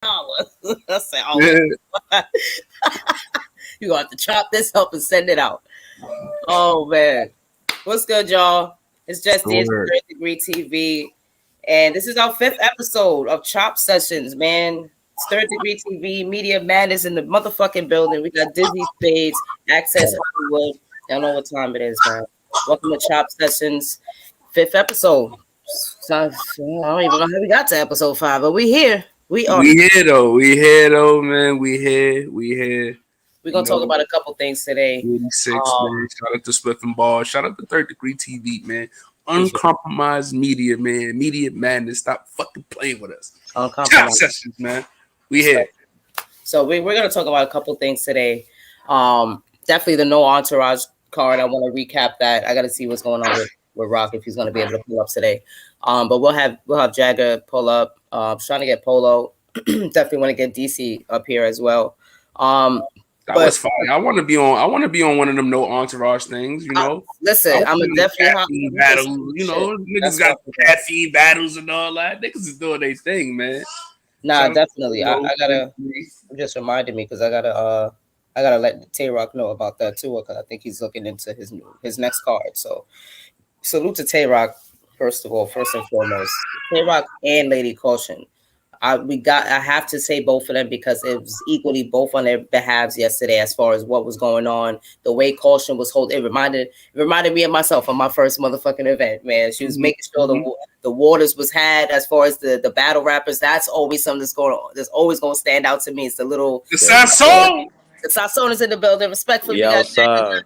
I said, oh, yeah. You gonna have to chop this up and send it out. Oh man, what's good, y'all? It's just the Third Degree TV, and this is our 5th episode of Chop Sessions, man. It's Third Degree TV, Media Madness in the motherfucking building. We got Disney Spades, Access Hollywood. Y'all know what time it is, man. Welcome to Chop Sessions, 5th episode. So, I don't even know how we got to episode 5, but we here. We here though, man. We here. We're gonna talk about a couple things today. 86, man. Shout out to Spliff and Ball. Shout out to Third Degree TV, man. Uncompromised media, man. Media madness. Stop fucking playing with us. Chop Sessions, man. We here. So we're gonna talk about a couple things today. Definitely the No Entourage card. I want to recap that. I gotta see what's going on with Rock if he's gonna be able to pull up today. But we'll have Jagger pull up. Trying to get Polo. Definitely want to get DC up here as well. That was fine. I want to be on one of them No Entourage things, you know. Listen, I'm a definitely battle. You know, niggas got caffeine battles and all that. Niggas is doing their thing, man. Nah, definitely. I gotta. Just reminded me because I gotta let Tay-Rock know about that too, because I think he's looking into his next card. So, salute to Tay-Rock first and foremost. Tay-Rock and Lady Caution. I have to say both of them because it was equally both on their behalves yesterday as far as what was going on. The way Caution was holding, it reminded me of myself on my first motherfucking event, man. She was making sure the waters was had as far as the battle rappers. That's always something that's always going to stand out to me. It's the Sasson. The Sasson is in the building. Respectfully, we got Jagger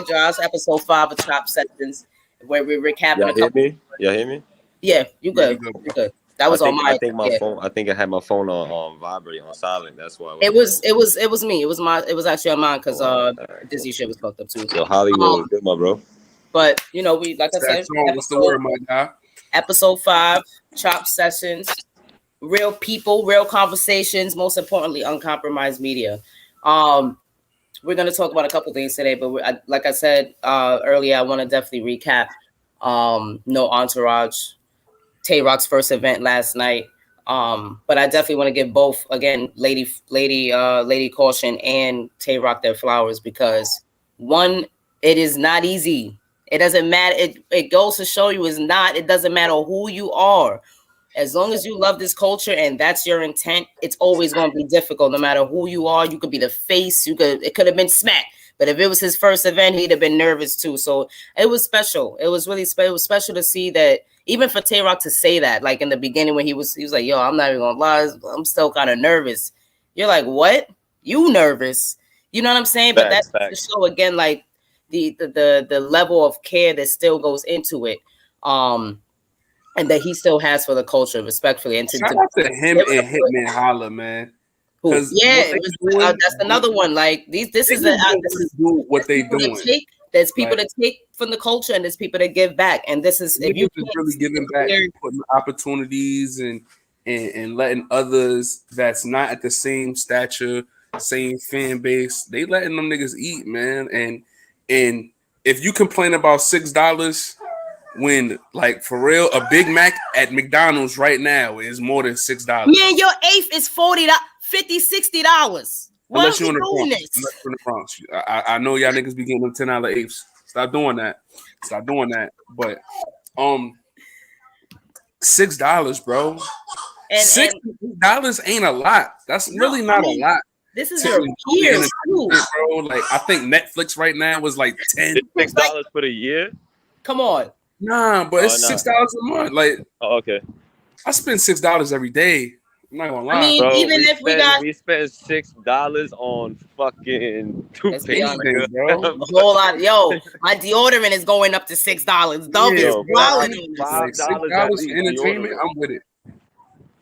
Josh, episode 5 of Chop Sessions, where we're recapping a couple. Y'all hear me? Yeah, you good. You good. That was on my. I think my phone. I think I had my phone on vibrate on silent. That's why. It was me. It was actually on mine because Disney shit was fucked up too. So Hollywood was good, my bro. But you know, we like I said, what's the word, my guy? Episode 5, Chop Sessions, real people, real conversations. Most importantly, uncompromised media. We're gonna talk about a couple things today, but like I said earlier, I want to definitely recap. No Entourage. Tay-Rock's first event last night. But I definitely want to give both again, Lady Caution and Tay-Rock their flowers because one, it is not easy. It doesn't matter. It goes to show you it doesn't matter who you are. As long as you love this culture and that's your intent, it's always going to be difficult. No matter who you are, you could be the face. It could have been Smack. But if it was his first event, he'd have been nervous too. So it was special. It was really special. It was special to see that. Even for Tay-Rock to say that, like in the beginning when he was like, yo, I'm not even gonna lie, I'm still kind of nervous. You're like, what? You nervous? You know what I'm saying? But that's to show again, like the level of care that still goes into it. And that he still has for the culture, respectfully. And shout out to him and Hitman Holla, man. Yeah, that's another one. Like this is what they doing. There's people that take from the culture, and there's people that give back. And this is if you really giving back, putting opportunities and letting others that's not at the same stature, same fan base, they letting them niggas eat, man. And if you complain about $6 when, like, for real, a Big Mac at McDonald's right now is more than $6. Man, your eighth is $40, $50, $60. Unless you're in the Bronx. I know y'all niggas be getting them $10 eighths. Stop doing that. But $6, bro. $6 ain't a lot. That's really not a lot. This is your year, bro. Like I think Netflix right now was like $6 for the year. Come on. Nah, but it's $6 a month. Like, okay. I spend $6 every day. I'm not gonna lie. I mean, bro, even if we spent $6 on fucking toothpaste, bro. A whole lot. Yo, my deodorant is going up to $6. Dumb is $6 for entertainment. I'm with it.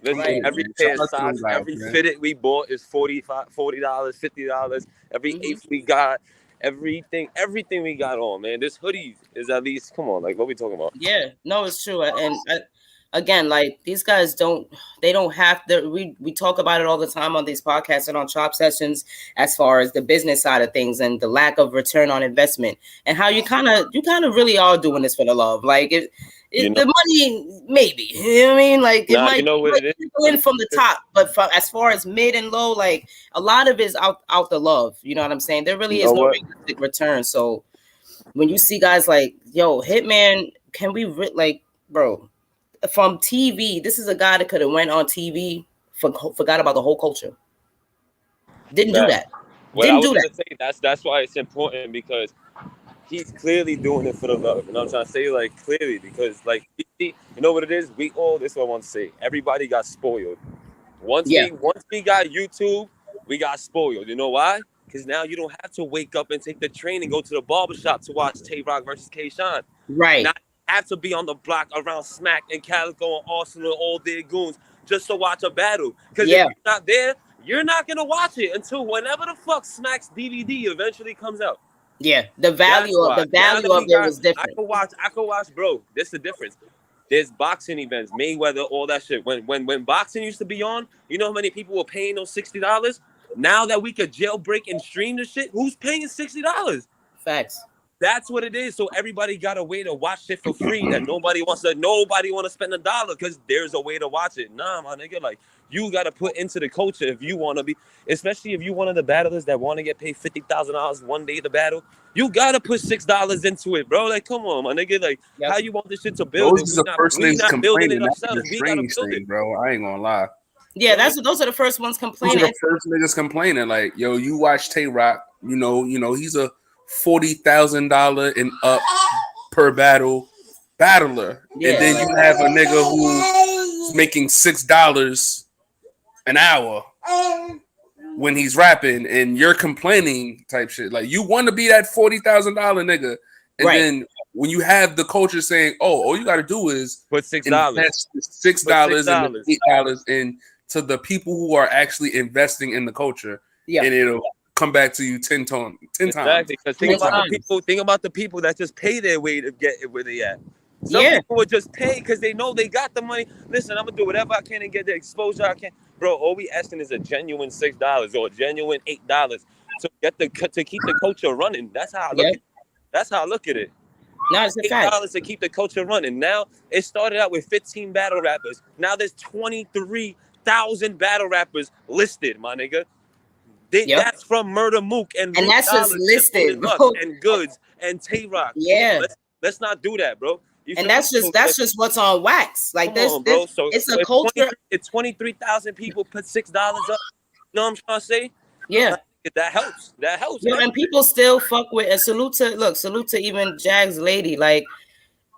Listen, every pair of socks, every fitted we bought is $40, $50. Every eighth we got, everything we got on, man. This hoodie is at least, come on, like what we talking about? Yeah, no, it's true. And again, like these guys don't have to, we talk about it all the time on these podcasts and on Chop Sessions as far as the business side of things and the lack of return on investment and how you kind of really are doing this for the love. Like The money, maybe. You know what I mean? Like it might go in from the top, but as far as mid and low, like a lot of it is out the love. You know what I'm saying? There really is no realistic return. So when you see guys like, yo, Hitman, can we like, bro, from TV? This is a guy that could have went on TV, forgot about the whole culture. Didn't do that. What I was gonna say, that's why it's important, because he's clearly doing it for the love. You know what I'm trying to say? Like, clearly, because like, you know what it is? This is what I want to say. Everybody got spoiled. Once we got YouTube, we got spoiled. You know why? Because now you don't have to wake up and take the train and go to the barbershop to watch Tay-Roc versus K-Shine. Right. Now you have to be on the block around Smack and Calico and Arsenal and all their goons just to watch a battle. Because if you're not there, you're not going to watch it until whenever the fuck Smack's DVD eventually comes out. Yeah, the value of it was different. I could watch, bro. This is the difference. There's boxing events, Mayweather, all that shit. When boxing used to be on, you know how many people were paying those $60? Now that we could jailbreak and stream the shit, who's paying $60? Facts. That's what it is. So everybody got a way to watch shit for free that nobody wants to spend $1 because there's a way to watch it. Nah, my nigga, like, you got to put into the culture if you want to be, especially if you one of the battlers that want to get paid $50,000 one day to battle. You got to put $6 into it, bro. Like, come on, my nigga. Like, how you want this shit to build it? We're not building it ourselves. We got to build it, bro. I ain't gonna lie. Yeah, those are the first ones complaining. Those are the first niggas complaining. Like, yo, you watch Tay-Roc, you know, he's a $40,000 and up per battle battler, and then you have a nigga who's making $6 an hour when he's rapping, and you're complaining type shit. Like, you want to be that $40,000 nigga, and then when you have the culture saying, "Oh, all you got to do is put $6, $6 and $8 in to the people who are actually investing in the culture," and it'll come back to you 10 times. Exactly, because think about the people that just pay their way to get it where they at. Some people would just pay because they know they got the money. Listen, I'm gonna do whatever I can and get the exposure I can. Bro, all we asking is a genuine $6 or a genuine $8 to keep the culture running. That's how I look at it. That's how I look at it. No, it's $8 to keep the culture running. Now it started out with 15 battle rappers. Now there's 23,000 battle rappers listed, my nigga. That's from Murder Mook and that's just listed, bro. And Goods and Tay-Roc. Yeah, let's not do that, bro. And that's just what's on wax. Like this, so it's a culture. It's 23,000 people put $6 up. You know what I'm trying to say? Yeah, that helps. That helps. Yeah, and people still fuck with. And salute to even Jag's lady. Like,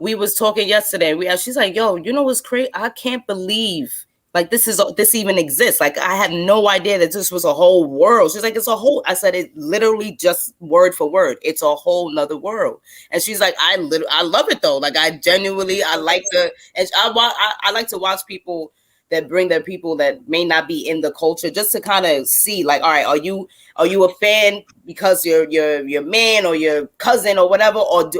we was talking yesterday. She's like, yo, you know what's crazy? I can't believe. Like, this even exists. Like, I had no idea that this was a whole world. She's like, it's a whole. I said, it literally just word for word. It's a whole nother world. And she's like, I love it though. Like, I genuinely, I like to watch people that bring their people that may not be in the culture, just to kind of see, like, all right, are you a fan because your man or your cousin or whatever, or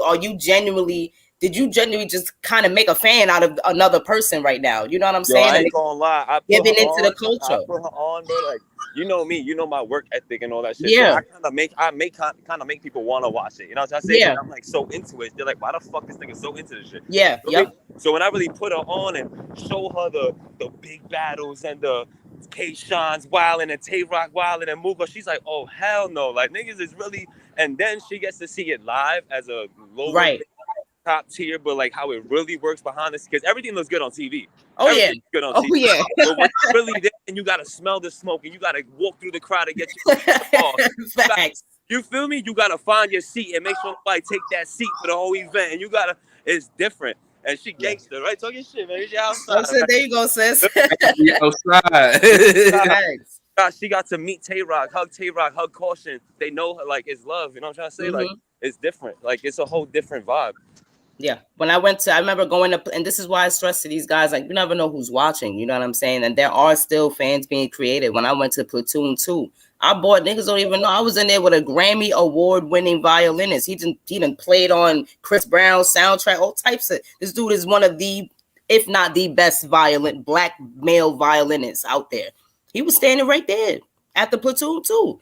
did you genuinely just kind of make a fan out of another person right now? You know what I'm saying? I ain't gonna lie. I put her into the culture. I put her on, bro. Like, you know me, you know my work ethic and all that shit. Yeah. So I make people want to watch it. You know what I'm saying? Yeah. I'm like so into it. They're like, why the fuck this nigga so into this shit? Yeah. Okay? So when I really put her on and show her the big battles and the K-Shines wilding and Tay-Roc wilding and Mooga, she's like, oh hell no. Like, niggas is really, and then she gets to see it live as a lower top tier, but like how it really works behind this, because everything looks good on TV. Good on TV. Yeah. But when you're really there and you gotta smell the smoke and you gotta walk through the crowd and get your Facts. You feel me? You gotta find your seat and make sure nobody take that seat for the whole event. And it's different. And she gangster, right? Talking shit, man. She outside. There you go, sis. Outside. She got to meet Tay-Roc, hug Caution. They know her, like, it's love. You know what I'm trying to say? Like, it's different. Like, it's a whole different vibe. Yeah. When I remember going up, and this is why I stress to these guys, like, you never know who's watching. You know what I'm saying? And there are still fans being created. When I went to Platoon 2, I bought, niggas don't even know, I was in there with a Grammy award-winning violinist. He done played on Chris Brown's soundtrack, all types of. This dude is one of the, if not the best black male violinists out there. He was standing right there at the Platoon 2.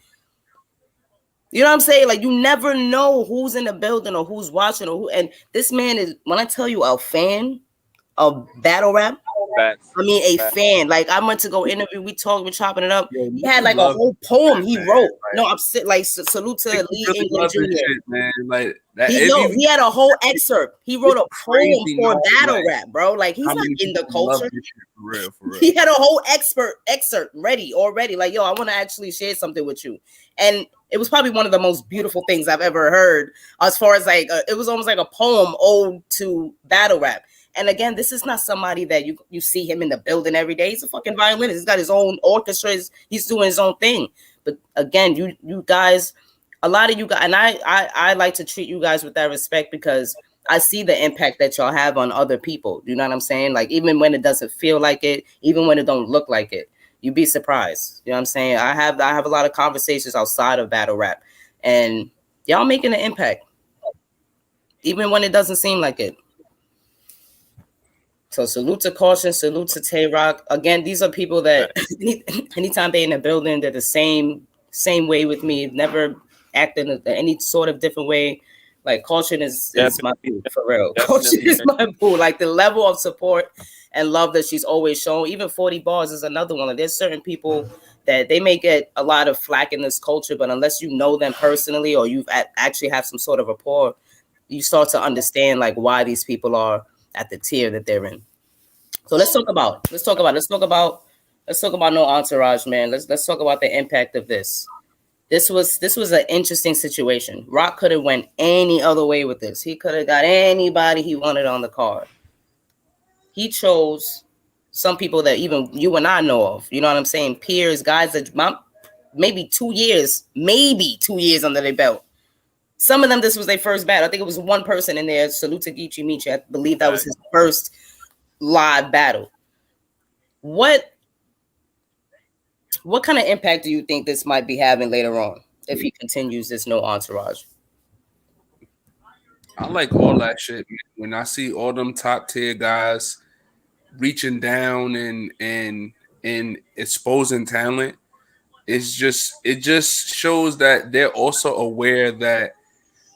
You know what I'm saying? Like, you never know who's in the building or who's watching or who. And this man is, when I tell you a fan, of battle rap. Facts. I mean, a fan. Like, I went to go interview. We talked. We're chopping it up. He had like a whole poem he wrote. No, I'm like salute to Lee really England Jr. Shit, man. Like that. He had a whole excerpt. He wrote a poem for battle rap, bro. Like, he's not in the culture. For real. He had a whole excerpt ready already. Like, yo, I want to actually share something with you. And it was probably one of the most beautiful things I've ever heard. As far as like, it was almost like a poem ode to battle rap. And again, this is not somebody that you see him in the building every day. He's a fucking violinist. He's got his own orchestra. He's doing his own thing. But again, you guys, a lot of you guys, and I like to treat you guys with that respect because I see the impact that y'all have on other people. You know what I'm saying? Like, even when it doesn't feel like it, even when it don't look like it, you'd be surprised. You know what I'm saying? I have a lot of conversations outside of battle rap, and y'all making an impact, even when it doesn't seem like it. So salute to Caution, salute to Tay-Roc. Again, these are people that anytime they're in the building, they're the same way with me. Never acting in any sort of different way. Like, Caution is my boo, for real. Caution is my boo. Like, the level of support and love that she's always shown. Even 40 Bars is another one. Like, there's certain people that they may get a lot of flack in this culture, but unless you know them personally or you've actually have some sort of rapport, you start to understand like why these people are at the tier that they're in. So let's talk about No Entourage, man. Let's talk about the impact of this. This was an interesting situation. Roc could have went any other way with this. He could have got anybody he wanted on the card. He chose some people that even you and I know of. You know what I'm saying? Peers, guys that maybe 2 years under their belt. Some of them, this was their first battle. I think it was one person in there, Salute to Geechee Meechee. I believe that was his first live battle. What kind of impact do you think this might be having later on if he continues this No Entourage? I like all that shit. When I see all them top tier guys reaching down and exposing talent, it just shows that they're also aware that,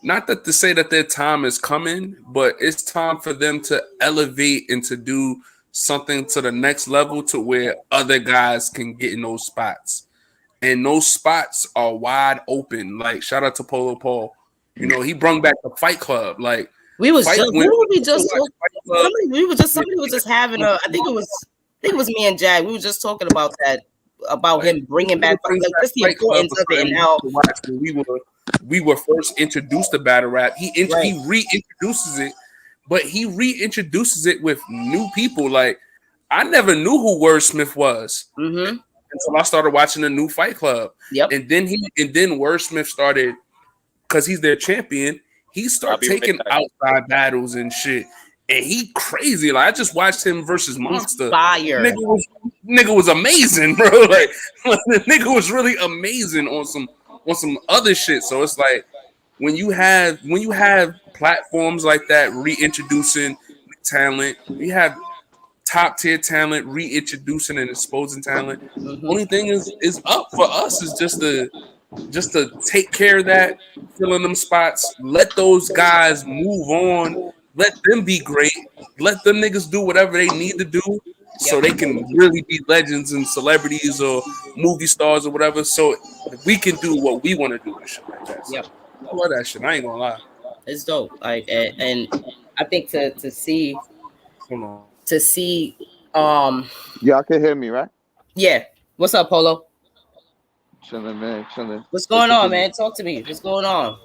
not that to say that their time is coming, but it's time for them to elevate and to do something to the next level to where other guys can get in those spots. And those spots are wide open. Like, shout out to Polo Paul. You know, he brung back the Fight Club. Like, somebody was just having I think it was me and Jack. We were just talking about that, about him bringing back like just the importance of it and how we were first introduced to battle rap. He reintroduces it, but he reintroduces it with new people. Like, I never knew who Wordsmith was until I started watching the new Fight Club. Yep. And then Wordsmith started, because he's their champion. He started taking outside battles and shit. And he crazy. Like, I just watched him versus Monster. Fire. Nigga was amazing, bro. Like the nigga was really amazing on some other shit. So it's like when you have platforms like that reintroducing talent, you have top tier talent reintroducing and exposing talent. Only thing is up for us is just to take care of that, fill in them spots, let those guys move on, let them be great, let them niggas do whatever they need to do so they can really be legends and celebrities or movie stars or whatever, so we can do what we want to do and shit like that. So, I love that shit. I ain't gonna lie. It's dope. Like, and I think to see y'all can hear me, right? Yeah. What's up, Polo? Chilling, man. Chilling. What's going on, man? Talk to me. What's going on?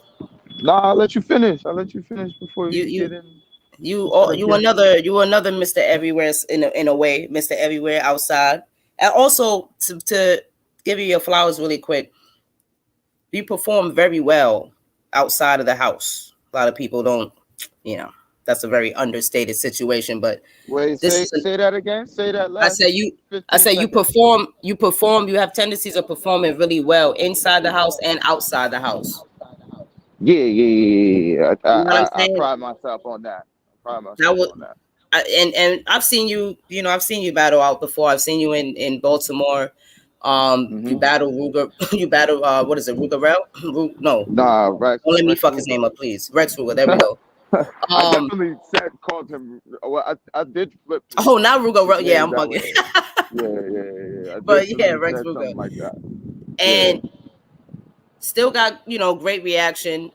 Nah, I'll let you finish. Before you get in. You another Mr. Everywhere in a way, Mr. Everywhere outside. And also to give you your flowers really quick, you perform very well outside of the house. A lot of people don't, that's a very understated situation. But wait, say that again. Say that last. I say you perform. You have tendencies of performing really well inside the house and outside the house. Yeah. I pride myself on that. And I've seen you. I've seen you battle out before. I've seen you in Baltimore. You battle Ruger. You battle what is it? Ruger Rel? No. Nah, Rex. Don't let me fuck his name up, please. Rex Ruger. There we go. I definitely called him. Well, I did flip. Oh, not Rugo. Yeah, I'm bugging. yeah. But yeah, Rex said Rugo. something like that. And still got, great reaction.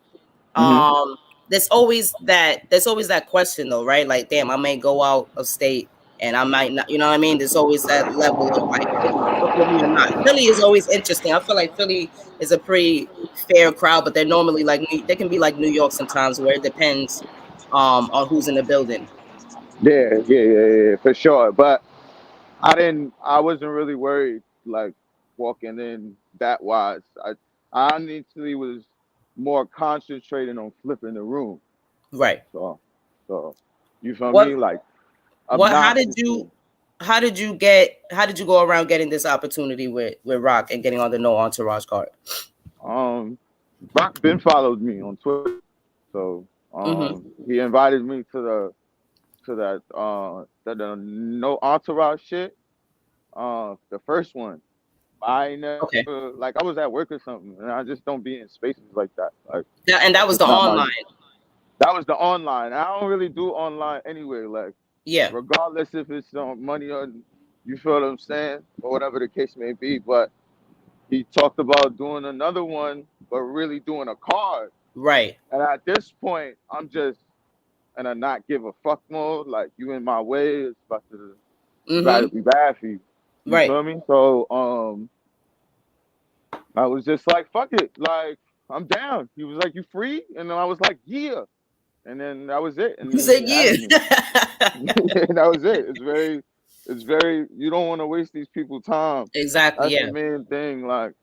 Mm-hmm. There's always that question though, right? Like, damn, I may go out of state and I might not, you know what I mean? There's always that level of like, if you fuck with me or not. Philly is always interesting. I feel like Philly is a pretty fair crowd, but they're normally like, they can be like New York sometimes, where it depends on who's in the building. Yeah, for sure. But I wasn't really worried, like, walking in that wise. I honestly was more concentrating on flipping the room. Right. So you feel me? Like, how did you go around getting this opportunity with Rock and getting on the No Entourage card? Rock Ben followed me on Twitter. So he invited me to that the No Entourage shit. The first one. I never like I was at work or something, and I just don't be in spaces like that. Like that was the online. That was the online. I don't really do online anyway. Like regardless if it's money or you feel what I'm saying, or whatever the case may be. But he talked about doing another one, but really doing a card. Right. And at this point, I'm just in a not give a fuck mode. Like, you in my way, it's about to be bad for you. You feel me? So I was just like, fuck it. Like, I'm down. He was like, you free? And then I was like, yeah. And then that was it. And you said yeah. And that was it. It's very you don't want to waste these people's time. Exactly. That's the main thing. Like,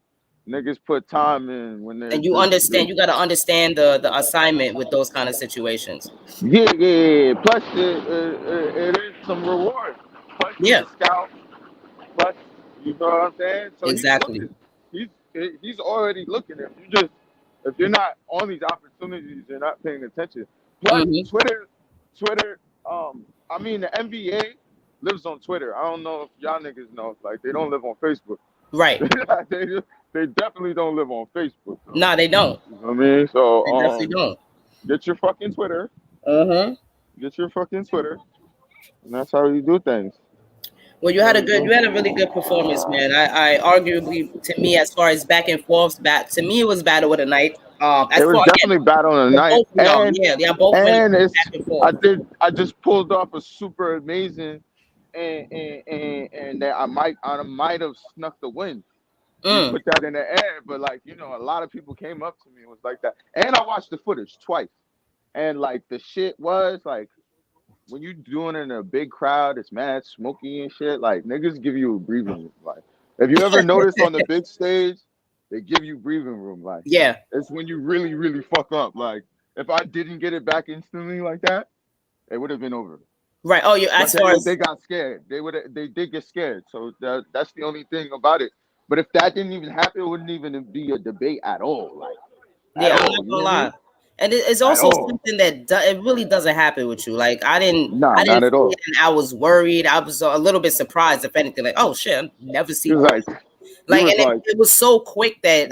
niggas put time in when they, and you understand. You got to understand the assignment with those kind of situations. Yeah. Plus, it is some reward. Plus, he's a scout. Plus, you know what I'm saying? So exactly. He's already looking at you. If you're not on these opportunities, you're not paying attention. Plus, Twitter. I mean, the NBA lives on Twitter. I don't know if y'all niggas know. Like, they don't live on Facebook. Right. They definitely don't live on Facebook. So. No, they don't. You know what I mean? So they definitely don't. Get your fucking Twitter. Get your fucking Twitter. And that's how you do things. Well, you had a really good performance, man. I arguably, to me, as far as back and forth, to me it was battle of the night. It was definitely battle of the night. And I just pulled off a super amazing and that I might have snuck the win. Put that in the air, but like, a lot of people came up to me and was like that. And I watched the footage twice. And like, the shit was like, when you doing it in a big crowd, it's mad smoky and shit. Like, niggas give you a breathing room. Like, if you ever notice on the big stage, they give you breathing room. Like, it's when you really, really fuck up. Like, if I didn't get it back instantly like that, it would have been over. Right. Oh, they got scared. They did get scared. So that's the only thing about it. But if that didn't even happen, it wouldn't even be a debate at all. Like, I'm not gonna lie. And it's also something that it really doesn't happen with you. Like, I didn't not at all. And I was worried. I was a little bit surprised, if anything. Like, oh shit, I've never seen it was so quick that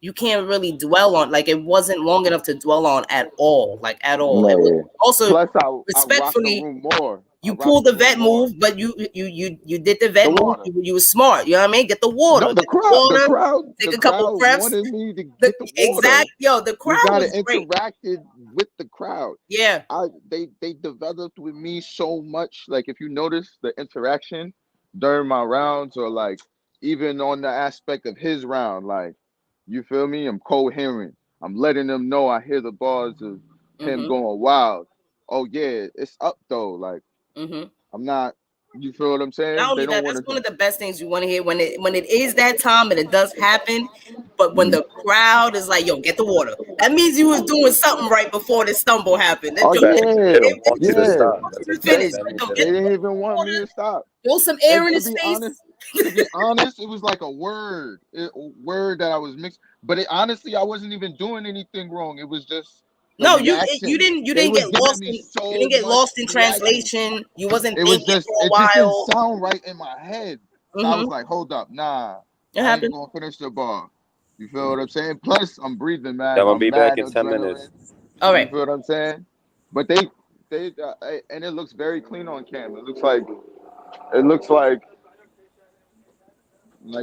you can't really dwell on. Like, it wasn't long enough to dwell on at all. Like, at all. No. It was also, plus, respectfully, more. You pulled the vet move, but you did the vet move. You were smart. You know what I mean? Get the water. No, the crowd. Take a couple preps. Wanted me to get the water. Exactly. Yo, the crowd was great. Interacted with the crowd. Yeah. They developed with me so much. Like, if you notice the interaction during my rounds, or like even on the aspect of his round, like, you feel me? I'm coherent. I'm letting them know I hear the bars of him going wild. Oh yeah, it's up though. Like, I'm not. You feel what I'm saying? Not only that, that's one of the best things you want to hear when it is that time, and it does happen. But when the crowd is like, "Yo, get the water," that means you was doing something right before the stumble happened. Oh, They didn't even want me to stop. Throw some air in his face. To be honest, it was like a word that I was mixed. But honestly, I wasn't even doing anything wrong. It was just. No, you didn't get lost. You didn't get lost in translation. You wasn't thinking for a while. It just didn't sound right in my head. So I was like, hold up, nah. I ain't gonna finish the bar. You feel what I'm saying? Plus, I'm breathing, man. I'm gonna be back in 10 minutes. All You right. feel what I'm saying? But they and it looks very clean on cam. It looks like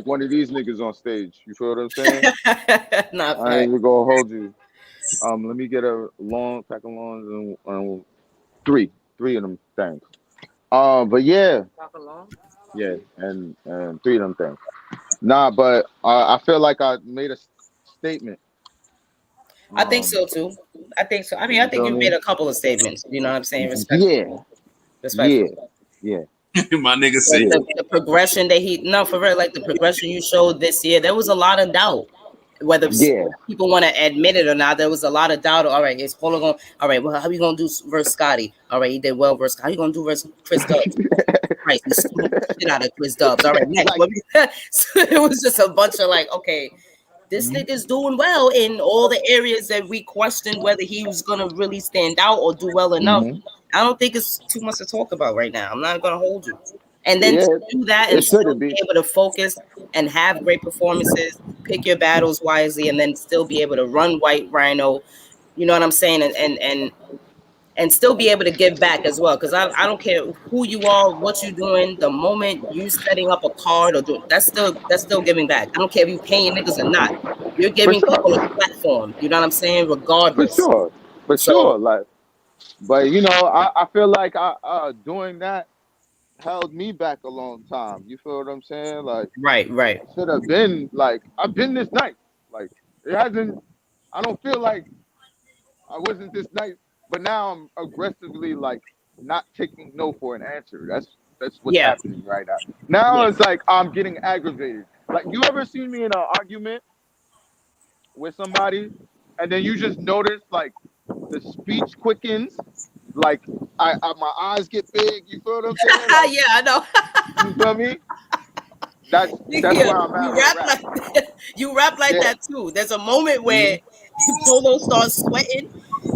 one of these niggas on stage. You feel what I'm saying? Not I ain't fact. even gonna hold you. Let me get a long pack of longs and three of them things. But yeah, yeah, and three of them things. Nah, but I feel like I made a statement. I think so too. I think so. I mean, I You think feel you've made me? a couple of statements. You know what I'm saying? Respectfully. Yeah, yeah, Respectfully. yeah, My nigga Like say, yeah. the progression that no, for real, like the progression you showed this year, there was a lot of doubt. Whether Yeah. people want to admit it or not, there was a lot of doubt. All right, is Polo going? All right, well, how you gonna do versus Scotty? All right, he did well versus. How you gonna do versus Chris Dubs? Right, he smoked the shit out of Chris Dubs. All right, next. Like, So it was just a bunch of like, okay, this nigga's doing well in all the areas that we questioned whether he was gonna really stand out or do well enough. mhm. I don't think it's too much to talk about right now. I'm not gonna hold you. And then Yeah, to do that it and still shouldn't be be. able to focus and have great performances, pick your battles wisely, and then still be able to run White Rhino, you know what I'm saying, and still be able to give back as well. Because I don't care who you are, what you're doing. The moment you setting up a card or doing that's still giving back. I don't care if you paying niggas or not. You're For giving sure. people a platform. You know what I'm saying? For Regardless. sure. For So sure. Like, but I feel like I doing that held me back a long time. You feel what I'm saying? Like, right. I should have been like I've been this nice. Like, it hasn't. I don't feel like I wasn't this nice, but now I'm aggressively like not taking no for an answer. That's what's Yeah. happening right now. Now Yeah. it's like I'm getting aggravated. Like, you ever seen me in an argument with somebody, and then you just notice like the speech quickens, like my eyes get big. You feel what I'm saying? Like, Yeah, I know. you feel me? That's Yeah, where I'm you at with rap rap. like you rap like Yeah. that too. There's a moment where Hmm. Polo starts sweating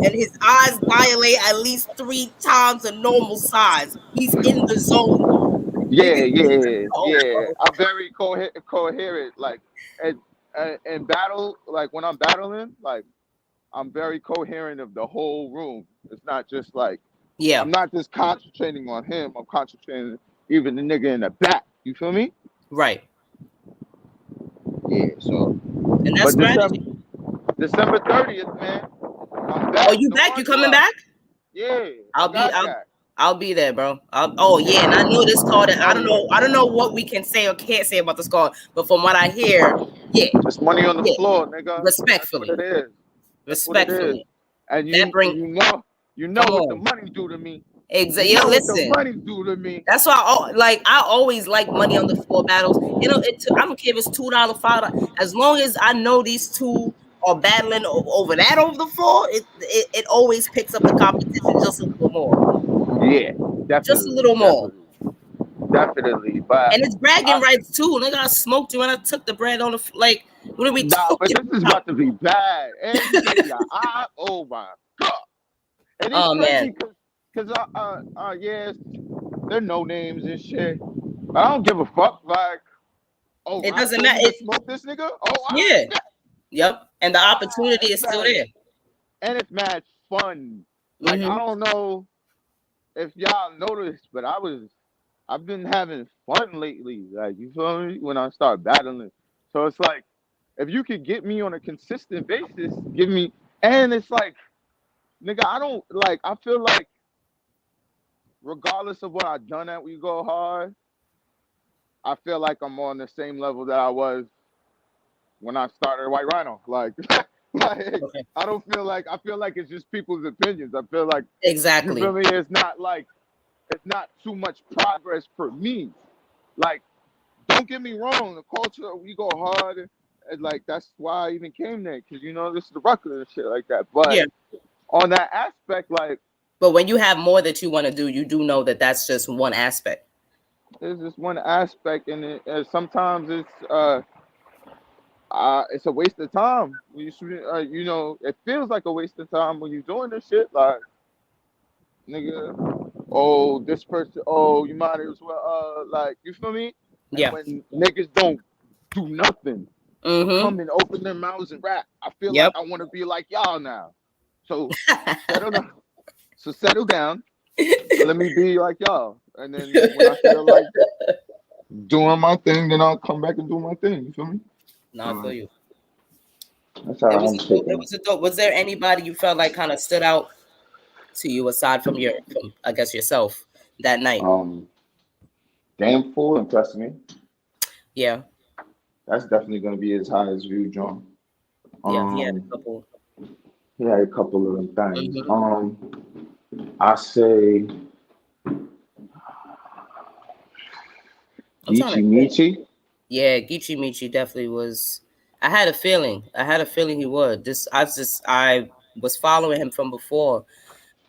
and his eyes dilate at least 3 times the normal size. He's in the zone. Yeah, Niggas in the yeah, zone, yeah. bro. I'm very coherent. Like, and and battle, like when I'm battling, like I'm very coherent of the whole room. It's not just like Yeah, I'm not just concentrating on him. I'm concentrating even the nigga in the back. You feel me? right. Yeah. So, And that's but strategy. December 30th, man. I'm Oh, back. you No back? You coming entourage. back? Yeah, I I'll be got I'll that. I'll be there, bro. Oh yeah, and I know this card. I Oh don't yeah. know. I don't know what we can say or can't say about this card, but from what I hear, yeah, It's money on the yeah. floor, nigga. That's what Respectfully, it is. That's what it is. respectfully. And That bring. you know Come what the on. money do to me. Exactly. You Yo, know what the listen. money do to me. That's why I always like money on the floor battles. You know, I don't care if it's $2, $5. As long as I know these two are battling over the floor, it always picks up the competition just a little more. Yeah, Just a definitely, little more. definitely. But And it's bragging I, rights too. Nigga, I smoked you and I took the bread on like what are we nah, but talking this is about? about to be bad. And you gave me the eye. Oh my god! And it's Oh man. crazy because yeah, they're no names and shit. But I don't give a fuck. Like, oh, It Rock doesn't told matter. me to smoke this nigga. Oh, I Yeah. bet. Yep. And the opportunity It's is still mad, there. and it's mad fun. Like, I Mm-hmm. don't know if y'all noticed, but I've been having fun lately. Like, you feel me? When I start battling, so it's like if you could get me on a consistent basis, give me, and it's like, nigga, I don't like. I feel like regardless of what I've done at We Go Hard, I feel like I'm on the same level that I was when I started White Rhino. Like, like Okay. I feel like it's just people's opinions. I feel like, you feel Exactly. me? It's not too much progress for me. Like, don't get me wrong, the culture We Go Hard, and like that's why I even came there, because this is the record and shit like that. But Yeah. on that aspect, like, But when you have more that you want to do, you do know that that's just one aspect. there's just one aspect, and sometimes it's a waste of time when you shoot. It feels like a waste of time when you're doing this shit. Like, nigga, oh, this person, oh, you might as well, like, you feel me? And Yeah. when niggas don't do nothing but Mm-hmm. come and open their mouths and rap, I feel like Yep. I want to be like y'all now. So settle down. So settle down. And let me be like y'all. And then when I feel like doing my thing, then I'll come back and do my thing. You feel me? No, I feel you. That's how I'm taking It was a dope. Was there anybody you felt like kind of stood out to you aside from I guess yourself that night? Damn Fool impressed me. Yeah. That's definitely gonna be his highest view joint. Yeah, he had a couple. He had a couple of them things. Mm-hmm. I say Geechee Meechee. Yeah, Geechee Meechee definitely was. I had a feeling he would. I was following him from before.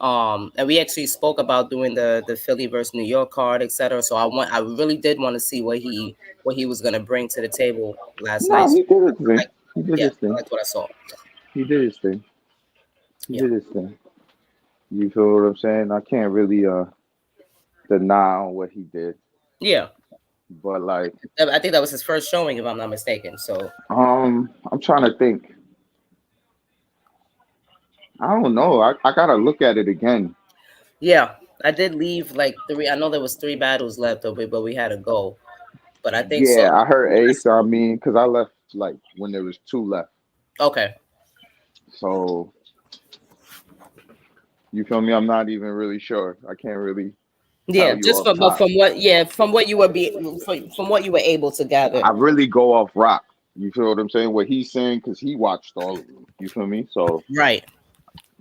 And we actually spoke about doing the Philly versus New York card, etc. So I really did want to see what he was gonna bring to the table last night. No, he did his thing. He did his I thing. liked what I saw. He did his thing. He did his thing. You feel what I'm saying? I can't really deny what he did. Yeah. But like, I think that was his first showing, if I'm not mistaken. So I'm trying to think. I don't know. I gotta look at it again. Yeah, I did leave like 3. I know there was 3 battles left of it, but we had to go. But I think so. Yeah, I heard Ace. I mean, because I left like when there was 2 left. Okay. So you feel me? I'm not even really sure. I can't really. Yeah, just from what you were from what you were able to gather. I really go off rock. You feel what I'm saying? What he's saying because he watched all of them. You feel me? So right.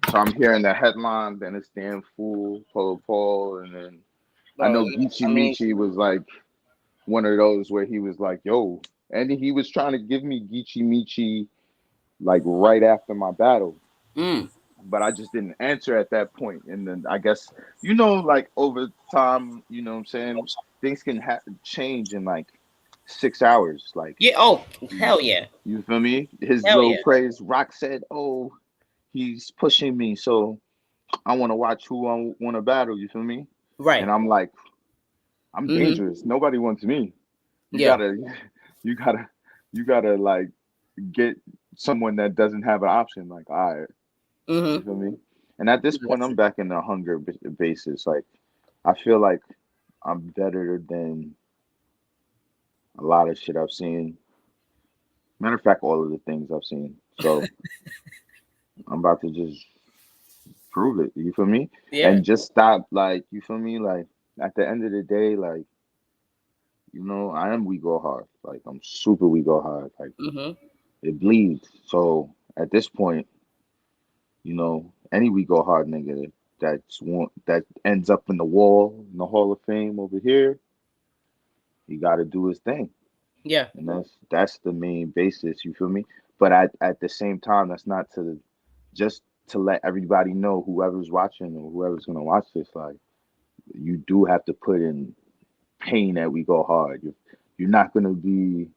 So I'm hearing the headline, then it's Damn Fool, Polo Paul, and then I know Geechee Meechee was like one of those where he was like, "Yo," and he was trying to give me Geechee Meechee like right after my battle. But I just didn't answer at that point. And then I guess, like over time, you know what I'm saying? Things can change in like 6 hours. Like, yeah. Oh, hell yeah. You feel me? His little praise. Rock said, "Oh, he's pushing me. So I want to watch who I want to battle." You feel me? Right. And I'm like, I'm dangerous. Nobody wants me. You gotta like get someone that doesn't have an option. Like, all right. You feel me? And at this point, I'm back in the hunger basis. Like, I feel like I'm better than a lot of shit I've seen. Matter of fact, all of the things I've seen. So I'm about to just prove it. You feel me? Yeah. And just stop. Like, you feel me? Like, at the end of the day, like, I am we go hard. Like, I'm super we go hard. Like, it bleeds. So at this point, any we go hard nigga that ends up in the Hall of Fame over here, he got to do his thing. Yeah, and that's the main basis. You feel me? But at the same time, that's not just to let everybody know, whoever's watching or whoever's gonna watch this, like, you do have to put in pain that we go hard. You're not gonna be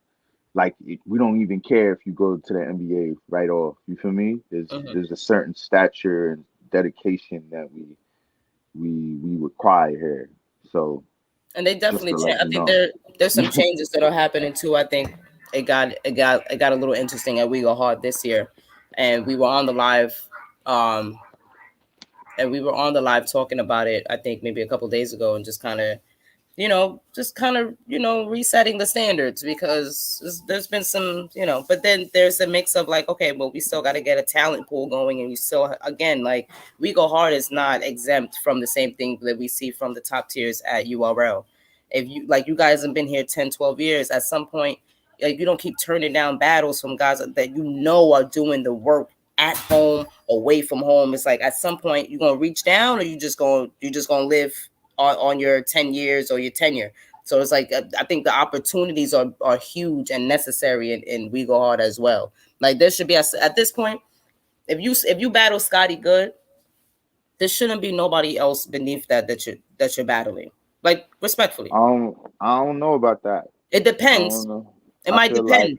like, we don't even care if you go to the NBA right off. You feel me? There's a certain stature and dedication that we require here. So, and they definitely I think there's some changes that are happening too. I think it got a little interesting at We Go Hard this year, and we were on the live, talking about it. I think maybe a couple of days ago, and just kind of resetting the standards, because there's been some, but then there's a mix of like, okay, well, we still got to get a talent pool going. And you still, again, like, We Go Hard is not exempt from the same thing that we see from the top tiers at URL. If you guys have been here 10, 12 years, at some point, you don't keep turning down battles from guys that are doing the work at home, away from home. It's like, at some point, you're going to reach down, or you're just going to live on your 10 years or your tenure. So it's like, I think the opportunities are huge and necessary in We Go Hard as well. Like, there should be, at this point, if you battle Scotty Good, there shouldn't be nobody else beneath that you're battling. Like, respectfully. I don't know about that. It depends. It might depend.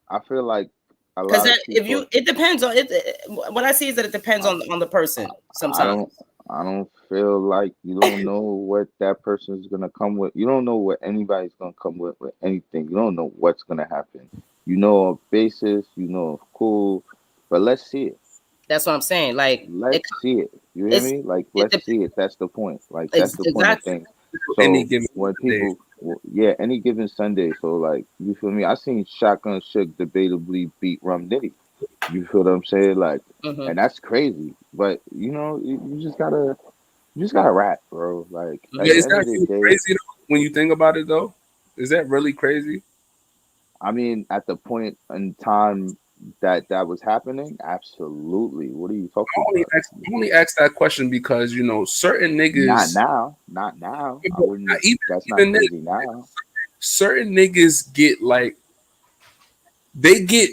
I feel like a lot because it depends on it. What I see is that it depends on the person. Sometimes I don't feel like you don't know what that person is gonna come with. You don't know what anybody's gonna come with anything. You don't know what's gonna happen. You know of basis, you know of cool, but let's see it. That's what I'm saying. Like, let's see it. You hear me? Like, let's see it. That's the point. Like, that's the point of exactly. things. Any So given when day. people, yeah, any given Sunday. So like, you feel me? I seen Shotgun Shook debatably beat Rum Nitty. You feel what I'm saying? Like, and that's crazy. But you know, you just gotta rap, bro. Like at Yeah, the is end that of the really day, crazy though, when you think about it though? Is that really crazy? I mean, at the point in time that was happening, absolutely. What are you talking about? I only ask that question because you know certain Not niggas, now, not now. I not wouldn't. even That's not even then, crazy now. certain niggas get like they get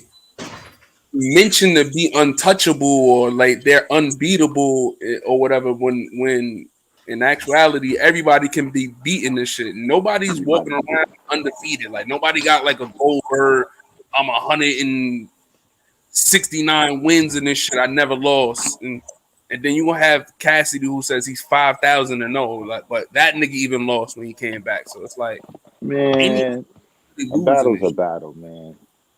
mentioned to be untouchable or like they're unbeatable or whatever. When in actuality, everybody can be beaten this shit. Nobody's walking Everybody. around undefeated. Like nobody got like a Goldberg. I'm 169 wins in this shit. I never lost. And then you gonna have Cassidy who says he's 5,000-0. Like, but that nigga even lost when he came back. So it's like anybody Man, a losing battle's it. a battle, man.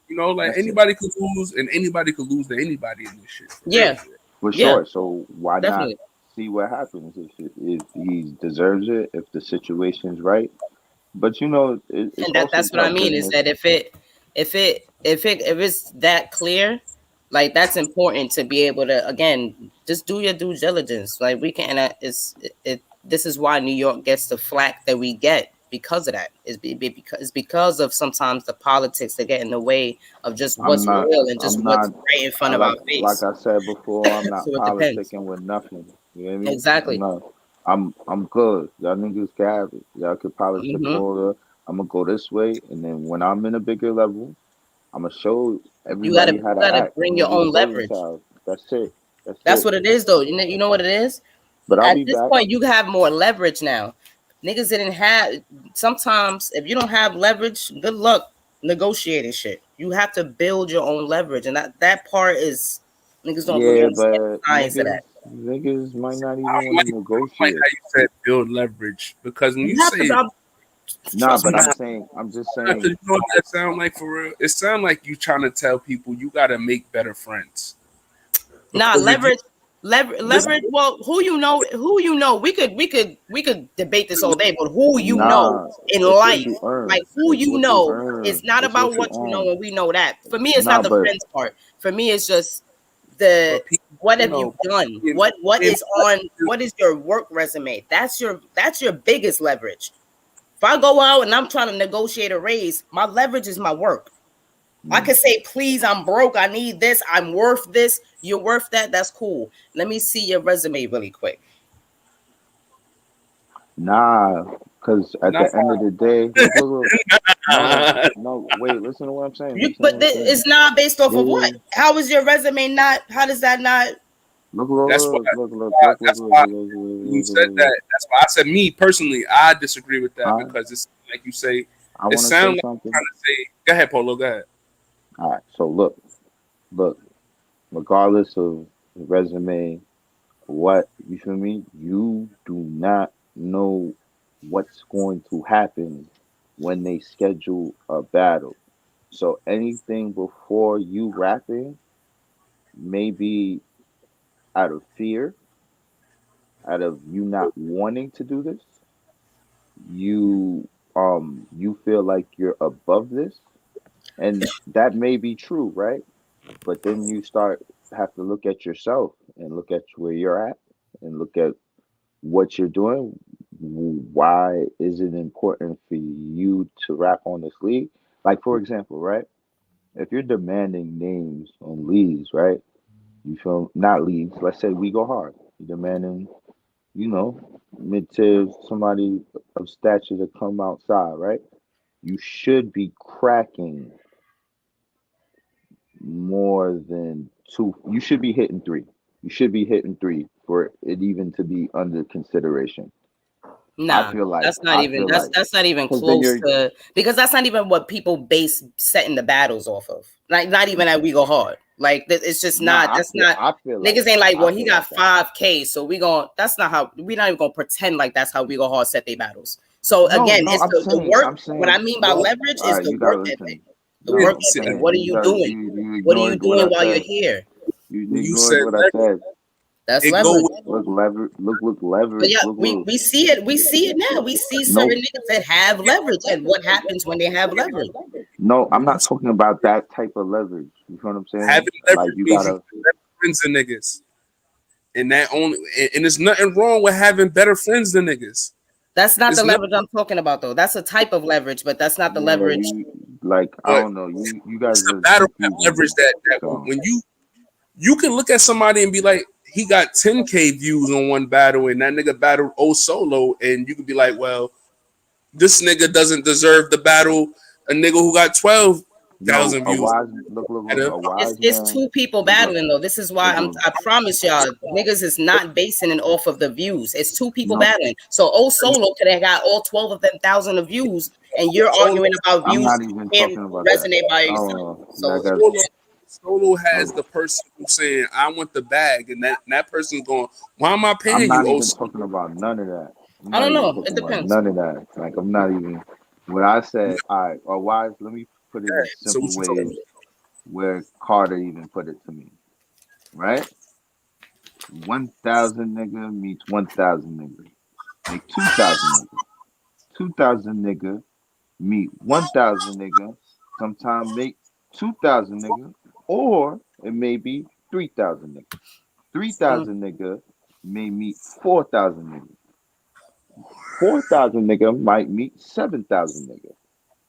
You know, like That's it. anybody could lose and anybody could lose to anybody in this shit. For real. Yeah, For yeah, sure. So why not definitely. see what happens if he deserves it, if the situation's right? But you know, it's And also that's what I tough mean is business. that if it's that clear, like that's important to be able to again just do your due diligence. Like we can, this is why New York gets the flack that we get because of that. It's because of sometimes the politics that get in the way of just I'm what's not. real and just I'm what's not. right in I front of our like face. I said before. I'm not So it depends. politicking with nothing. You hear me? I'm Exactly. not. I'm good. Y'all niggas can have it. Y'all can politic Hmm. all the. I'm gonna go this way, and then when I'm in a bigger level, I'm gonna show You everybody gotta how you to gotta act. bring your Niggas own show leverage. themselves. That's it. That's That's it. what it is, though. You know what it is. But I'll At be this back. point, you have more leverage now. Niggas didn't have. Sometimes, if you don't have leverage, good luck negotiating shit. You have to build your own leverage, and that part is niggas don't really Yeah, understand but the science of that. niggas might not I even don't want to like negotiate. how you said build leverage because when You you have to. say Nah, Trust but me. I'm just because saying. you know what that sound like for real? It sound like you trying to tell people you gotta make better friends. Nah, Because if you listen, leverage. Well, who you know. We could debate this all day, but who you know Nah, in it's what life, you earn. like who It's you what you know, earn. it's not It's about what you what you know, own. and we know that. For me, it's Nah, not the but friends part. For me, it's just the but people, what you have you know, done? you What is your work resume? That's your biggest leverage. If I go out and I'm trying to negotiate a raise, my leverage is my work. I mm, could say, please, I'm broke. I need this. I'm worth this. You're worth that. That's cool. Let me see your resume really quick. nah, because at nah, the end of the day, look. No, no, wait. Listen to what I'm saying. Listen to what I'm saying. It's not based off Yeah, of yeah, what? yeah. How is your resume not? How does that not? Look, that's why look, look, look, look, why- look, look, that's look, why look, look, when you look, look, said look, look. that, that's why I said me personally, I disagree with that All right, because it's like you say, I it want to say sounds like something. trying to say, go ahead, Polo, go ahead. All right, so look. Regardless of the resume, what you feel me? You do not know what's going to happen when they schedule a battle. So anything before you rapping, maybe out of fear, out of you not wanting to do this, you feel like you're above this, and that may be true, right? But then you start have to look at yourself and look at where you're at and look at what you're doing. Why is it important for you to rap on this league? Like for example, right? If you're demanding names on leagues, right? You feel not leagues. Let's say we go hard. You're demanding, mid tier somebody of stature to come outside, right? You should be cracking more than two. You should be hitting three. You should be hitting three for it even to be under consideration. I Nah, feel like that's not I even feel like that's not even because then close you're to because that's not even what people base setting the battles off of. Like not even at We Go Hard. Like it's just not. nah. That's not. I feel like Niggas ain't that. like, I well, he feel got like that. 5K, so we gon' that's not how we not even gonna pretend like that's how We Go Hard set their battles. So No, again, no. it's the work. I'm What I saying. mean by Look, leverage all is right. the You gotta work ethic. listen. The No, work I'm ethic. saying What are you you got doing? you What are you ignored what doing I while you're said. here? You ignored what I said. That's leverage. Look leverage. Look leverage. But yeah, look. we see it. We see it now. We see certain niggas that have leverage, and what happens when they have leverage. No, I'm not talking about that type of leverage. You know what I'm saying? Having leverage like you means gotta friends and niggas, and there's nothing wrong with having better friends than niggas. That's not the leverage I'm talking about, though. That's a type of leverage, but that's not the leverage. I don't know. You guys are battle leverage that when you can look at somebody and be like, he got 10K views on one battle, and that nigga battled solo, and you could be like, well, this nigga doesn't deserve the battle a nigga who got 12,000 views. It's two people battling, though. This is why I promise y'all, niggas is not basing it off of the views. It's two people battling. So solo could have got all 12 of them thousand of views, and you're arguing about views and resonate by yourself. Solo has the person who's saying, I want the bag, and that person's going, why am I paying you? I'm not even talking about none of that. I don't know. It depends. None of that. Like, I'm not even. When I said, all right, or why? Let me put it in a simple way where Carter even put it to me. Right? 1,000 nigga meets 1,000 nigga. Make 2,000 nigga. 2,000 nigga meet 1,000 nigga. Sometimes make 2,000 nigga. Or it may be 3,000 nigga. 3,000 nigga may meet 4,000 nigga. 4,000 nigga might meet 7,000 nigga.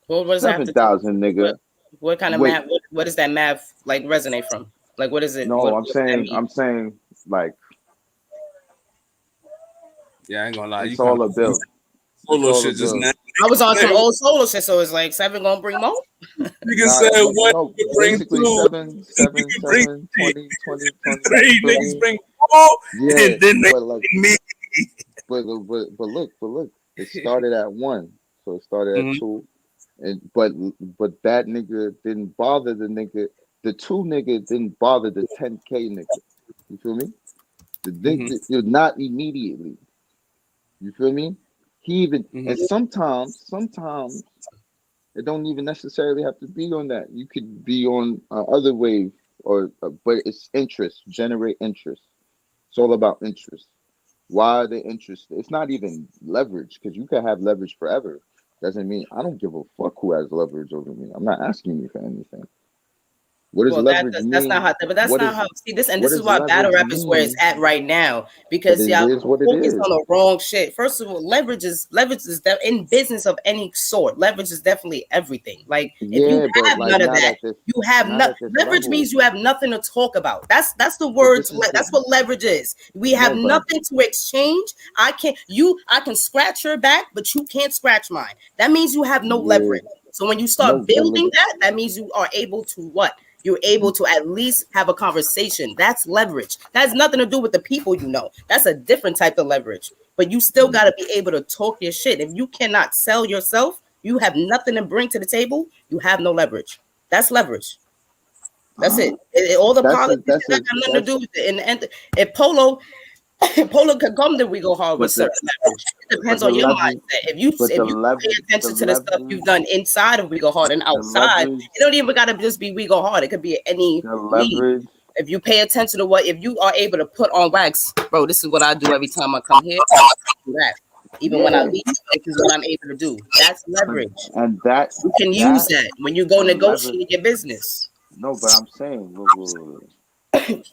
Well, what 7,000 nigga. What kind of math? What does that math like resonate from? Like, what is it? No, I'm saying like. Yeah, I ain't gonna lie. It's all a bill. Solo shit just. I was on some old solo shit, so it's like 7 gonna bring more. Nigga said what? Bring 2. 7, 20. 3 niggas bring 4, and then they me. But look, it started at 1, so it started at 2, and but that nigga didn't bother the nigga. The 2 nigga didn't bother the 10K nigga. You feel me? The nigga, not immediately. You feel me? He even and sometimes it don't even necessarily have to be on that. You could be on other wave but it's interest, generate interest. It's all about interest. Why are they interested? It's not even leverage, because you can have leverage forever. Doesn't mean I don't give a fuck who has leverage over me. I'm not asking you for anything. What does leverage mean? That's not how. But that's not how. See this, and this is why battle rap is where it's at right now, because y'all focus on the wrong shit. First of all, leverage is in business of any sort. Leverage is definitely everything. Like if you have none of that, you have nothing. Leverage means you have nothing to talk about. That's the words. That's what leverage is. We have nothing to exchange. I can scratch your back, but you can't scratch mine. That means you have no leverage. So when you start building that means you are able to what? You're able to at least have a conversation. That's leverage. That has nothing to do with the people you know. That's a different type of leverage. But you still got to be able to talk your shit. If you cannot sell yourself, you have nothing to bring to the table, you have no leverage. That's leverage. That's it. All the politics that got nothing to do with it. And if Polo could come, then we go hard with certain leverage. It depends on your mindset. If you pay attention to the stuff you've done inside of We Go Hard and outside, it don't even gotta just be We Go Hard. It could be any leverage. If you pay attention to if you are able to put on wax, bro, this is what I do every time I come here. Even when I leave, this is what I'm able to do. That's leverage. And that you can use that when you go negotiate your business. No, but I'm saying, look.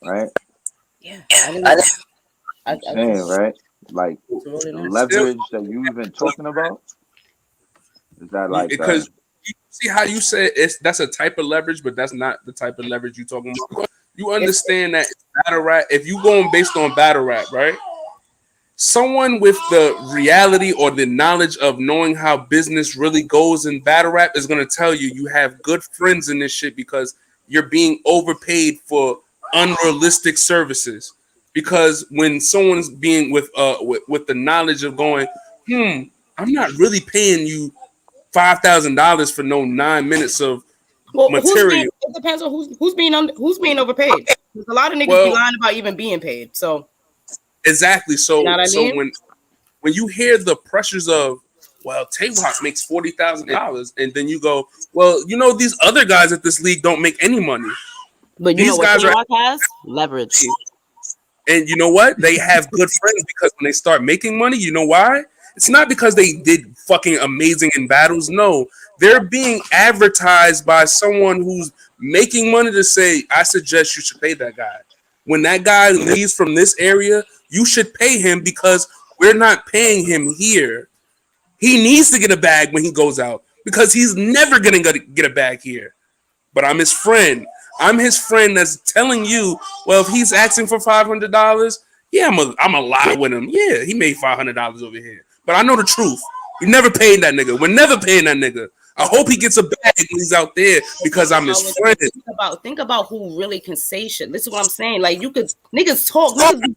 Right? Yeah, I'm saying, right? Like leverage that you even talking about? Is that like because you see how you said that's a type of leverage, but that's not the type of leverage you talking about. You understand that battle rap, if you going based on battle rap, right? Someone with the reality or the knowledge of knowing how business really goes in battle rap is gonna tell you have good friends in this shit because you're being overpaid for unrealistic services. Because when someone's being with the knowledge of going, I'm not really paying you $5,000 for no 9 minutes of material. It depends on who's being overpaid. There's a lot of niggas be lying about even being paid. So exactly. So you know what I mean? when you hear the pressures of Tay-Rock makes $40,000, and then you go, these other guys at this league don't make any money. But you know what Rock has? Leverage. And you know what? They have good friends because when they start making money, you know why? It's not because they did fucking amazing in battles. No, they're being advertised by someone who's making money to say, I suggest you should pay that guy. When that guy leaves from this area, you should pay him because we're not paying him here. He needs to get a bag when he goes out because he's never going to get a bag here. But I'm his friend. I'm his friend that's telling you, well, if he's asking for $500, yeah, I'm a lie with him. Yeah, he made $500 over here. But I know the truth. We never paid that nigga. We're never paying that nigga. I hope he gets a bag when he's out there because I'm his friend. Think about who really can say shit. This is what I'm saying. Like, you could niggas talk, niggas do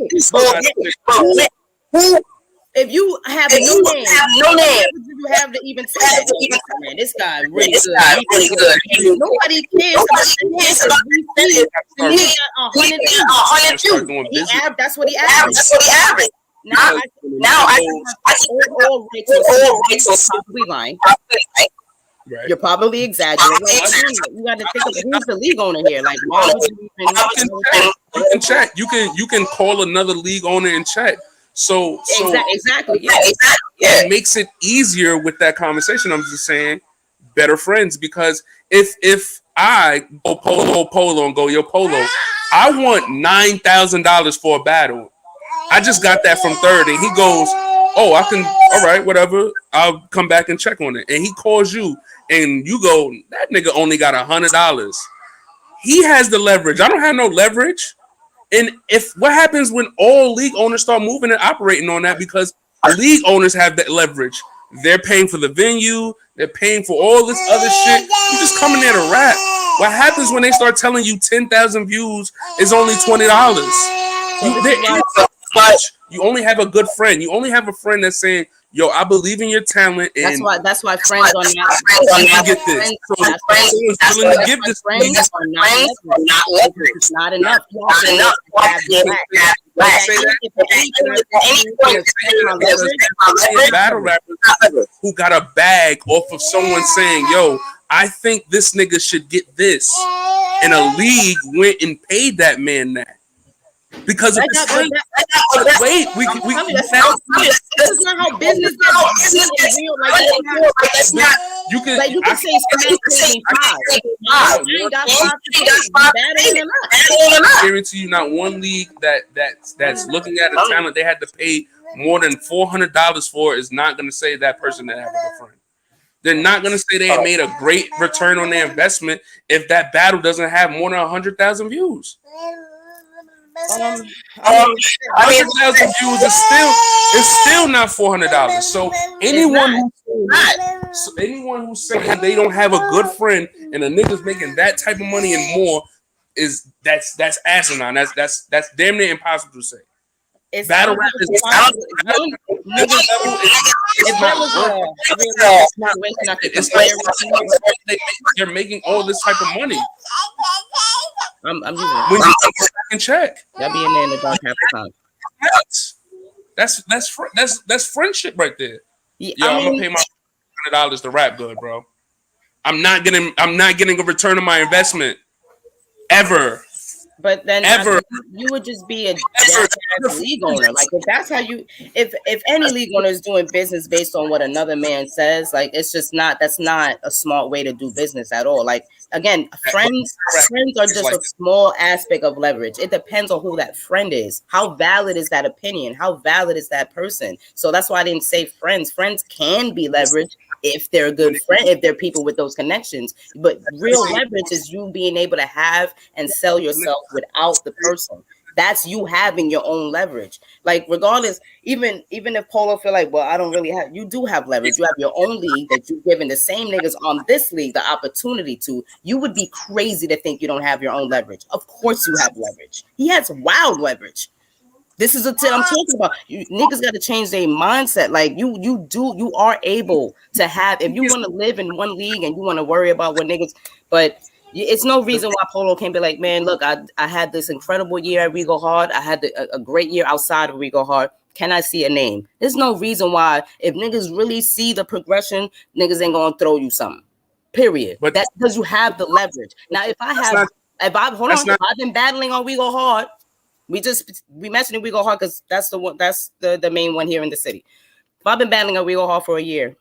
this all day. If you have no name, you have to even say, man, this guy really good. Nobody cares about the That's what he averaged. Now I all rates we line. Right. You're probably exaggerating. You got to think of who's the league owner here. Like, you can check. You can call another league owner and check. So exactly. Yeah. It makes it easier with that conversation. I'm just saying, better friends, because if I go polo and go, yo, Polo, I want $9,000 for a battle. I just got that from Third, and he goes, oh, I can, all right, whatever. I'll come back and check on it. And he calls you, and you go, that nigga only got $100. He has the leverage. I don't have no leverage. And if what happens when all league owners start moving and operating on that, because league owners have that leverage. They're paying for the venue. They're paying for all this other shit. You just coming there to rap. What happens when they start telling you 10,000 views is only $20? You only have a good friend. You only have a friend that's saying, yo, I believe in your talent. And that's why friends are not get this. So someone's willing to give this. Friends are not leverage. It's not enough. Battle rappers who got a bag off of someone saying, yo, I think this nigga should get this. And a league went and paid that man that. Because of this thing. Wait, we this is not how business gets real. You can say I guarantee you, not one league that's looking at a talent they had to pay more than $400 for is not going to say that person that have a good friend. They're not going to say they made a great return on their investment if that battle doesn't have more than 100,000 views. 100,000 views is still not $400. So anyone who's saying they don't have a good friend and a nigga's making that type of money and more that's asinine. That's damn near impossible to say. Battle rap is they're making all this type of money. I'm using when you can check. That be in there in the dark half the time. That's friendship right there. Yeah, I'm gonna pay my $100 to rap good, bro. I'm not getting a return on my investment ever. But then you would just be a league owner. Like if that's how if any league owner is doing business based on what another man says, like that's not a smart way to do business at all. Like again, friends are just a small aspect of leverage. It depends on who that friend is. How valid is that opinion? How valid is that person? So that's why I didn't say friends. Friends can be leveraged if they're a good friend, if they're people with those connections. But real leverage is you being able to have and sell yourself without the person. That's you having your own leverage. Like regardless, even if Polo feel like, well, I don't really have, you do have leverage. You have your own league that you're giving the same niggas on this league the opportunity to. You would be crazy to think you don't have your own leverage. Of course you have leverage. He has wild leverage. This is I'm talking about. You niggas got to change their mindset. Like you are able to have, if you want to live in one league and you want to worry about what niggas, but it's no reason why Polo can't be like, man, look, I had this incredible year at We Go Hard. I had a great year outside of We Go Hard. Can I see a name? There's no reason why, if niggas really see the progression, niggas ain't gonna throw you something. Period. But that's because you have the leverage. Now, if I If I've been battling on We Go Hard. We mentioned We Go Hard because that's the one. That's the main one here in the city. If I've been battling on We Go Hard for a year,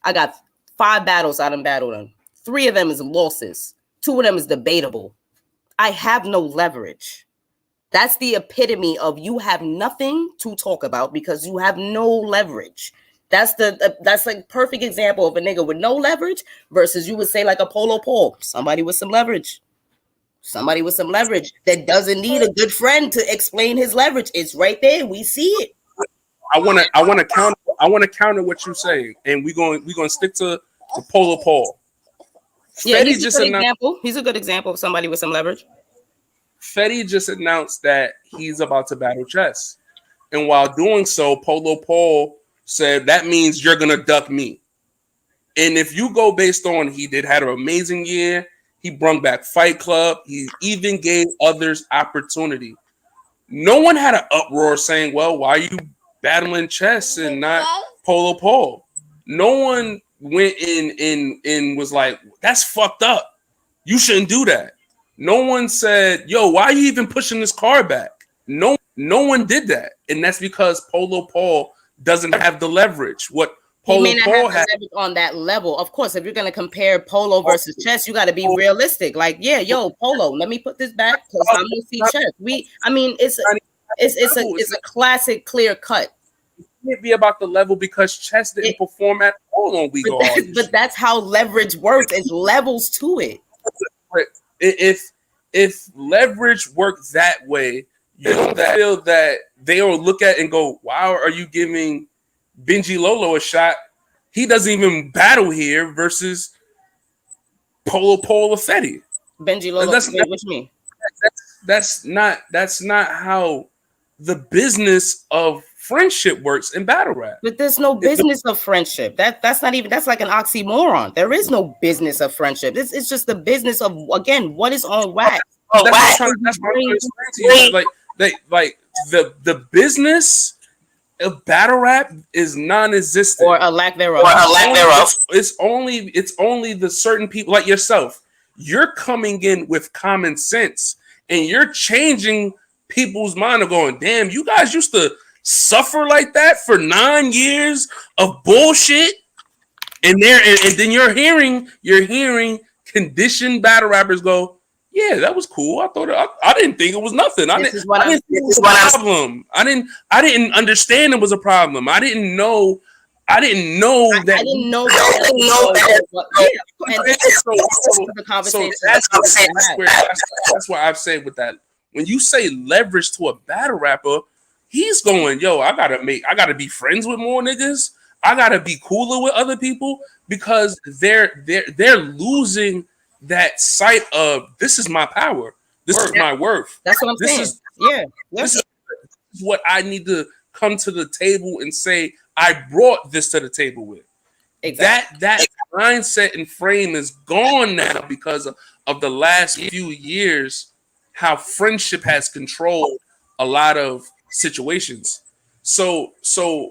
I got 5 battles I done battled on. 3 of them is losses. 2 of them is debatable. I have no leverage. That's the epitome of you have nothing to talk about because you have no leverage. That's like perfect example of a nigga with no leverage versus you would say like a Polo Paul, somebody with some leverage. Somebody with some leverage that doesn't need a good friend to explain his leverage. It's right there. We see it. I want to counter what you're saying, and we're going to stick to the Polo Paul. Yeah, he's a good example. He's a good example of somebody with some leverage. Fetty just announced that he's about to battle Chess, and while doing so, Polo Paul said that means you're gonna duck me. And if you go based on he had an amazing year. He brought back Fight Club. He even gave others opportunity. No one had an uproar saying, well, why are you battling Chess and not Polo Paul? No one went in and was like, that's fucked up. You shouldn't do that. No one said, yo, why are you even pushing this card back? No one did that. And that's because Polo Paul doesn't have the leverage. What Polo he may not Paul have leverage on that level. Of course, if you're going to compare Polo versus Chess, you got to be realistic. Like, yeah, yo, Polo, let me put this back because I'm going to see Chess. It's a classic clear cut. It can't be about the level because Chess didn't perform at all on We Go Hard. But that's how leverage works. It's levels to it. If leverage worked that way, you don't feel that they will look at and go, wow, are you giving Benji Lolo a shot? He doesn't even battle here versus Polo Paul or Fetty. Benji Lolo, what you mean? That's not how the business of friendship works in battle rap. But there's no business of friendship. That's like an oxymoron. There is no business of friendship. It's just the business of, again, what is on wax. That's what I'm trying to explain to you. Like the business of battle rap is non-existent or a lack thereof. It's only the certain people like yourself. You're coming in with common sense and you're changing people's mind of going, damn, you guys used to suffer like that for 9 years of bullshit, and then you're hearing conditioned battle rappers go, yeah, that was cool. I didn't think it was nothing. I didn't think it was a problem. I didn't understand it was a problem. I didn't know that. I didn't know that. That's why I've said with that. When you say leverage to a battle rapper, he's going, yo, I gotta be friends with more niggas. I gotta be cooler with other people because they're losing that sight of this is my power. This is my worth. That's what I'm saying. This is what I need to come to the table and say, I brought this to the table with. Exactly. That mindset and frame is gone now because of the last few years, how friendship has controlled a lot of situations. So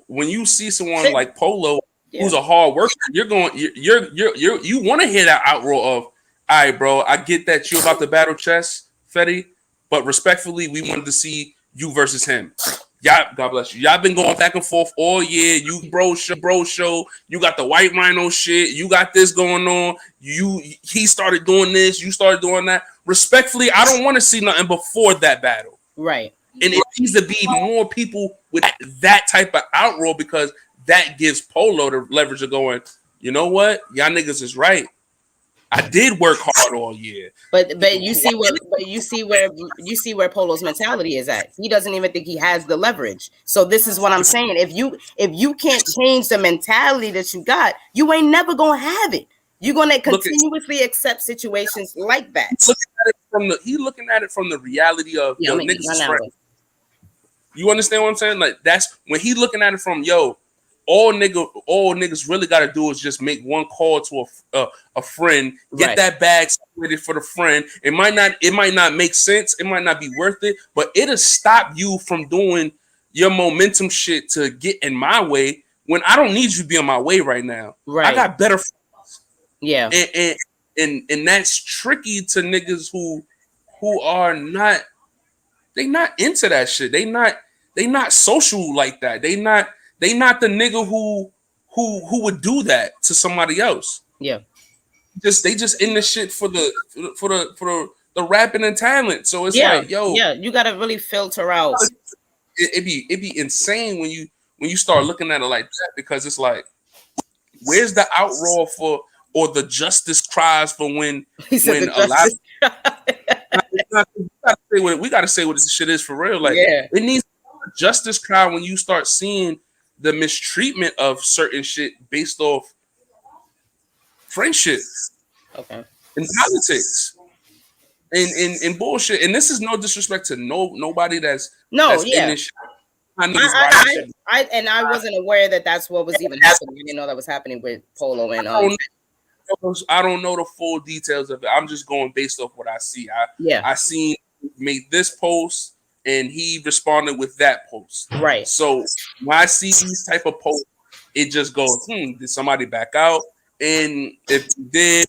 when you see someone like Polo, who's a hard worker, you want to hear that outroar of, all right, bro, I get that you're about to battle Chess, Fetty, but respectfully, we wanted to see you versus him. Y'all, God bless you. Y'all been going back and forth all year. You bro show. You got the white rhino shit. You got this going on. He started doing this. You started doing that. Respectfully, I don't want to see nothing before that battle. Right. And it needs to be more people with that type of outroar because that gives Polo the leverage of going, you know what? Y'all niggas is right. I did work hard all year. But you see where Polo's mentality is at. He doesn't even think he has the leverage. So this is what I'm saying. If you can't change the mentality that you got, you ain't never gonna have it. You're gonna continuously accept situations like that. He's looking at it from the reality of niggas friends. You understand what I'm saying? Like that's when he looking at it from all niggas really got to do is just make one call to a friend, get that bag separated for the friend. It might not make sense. It might not be worth it, but it'll stop you from doing your momentum shit to get in my way when I don't need you to be on my way right now. Right. I got better friends. Yeah. And that's tricky to niggas who who are not into that shit. They not social like that. They not the nigga who would do that to somebody else. Yeah. They just in the shit for the rapping and talent. So it's Yeah. like, yo, yeah, you gotta really filter out. It'd be insane when you start looking at it like that, because it's like, where's the outroar for, or the justice cries for when a lot of we gotta say what this shit is for real. Like, Yeah. it needs a justice cry when you start seeing the mistreatment of certain shit based off friendship, Okay, and politics, and bullshit. And this is no disrespect to nobody that's in this shit. I wasn't aware that that's what was even happening. I didn't know that was happening with Polo and I don't know the full details of it. I'm just going based off what I see. I seen made this post and he responded with that post. Right. So when I see these type of posts, it just goes, did somebody back out? And if did,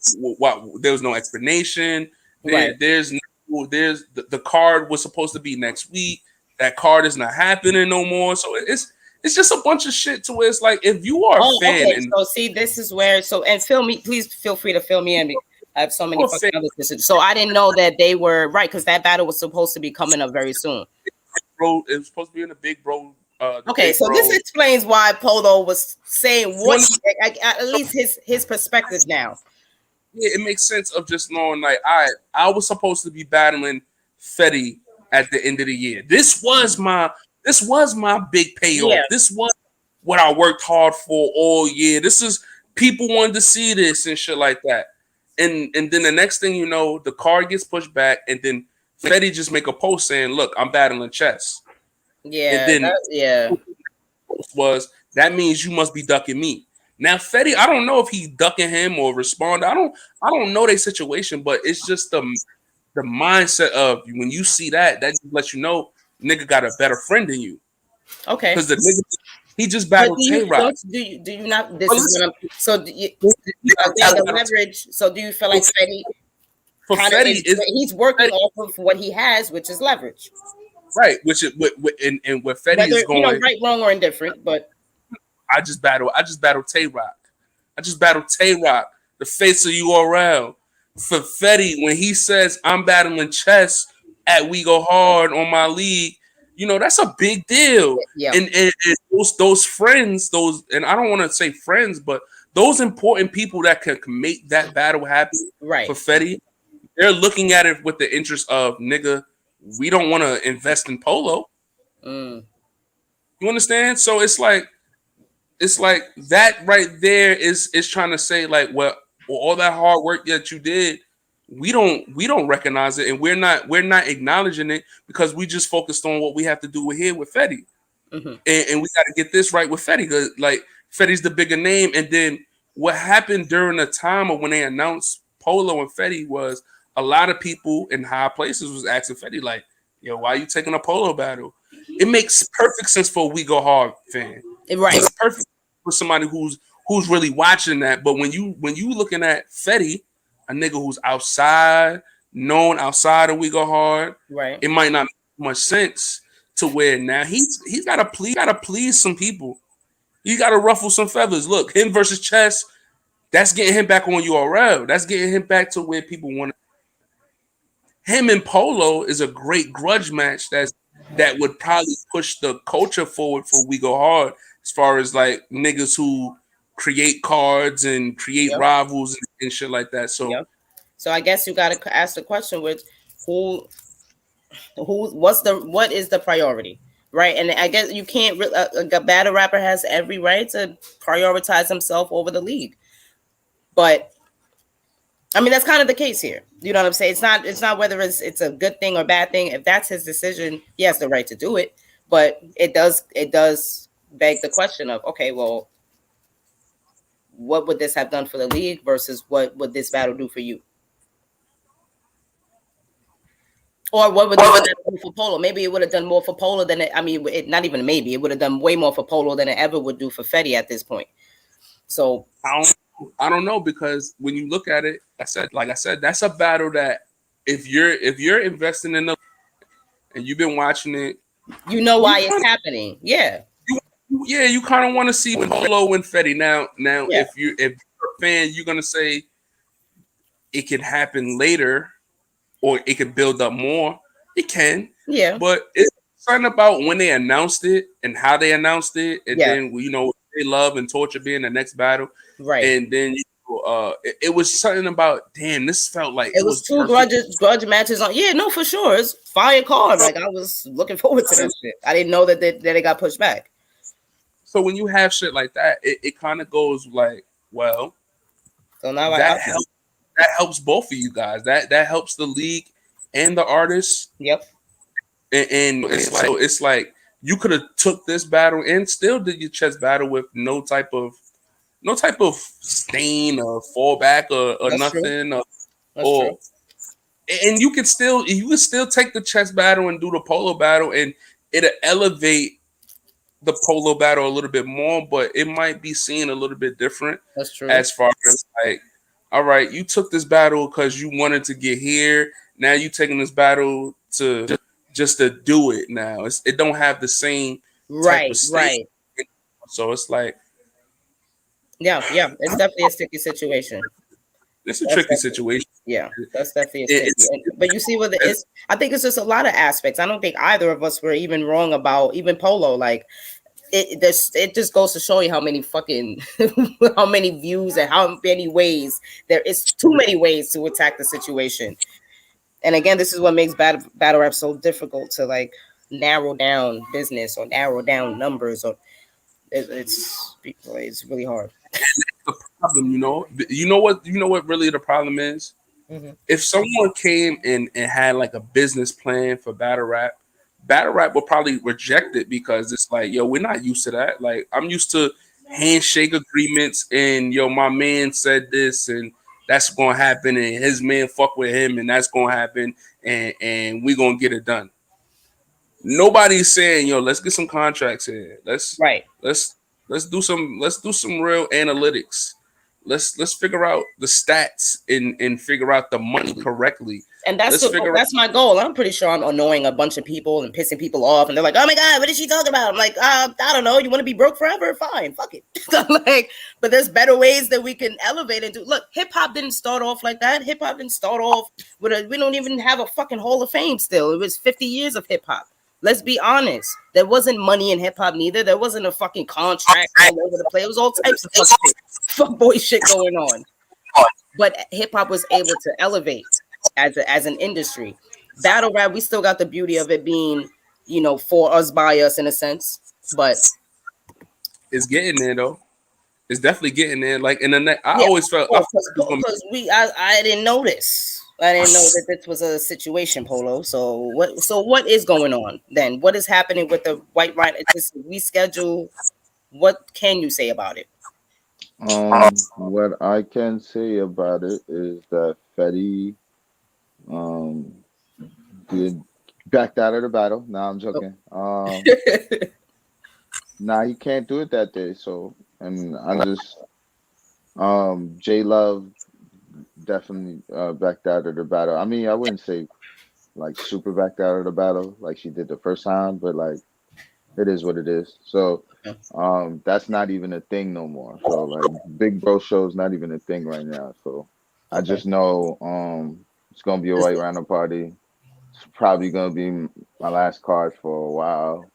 there was no explanation. Right. There's the card was supposed to be next week. That card is not happening no more. So it's just a bunch of shit to where it's like, if you are a fan. Okay. So see, this is where, and please feel free to fill me in. I have so many fucking other decisions. So I didn't know that they were right, because that battle was supposed to be coming up very soon. Bro, it was supposed to be in the Big Bro. Okay, so this explains why Polo was saying what, at least his perspective now. Yeah, it makes sense of just knowing, like, I was supposed to be battling Fetty at the end of the year. This was my big payoff. Yeah. This was what I worked hard for all year. This is, people wanted to see this and shit like that. And then the next thing you know, the card gets pushed back, and then Fetty just make a post saying, "Look, I'm battling chess." Yeah. And then that means you must be ducking me. Now Fetty, I don't know if he ducking him or respond. I don't know their situation, but it's just the mindset of, when you see that just lets you know nigga got a better friend than you. Okay. Because the nigga, he just battled Tay-Rock. Do you not? This is what I'm. So do you, the leverage. So do you feel like Fetty? For Fetty, he's working off of what he has, which is leverage. Right. Which is and where Fetty is going. Right, wrong, or indifferent, but I just battled Tay-Rock. I just battled Tay-Rock, the face of URL. For Fetty, when he says I'm battling chess at We Go Hard on my league, that's a big deal. Yeah. And those friends, and I don't want to say friends, but those important people that can make that battle happen, right, for Fetty, they're looking at it with the interest of, nigga, we don't want to invest in Polo. You understand? So it's like that right there is trying to say, like, well, all that hard work that you did, we don't recognize it, and we're not acknowledging it, because we just focused on what we have to do here with Fetty. And we got to get this right with Fetty, because, like, Fetty's the bigger name. And then what happened during the time of when they announced Polo and Fetty was, a lot of people in high places was asking Fetty, like, yo, why are you taking a Polo battle? It makes perfect sense for a We Go Hard fan. Right. It's perfect for somebody who's really watching that. But when you looking at Fetty, a nigga who's known outside of We Go Hard, right, it might not make much sense to where now he's gotta please some people. He gotta ruffle some feathers. Look, him versus Chess, that's getting him back on URL. That's getting him back to where people want. Him and Polo is a great grudge match that would probably push the culture forward for We Go Hard, as far as, like, niggas who create cards and create rivals and shit like that. So so I guess you got to ask the question, which what is the priority, right? And I guess you can't, a battle rapper has every right to prioritize himself over the league, but I mean, that's kind of the case here. You know what I'm saying? It's not whether it's a good thing or bad thing. If that's his decision, he has the right to do it. But it does beg the question of, okay, well, what would this have done for the league versus what would this battle do for you? Or what would this battle do for Polo? Maybe it would have done more for Polo than not even maybe. It would have done way more for Polo than it ever would do for Fetty at this point. So I don't know, because when you look at it, like I said, that's a battle that if you're investing in the and you've been watching it, you know why it's happening. Yeah. You kind of want to see Polo and Fetty. Now, Yeah. if you're a fan, you're gonna say it can happen later, or it can build up more. It can, yeah. But it's something about when they announced it and how they announced it, and then they love and torture being the next battle, right? And then it was something about damn. This felt like it was two grudge matches on. Yeah, no, for sure. It's fire card. Like I was looking forward to that shit. I didn't know that it got pushed back. So when you have shit like that, it kind of goes like, well, so now that helps both of you guys. That helps the league and the artists. Yep. And it's like you could have took this battle and still did your chess battle with no type of stain or fallback or nothing. True. And you could still take the chess battle and do the polo battle, and it'll elevate the polo battle a little bit more, but it might be seen a little bit different. That's true. As far as like, all right, you took this battle because you wanted to get here. Now you taking this battle to just to do it. Now it don't have the same type of state. Right. So it's like, yeah, it's definitely a sticky situation. It's a tricky situation. Yeah, that's definitely a sticky. But you see what it is. I think it's just a lot of aspects. I don't think either of us were even wrong about even polo. Like it just goes to show you how many how many views and how many ways there is. Too many ways to attack the situation. And again, this is what makes battle rap so difficult to like narrow down business or narrow down numbers, or it's really hard. The problem, you know what really the problem is. Mm-hmm. If someone came and had like a business plan for battle rap will probably reject it because it's like, yo, we're not used to that. Like, I'm used to handshake agreements, and yo, my man said this, and that's gonna happen, and his man fuck with him, and that's gonna happen, and we gonna get it done. Nobody's saying, yo, let's get some contracts here. Let's do some real analytics. Let's figure out the stats and figure out the money correctly. And that's my goal. I'm pretty sure I'm annoying a bunch of people and pissing people off, and they're like, "Oh my god, what is she talking about?" I'm like, I don't know. You want to be broke forever? Fine, fuck it. But there's better ways that we can elevate and do. Look, hip hop didn't start off like that. Hip hop didn't start off with we don't even have a fucking Hall of Fame still. It was 50 years of hip hop. Let's be honest. There wasn't money in hip hop neither. There wasn't a fucking contract all over the place. It was all types of fuck boy shit going on. But hip hop was able to elevate as an industry. Battle rap, we still got the beauty of it being, for us by us in a sense. But it's getting there though. It's definitely getting there. Like in the next, I always felt because I didn't know this. I didn't know that this was a situation, Polo. So what is going on then? What is happening with the White Rhino? It's just reschedule. What can you say about it? What I can say about it is that Fetty backed out of the battle. Nah, I'm joking. Nah, he can't do it that day. So, and I just J Love definitely backed out of the battle. I mean, I wouldn't say like super backed out of the battle like she did the first time, but like it is what it is. So that's not even a thing no more. So like Big Bro show is not even a thing right now. So I just know it's gonna be a White Rhino party. It's probably gonna be my last card for a while.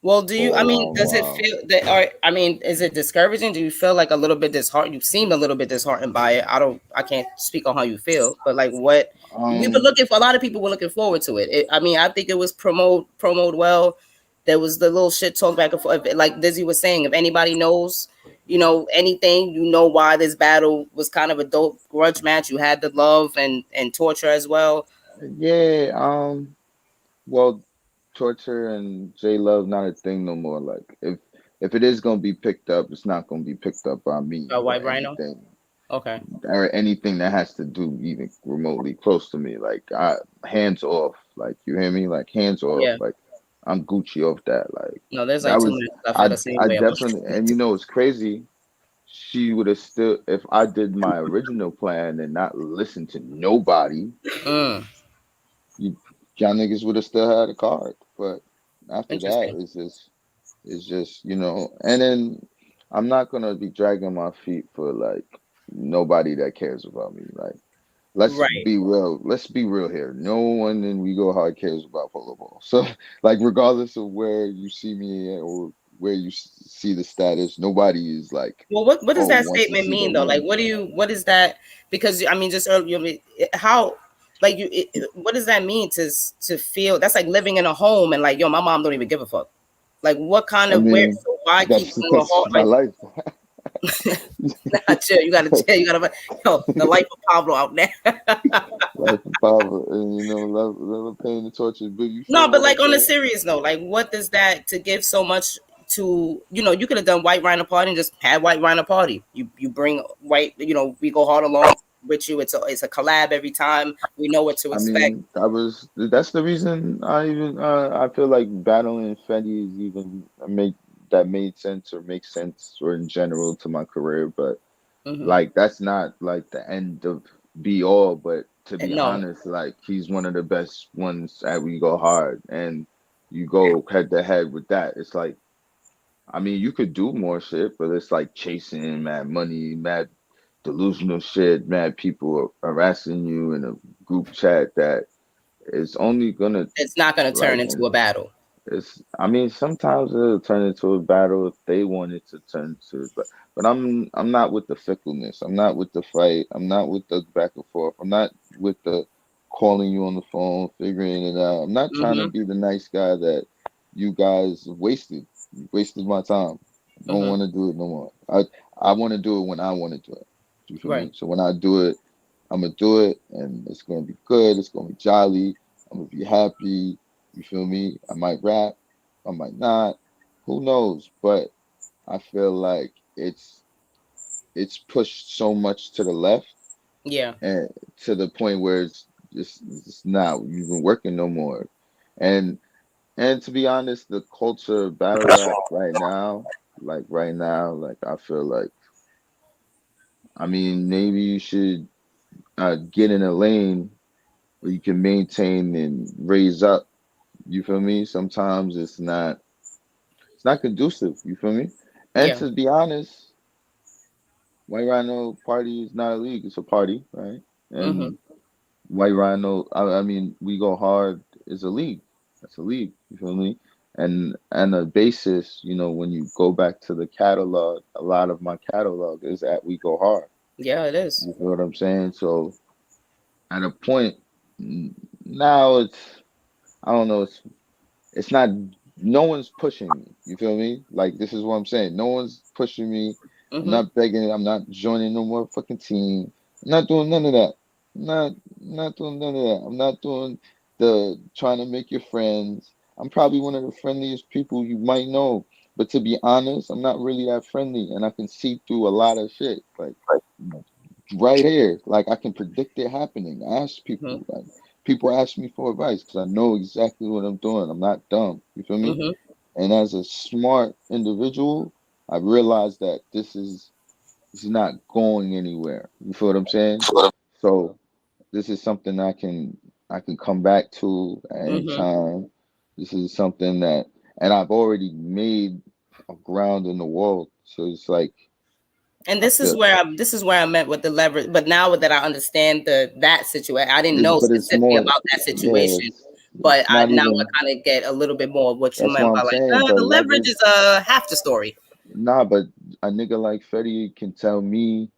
Well, do you? I mean, does it feel that? Or I mean, is it discouraging? Do you feel like a little bit disheartened? You seemed a little bit disheartened by it. I can't speak on how you feel, but like, what we were looking for. A lot of people were looking forward to it. I mean, I think it was promoted well. There was the little shit talk back and forth. Like Dizzy was saying, if anybody knows, anything, why this battle was kind of a dope grudge match. You had the love and torture as well. Yeah. Well, torture and J Love not a thing no more. Like if it is gonna be picked up, it's not gonna be picked up by me. White Rhino. Okay. Or anything that has to do even remotely close to me. Like hands off. Like you hear me? Like hands off. Yeah. Like I'm Gucci off that. Like no, there's like too much stuff. I definitely, and it's crazy. she would have still, if I did my original plan and not listened to nobody, Mm, you y'all niggas would have still had a card. But after that, interesting. it's just, and then I'm not gonna be dragging my feet for like nobody that cares about me. Like, let's Right. be real. Let's be real here. No one in We Go Hard cares about polo ball. So, like, regardless of where you see me at or where you see the status, nobody is like, Well, what does oh, that wants to statement see the mean though? Like, win. what is that? Because I mean, just earlier, how, like, what does that mean to feel? That's like living in a home and like, yo, my mom don't even give a fuck. Like, what kind I of where? mean, So why keep going that's hard? my Like, life. nah, chill. You gotta chill. You gotta, yo, the life of Pablo out there. Life of Pablo, and love pain and torture. But you No, feel but what I'm like on a saying? serious note, like, what does that to give so much to? You could have done White Rhino Party and just had White Rhino Party. You bring white. We go hard along with you. It's a collab every time. We know what to I expect. mean, that's the reason I feel like battling Fetty is even made sense or makes sense or in general to my career, but Hmm. like that's not like the end of be all. But to be No, honest, like he's one of the best ones at We Go Hard, and you go head to head with that. It's like, I mean, you could do more shit, but it's like chasing mad money, mad delusional shit, mad people harassing you in a group chat that is only gonna it's not gonna turn like, into a battle. I mean, sometimes it'll turn into a battle if they want it to turn to, but I'm not with the fickleness. I'm not with the fight. I'm not with the back and forth. I'm not with the calling you on the phone, figuring it out. I'm not trying to Hmm. be the nice guy that you guys wasted. You wasted my time. I don't Hmm. want to do it no more. I want to do it when I want to do it. You feel Right. me? So when I do it, I'm gonna do it, and it's gonna be good. It's gonna be jolly. I'm gonna be happy. You feel me? I might rap, I might not. Who knows? But I feel like it's pushed so much to the left, Yeah. and to the point where it's not even working no more. And and to be honest, the culture of battle rap right now, like I feel like, I mean, maybe you should get in a lane where you can maintain and raise up. You feel me? Sometimes it's not conducive. You feel me? And Yeah. to be honest, White Rhino Party is not a league; it's a party, right? Hmm. And White Rhino, I mean, We Go Hard is a league. That's a league. You feel me? And a basis, when you go back to the catalog, a lot of my catalog is at We Go Hard. Yeah, it is. You feel what I'm saying? So at a point, now I don't know. It's not, no one's pushing me. You feel me? Like, this is what I'm saying. No one's pushing me. I'm Hmm. not begging. I'm not joining no more fucking team. I'm not doing none of that. I'm not doing none of that. I'm not doing the trying to make your friends. I'm probably one of the friendliest people you might know. But to be honest, I'm not really that friendly, and I can see through a lot of shit. Like, right here. Like, I can predict it happening. I ask Hmm. people. Like, people ask me for advice because I know exactly what I'm doing. I'm not dumb. You feel me? Hmm. And as a smart individual, I realized that this is not going anywhere. You feel what I'm saying? So this is something I can come back to at any Hmm. time. This is something that, and I've already made a ground in the world. So it's like, And I this is feel where I meant with the leverage. But now that I understand that situation, I didn't know it's specifically more, about that yeah, situation. But it's not now even. I kind of get a little bit more of what you That's what meant by I'm like saying. the But leverage leverage, is half the story. nah. But a nigga like Fetty can tell me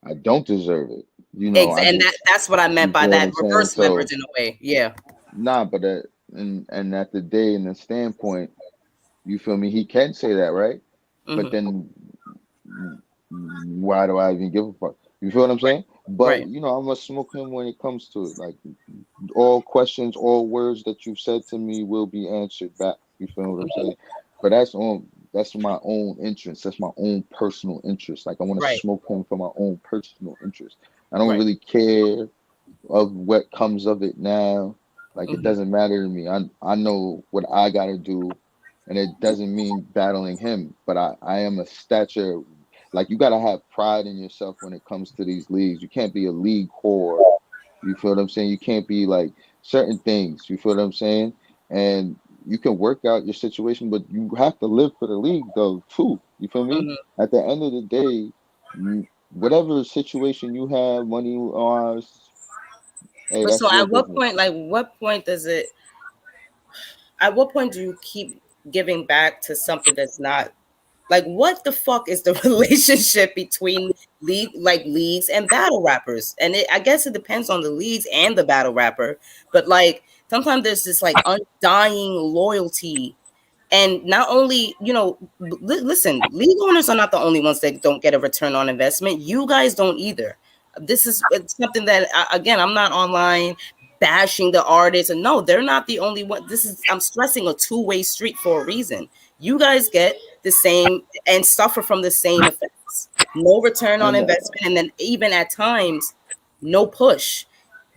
I don't deserve it. I And just, that's what I meant you by feel what that I'm saying? reverse leverage So, in a way. Yeah. nah, but and at the day and the standpoint, you feel me? He can say that, right? But Hmm. then why do I even give a fuck? You feel what I'm saying? But Right. I'm gonna smoke him when it comes to it. Like, all questions, all words that you've said to me will be answered back. You feel what I'm Hmm. saying? But that's my own interest. That's my own personal interest. Like, I want to Right. smoke him for my own personal interest. I don't Right. really care of what comes of it now. Like, it Hmm. doesn't matter to me. I know what I gotta do, and it doesn't mean battling him. But I am a stature like you gotta have pride in yourself when it comes to these leagues. You can't be a league whore. You feel what I'm saying? You can't be like certain things. You feel what I'm saying? And you can work out your situation, but you have to live for the league though too. You feel me? Mm-hmm. At the end of the day, whatever situation you have, money wise, hey, But so that's your at what business. point, like what point does it, at what point do you keep giving back to something that's not, like, what the fuck is the relationship between leagues and battle rappers? And I guess it depends on the leagues and the battle rapper, but like sometimes there's this like undying loyalty. And not only, listen, league owners are not the only ones that don't get a return on investment. You guys don't either. This is something that, again, I'm not online bashing the artists. And no, they're not the only one. I'm stressing a two-way street for a reason. You guys get the same and suffer from the same effects. No return on And investment. And then even at times, no push.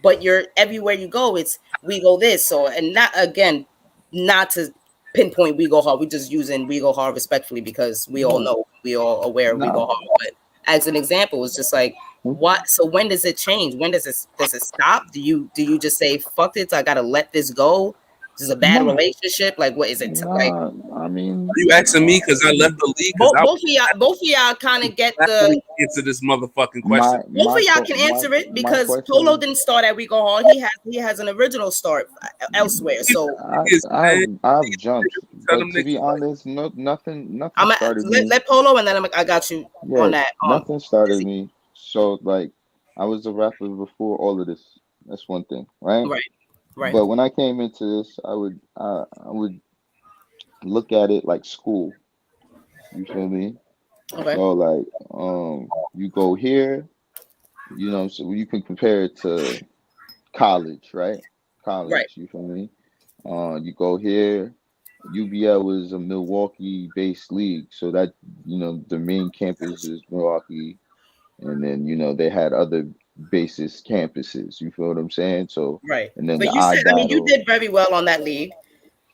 But you're everywhere you go, it's we go this. So, and not, again, not to pinpoint We Go Hard. We're just using We Go Hard respectfully because we all know, we all aware of We Go Hard. But as an example, it's just like, what? So when does it change? When does it stop? Do you just say fuck it? I gotta let this go. This is a bad relationship. Like, what is it? Like, I mean, Are you asking me because I left the league? both of y'all kind of get the answer this motherfucking question. both of y'all can answer it because Polo didn't start at We Go Hard. He has an original start elsewhere. So I've jumped, but to be honest, nothing started me. Let Polo, and then I got you on that. Nothing started me. So like, I was a rapper before all of this. That's one thing, right? Right. But when I came into this, I would look at it like school. You feel me? Okay. So like, you go here, so you can compare it to college, right? College, right. You feel me? You go here. UBL is a Milwaukee-based league, so that the main campus is Milwaukee, and then they had other basis campuses. You feel what I'm saying? So right. And then but you said, I mean, you did very well on that league,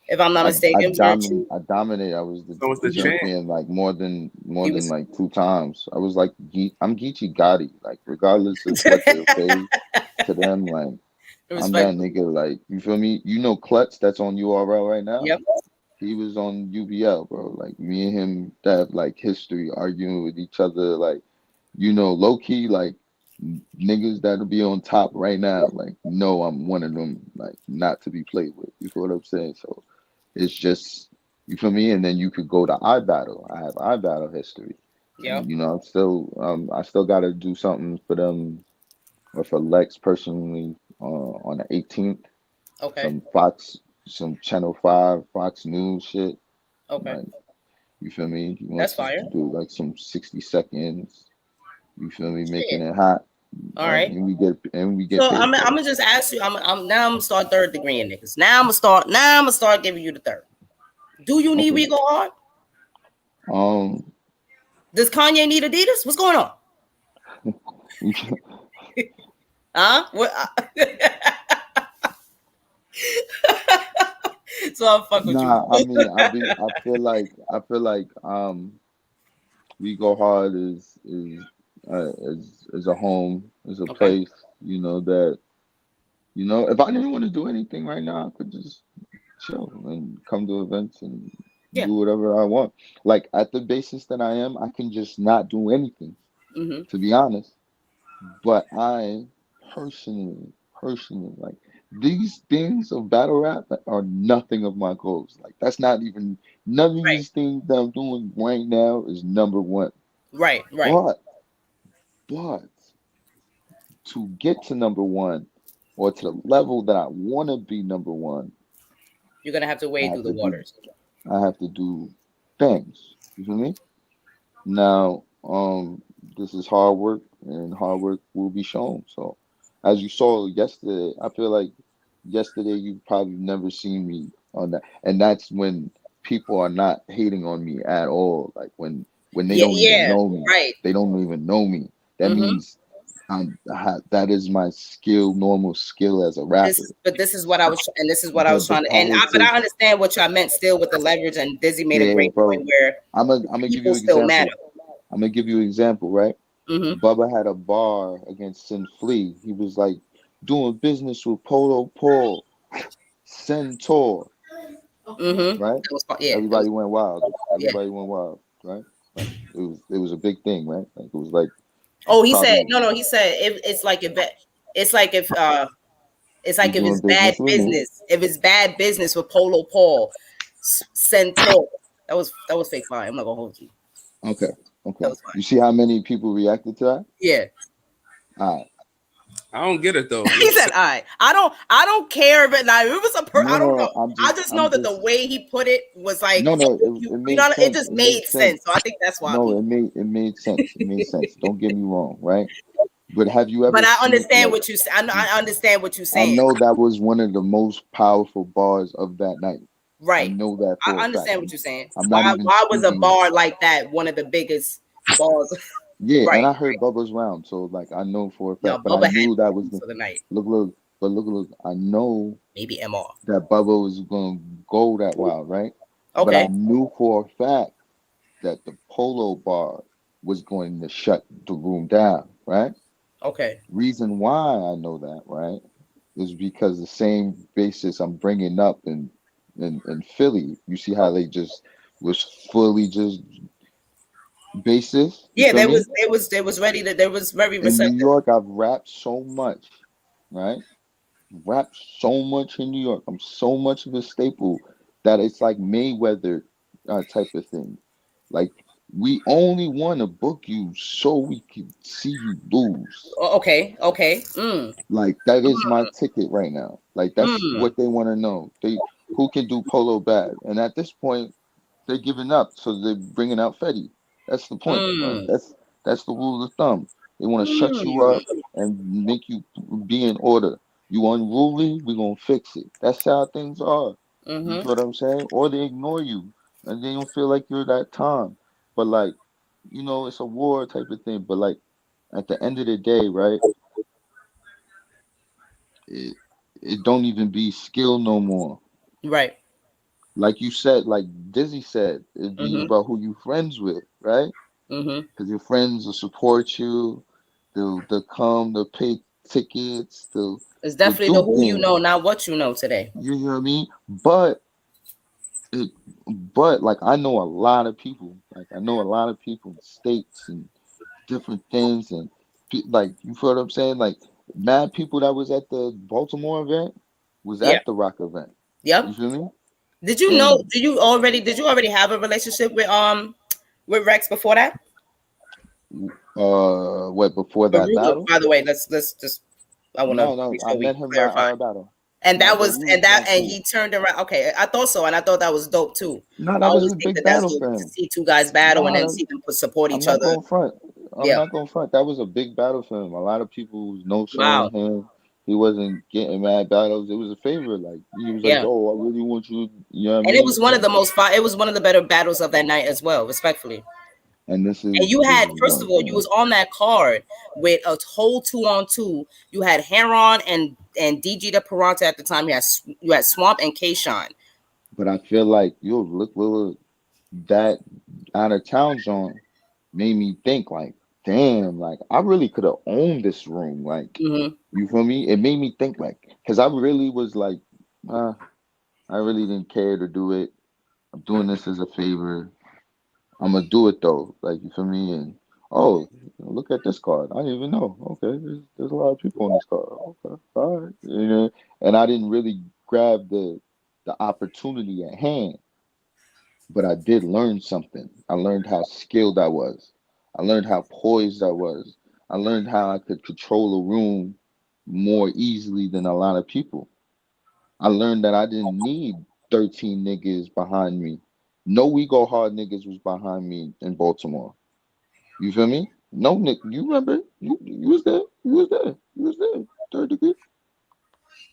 if I'm not mistaken. I dominated. I was the champion like more than like 2 times. I was like, I'm Geechee Gotti. Like regardless of what they'll say to them, like I'm that nigga. Like you feel me? Klutz that's on URL right now. Yep. He was on UBL, bro. Like me and him have like history arguing with each other. Like low key, like niggas that'll be on top right now. Like I'm one of them. Like not to be played with. You feel what I'm saying? So. It's just, you feel me? And then you could go to iBattle. I have iBattle history. Yeah. I'm still, I still got to do something for them or for Lex personally on the 18th. Okay. Some Channel 5, Fox News shit. Okay. Like, you feel me? He That's wants fire. to do like some 60 seconds. You feel me? Making it hot. All right. And we get So I'm gonna just ask you. I'm gonna start third degree in niggas. Now I'm gonna start giving you the third. Do you need We Go Hard? Does Kanye need Adidas? What's going on? Huh? What? So I'm fucking with you. I mean, I feel like We Go Hard is a home, is a place, that if I didn't want to do anything right now, I could just chill and come to events and do whatever I want. Like at the basis that I am, I can just not do anything, to be honest. But I personally, like these things of battle rap are nothing of my goals. Like that's not even none of these things that I'm doing right now is number one. Right. But to get to number one or to the level that I want to be number one, you're gonna have to wade through the waters. I have to do things. You feel me? Now, this is hard work, and hard work will be shown. So, as you saw yesterday, I feel like yesterday you probably never seen me on that, and that's when people are not hating on me at all. Like when they don't even know me, they don't even know me. That means that is my normal skill as a rapper. This is what I was trying to, but I understand what y'all meant still with the leverage, and Dizzy made a great point where I'm gonna give you an example. I'm gonna give you an example, right? Mm-hmm. Bubba had a bar against Sin Flea. He was like doing business with Polo Paul, Centaur, Mm-hmm. right? That was yeah. That was Everybody went wild. yeah. Everybody went wild, right? Like it was a big thing, right? Like it was like Oh, he said probably no. He said it's like it's like if you doing it's bad business with me. business. If it's bad business with Polo Paul, Centaur. That was fake fine. I'm not gonna hold you. Okay, That okay. was fine. You see how many people reacted to that? Yeah. All right. I don't get it though. He said, "I don't care, but now it was No, I don't no. know. I just know I'm that the just. way he put it was like No, no. It you made know, it sense. just It made made sense. sense. So I think that's why No, people. it made sense. It made sense. Don't get me wrong, right? But have you ever But I seen understand like? what you. I understand what you're I saying. know that was one of the most powerful bars of that night. I Right. know that I for a fact. understand what you're saying. I'm not Why? even Why was a speaking. bar like that one of the biggest bars? Yeah, Right. and I heard Bubba's round, so like I know for a No, fact. But I Bubba had knew that was for the night. look. But look. I know Maybe MR. that Bubba was gonna go that wild, right? But I Okay. knew for a fact that the Polo bar was going to shut the room down, right? Okay. Reason why I know that, right, is because the same basis I'm bringing up in Philly. You see how Okay. they just was fully just basis. You Yeah, feel me? they was ready to. They was very In New receptive. York, I've rapped so much, right? Rapped so much in New York. I'm so much of a staple that it's like Mayweather type of thing. Like we only want to book you so we can see you lose. Okay. Okay. Like that is my ticket right now. Like that's Mm. what they want to know. They who can do Polo bad, and at this point they're giving up, so they're bringing out Fetty. That's the point. Right? Mm. That's the rule of thumb. They want to shut you Mm. up and make you be in order. You unruly, we gonna fix it. That's how things are. You Mm-hmm. feel what I'm saying? Or they ignore you and they don't feel like you're that time. But like, it's a war type of thing. But like at the end of the day, right? It it don't even be skill no more. Right. Like you said, like Dizzy said, it'd be Mm-hmm. about who you friends with, right? Mm-hmm. Because your friends will support you. They'll come. They'll pay tickets. It's They'll definitely the do who you things. know, not what you know today. You know what I mean? It, but like I know a lot of people. Like I know a lot of people in states and different things, and like you feel what I'm saying? Like mad people that was at the Baltimore event was Yeah. at the Rock event. You Yep. feel me? Did you know? And Did you already have a relationship with Rex before that? what before that battle? By the way, let's just. I want to No, no, make I sure we met him at clarify. our battle. And No, that but was we was and cool. he turned around. Okay, I thought so, and I thought that was dope too. No, I that was always a think big that that's battle dope for to him. see two guys battle and No, then see them support I'm each not other. going front. I'm Yeah. not going front. That was a big battle for him. A lot of people was no Wow. showing him. He wasn't getting mad battles. It was a favor. Like he was like, Yeah. "Yo, I really want you." You know what I And it mean? was one of the most fire. It was one of the better battles of that night as well, respectfully. And And you this had, is first what of I'm all, you saying. was on that card with a whole 2-on-2. You had Heron and DG de Perante at the time. You had Swamp and Kayshawn. But I feel like yo, look, that out of town zone made me think like, damn, like I really could have owned this room. Like, Mm-hmm. you feel me? It made me think like, because I really was like, uh, I really didn't care to do it. I'm doing this as a favor. I'm gonna do it though. Like, you feel me? And oh, look at this card. I didn't even know. Okay, there's a lot of people on this card. Okay, all right. And I didn't really grab the opportunity at hand, but I did learn something. I learned how skilled I was. I learned how poised I was. I learned how I could control a room more easily than a lot of people. I learned that I didn't need 13 niggas behind me. No We Go Hard niggas was behind me in Baltimore. You feel me? No Nick, you remember? You was there. You was there. You was there. Third degree.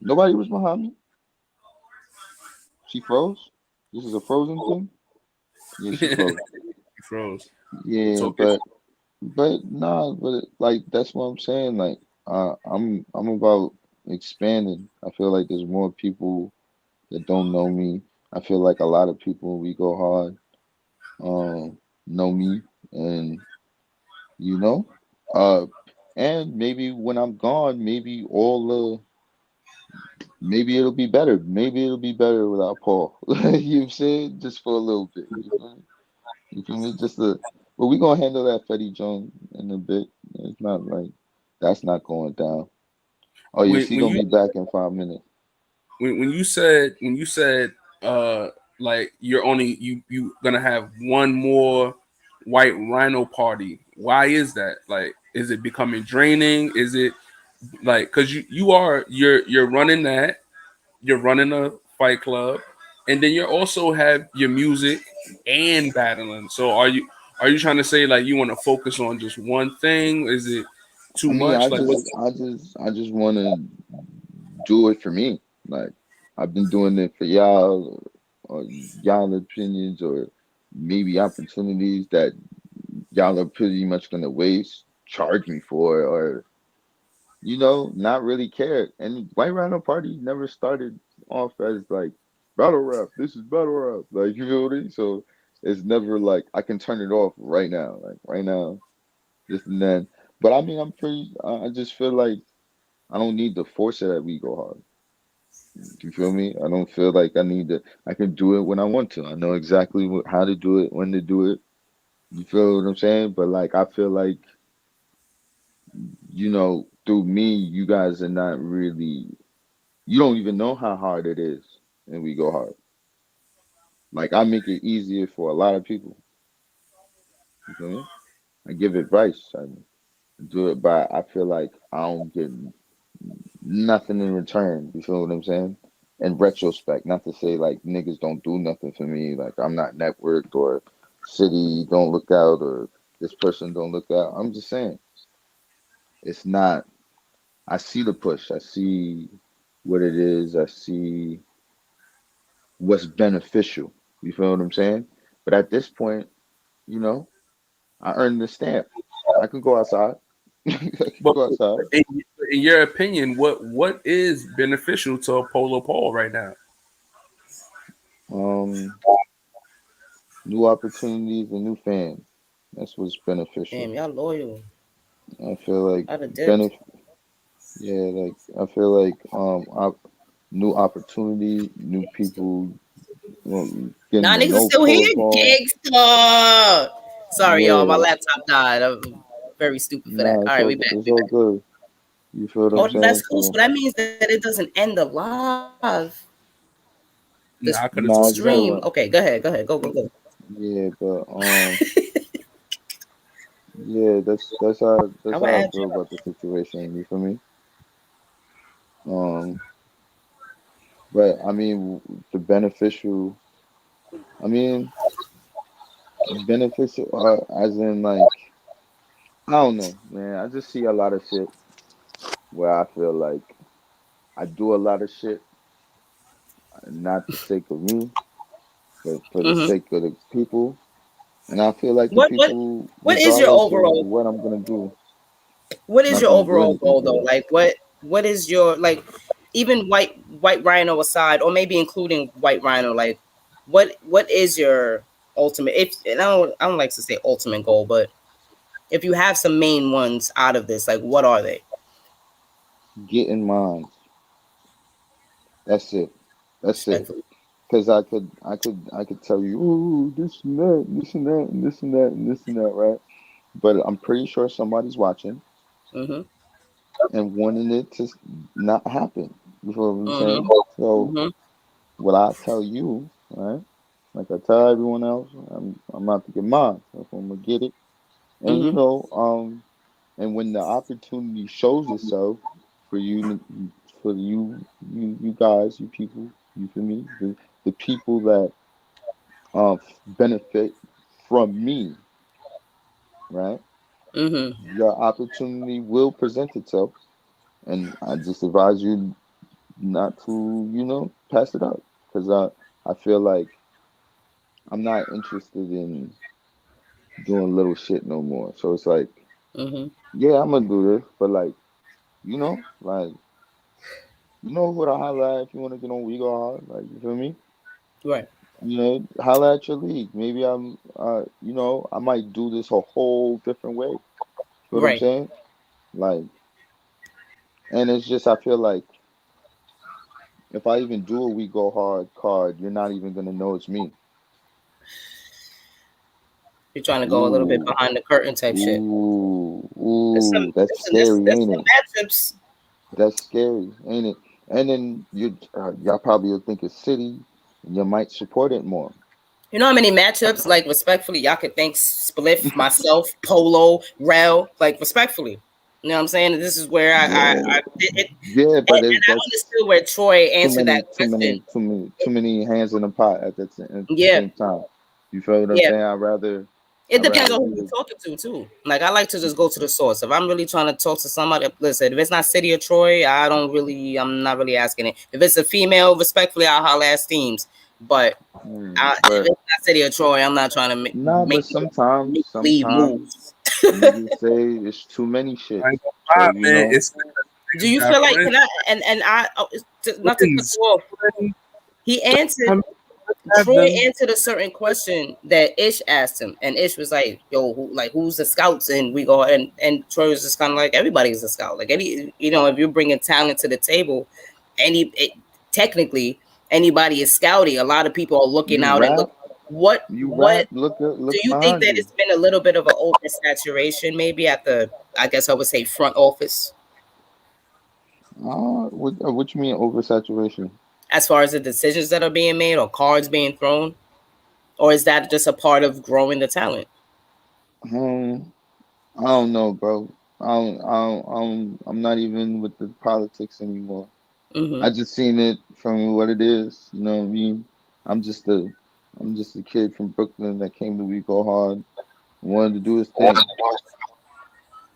Nobody was behind me. She froze. This is a frozen thing. Yeah, she froze. He froze. It's Yeah, okay. but nah, but like that's what I'm saying. Like I'm about expanding. I feel like there's more people that don't know me. I feel like a lot of people We Go Hard know me, and you know. And maybe when I'm gone, maybe it'll be better. Maybe it'll be better without Paul. You know what I'm saying? Just for a little bit. You feel me? You feel me? But we gonna handle that Fetty Jones in a bit. It's not like that's not going down. Oh yes, he when gonna you be back in 5 minutes. when you said like you're only you gonna have one more white rhino party. Why is that? Like, is it becoming draining? Is it like because you're running that, you're running a fight club, and then you also have your music and battling. So are you trying to say like you want to focus on just one thing? Is it too I mean, much? Like what's I just want to do it for me. Like I've been doing it for y'all, or y'all opinions, or maybe opportunities that y'all are pretty much gonna waste, charge me for, or not really care. And White Rhino Party never started off as like battle rap. This is battle rap. Like you feel me? So it's never like I can turn it off right now. Like right now, this and then. But I mean, I just feel like I don't need to force it at We Go Hard. You feel me? I don't feel like I need to. I can do it when I want to. I know exactly how to do it, when to do it. You feel what I'm saying? But like, I feel like through me, you guys are not really. You don't even know how hard it is, and We Go Hard. Like I make it easier for a lot of people. You feel me? I give advice. I do it, but I feel like I don't get nothing in return. You feel what I'm saying? In retrospect, not to say like niggas don't do nothing for me, like I'm not networked or city don't look out or this person don't look out. I'm just saying it's not. I see the push. I see what it is. I see what's beneficial. You feel what I'm saying? But at this point, you know, I earned the stamp. I can go outside. I can but go outside. in, in your opinion, what is beneficial to Polo Paul right now? Um, New opportunities and new fans. That's what's beneficial. Damn, y'all loyal. I feel like I'd have dipped. benef yeah, like I feel like new opportunity, new people getting Nah, to niggas are know still here. protocol. Gangsta. Sorry, y'all. My Yeah, laptop died. I'm very stupid for that. nah, All right, we back. it's We all back. good. You feel what I'm Oh, that's saying? cool. So So that means that it doesn't end the live. The Nah, I could have nah, told it's you that. stream. gonna Okay, go ahead. Go ahead. Go, go, go. yeah, but yeah, that's I'm gonna how I add feel about the situation. You feel me? Um, but I mean the beneficial. I mean beneficial, as in like I don't know, man. I just see a lot of shit where I feel like I do a lot of shit, not the sake of me, but for the you. sake of the people. And I feel like the What what people, what is your regardless of overall what I'm gonna do, what is not your gonna do overall anything goal for though? them. Like what is your like even white rhino aside, or maybe including white rhino, like what is your ultimate, if and I don't like to say ultimate goal, but if you have some main ones out of this, like what are they? Get in minds. That's it. That's it. Respectfully. Because I could tell you, ooh, this and that, and this and that, and this and that, and this and that, right? But I'm pretty sure somebody's watching Mm-hmm. and wanting it to not happen. You feel what I'm saying? Mm-hmm. So Mm-hmm. what I tell you, right? Like I tell everyone else, I'm out to get mine. So I'm gonna get it. And Mm-hmm. and when the opportunity shows itself for you guys, you people, you feel me? The people that benefit from me, right? Mm-hmm. Your opportunity will present itself, and I just advise you not to, pass it up, because I feel like I'm not interested in doing little shit no more. So it's like, Mm-hmm. yeah, I'm gonna do this, but like, like, what I holla at if you want to get on We Go Hard, like, you feel me? Right. Holla at your league. Maybe I might do this a whole different way. what I'm Right. saying? Like, and it's just I feel like if I even do a We Go Hard card, you're not even gonna know it's me. You're trying to go a little bit Ooh, behind the curtain type shit. ooh, that's scary, There's ain't some it? matchups. That's scary, ain't it? And then y'all probably will think it's City, and you might support it more. You know how many matchups, like respectfully, y'all could thank Spliff, myself, Polo, Rel, like respectfully. You know what I'm saying? This is where Yeah, but and I that's understood where Troy too answered many, that too question. many, too many, too many hands in the pot at the Yeah, same time. You feel what I'm yeah. saying? It I'd depends rather on who do you're the. talking to too. Like I like to just go to the source. If I'm really trying to talk to somebody, listen. If it's not City or Troy, I'm not really asking it. If it's a female, respectfully, I'll holler at Steams. But if But it's not City or Troy, I'm not trying to nah, but leave sometimes moves. niggas say it's too many I shits. ain't So gonna lie, man. It's Do you feel like not to cut friends. you off? He answered. How many have Troy them? answered a certain question that Ish asked him, and Ish was like, "Yo, who's the scouts?" And we go, and Troy was just kind of like, "Everybody's a scout. Like if you're bringing talent to the table, technically anybody is scouting. A lot of people are looking You out and rap, look. What you rap. Look do look you think behind that you. it's been a little bit of an oversaturation, maybe at the, I guess I would say, front office, What you mean oversaturation? as far as the decisions that are being made or cards being thrown, or is that just a part of growing the talent? Um, I don't know, bro. I'm not even with the politics anymore. Mm-hmm. I just seen it from what it is. You know what I mean? I'm just a, I'm just a kid from Brooklyn that came to We Go Hard, wanted to do his thing.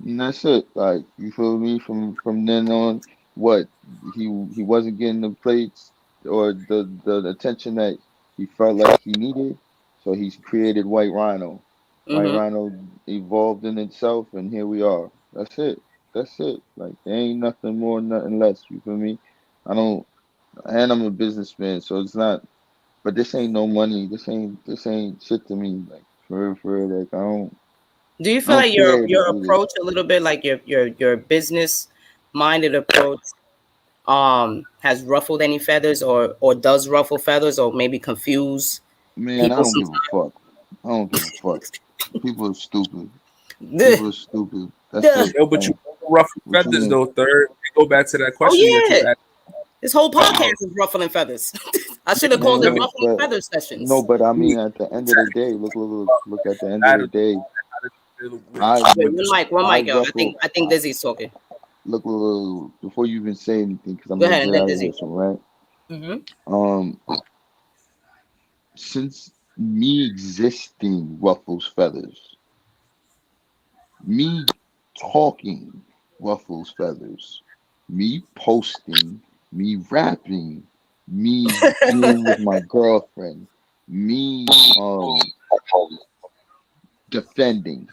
And that's it. Like you feel me? From then on, what he wasn't getting the plates or the attention that he felt like he needed, so he's created White Rhino. White Mm-hmm. Rhino evolved in itself, and here we are. That's it. That's it. Like there ain't nothing more, nothing less. You feel me? I don't. And I'm a businessman, so it's not. But this ain't no money. This ain't shit to me. Like for real. Like Do you I feel don't like your care to your do this. approach a little bit like your business minded approach has ruffled any feathers or does ruffle feathers or maybe confuse Man, I people don't give a sometimes? fuck. I don't give a fuck. People are stupid. People are stupid. That's Duh. it. Yo, but you Like, ruffle what you feathers mean? though. Third, go back to that Oh question that you yeah. asked. This whole podcast is ruffling feathers. I should have called it Man, ruffling but feathers no, sessions. but I mean, at the end of the day, look. At the end of the day, I Wait, would, one I mic, yo. ruffle. I think Dizzy's talking. Look. Before you even say anything, because I'm Go gonna ahead and get then out of here. Dizzy. So right. Mm-hmm. Um, since me existing ruffles feathers, me talking ruffles feathers, me posting, me rapping, me being with my girlfriend, me defending,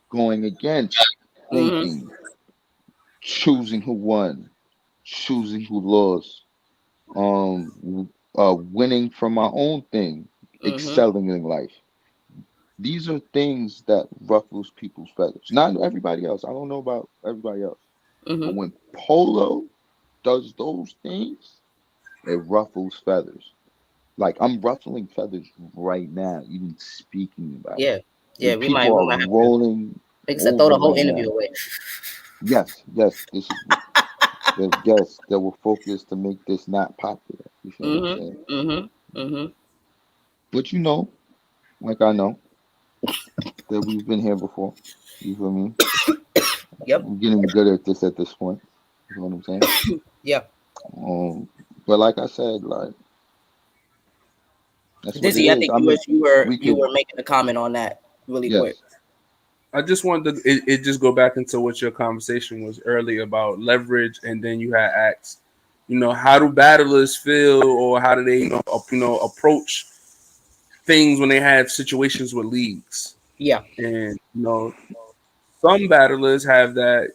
going against, Mm-hmm. thinking, choosing who won, choosing who lost, winning from my own thing, Mm-hmm. excelling in life. These are things that ruffles people's feathers. Not everybody else. I don't know about everybody else. Mm-hmm. But when Polo does those things, it ruffles feathers. Like I'm ruffling feathers right now, even speaking about it. Yeah. Yeah, And people we are might have to rolling like I said, throw over the whole right interview now. away. Yes, yes, this is the yes that will focus to make this not popular. You feel what I'm saying? Mm-hmm. Mm-hmm. Mm-hmm. But you know, like I know that we've been here before. You feel me? Yep. I'm getting good at this point. You know what I'm saying? Yep. Um, but like I said, like that's what it Dizzy, I is. think I mean, we you could were making a comment on that really quick. yes, I just wanted to it just go back into what your conversation was earlier about leverage, and then you had asked, how do battlers feel, or how do they, approach things when they have situations with leagues, Yeah. and some battlers have that,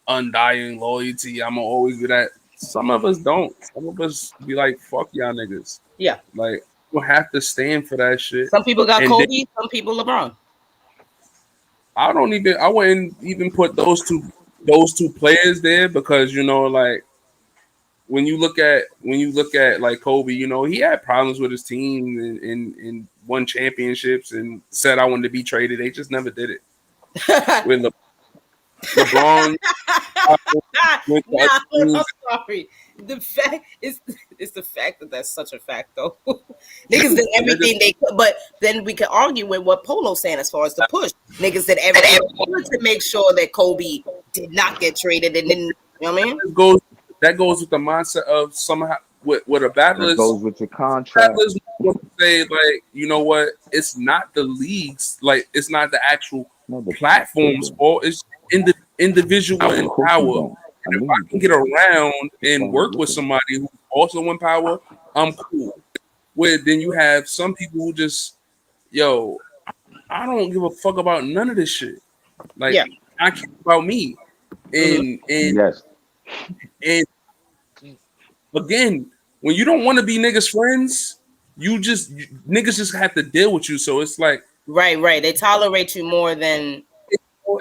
undying loyalty. I'm gonna always be that. Some of us don't. Some of us be like, fuck y'all niggas. Yeah. Like, you have to stand for that shit. Some people got And then Kobe, some people LeBron. I wouldn't even put those two players there because like when you look at like Kobe, he had problems with his team and won championships and said I wanted to be traded. They just never did it. With LeBron went to other teams. I'm sorry. The fact is, it's the fact that that's such a fact, though. Niggas did everything they could, but then we can argue with what Polo's saying as far as the push. Niggas did everything to make sure that Kobe did not get traded, and then you know what I mean. That goes with the mindset of somehow with a battler. That goes with your contract. Battlers want to say like, you know what? It's not the leagues, like it's not the actual platforms, or it's individual in power. And if I can get around and work with somebody who's also in power, I'm cool. Where then you have some people who just, I don't give a fuck about none of this shit. Like I care about me. And and again, when you don't want to be niggas friends, niggas just have to deal with you. So it's like right. They tolerate you more than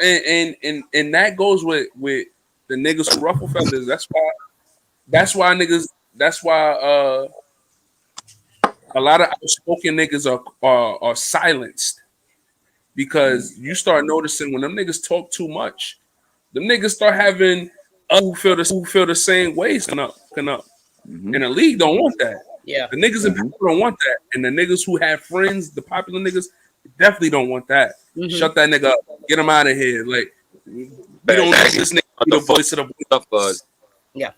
and that goes with the niggas who ruffle feathers. That's why a lot of outspoken niggas are silenced, because you start noticing when them niggas talk too much, them niggas start having who feel the same ways come up. And the league don't want that. Yeah. The niggas in people don't want that. And the niggas who have friends, the popular niggas, definitely don't want that. Shut that nigga up. Get him out of here. Like, we don't let this nigga be the voice of the buzz. Yeah.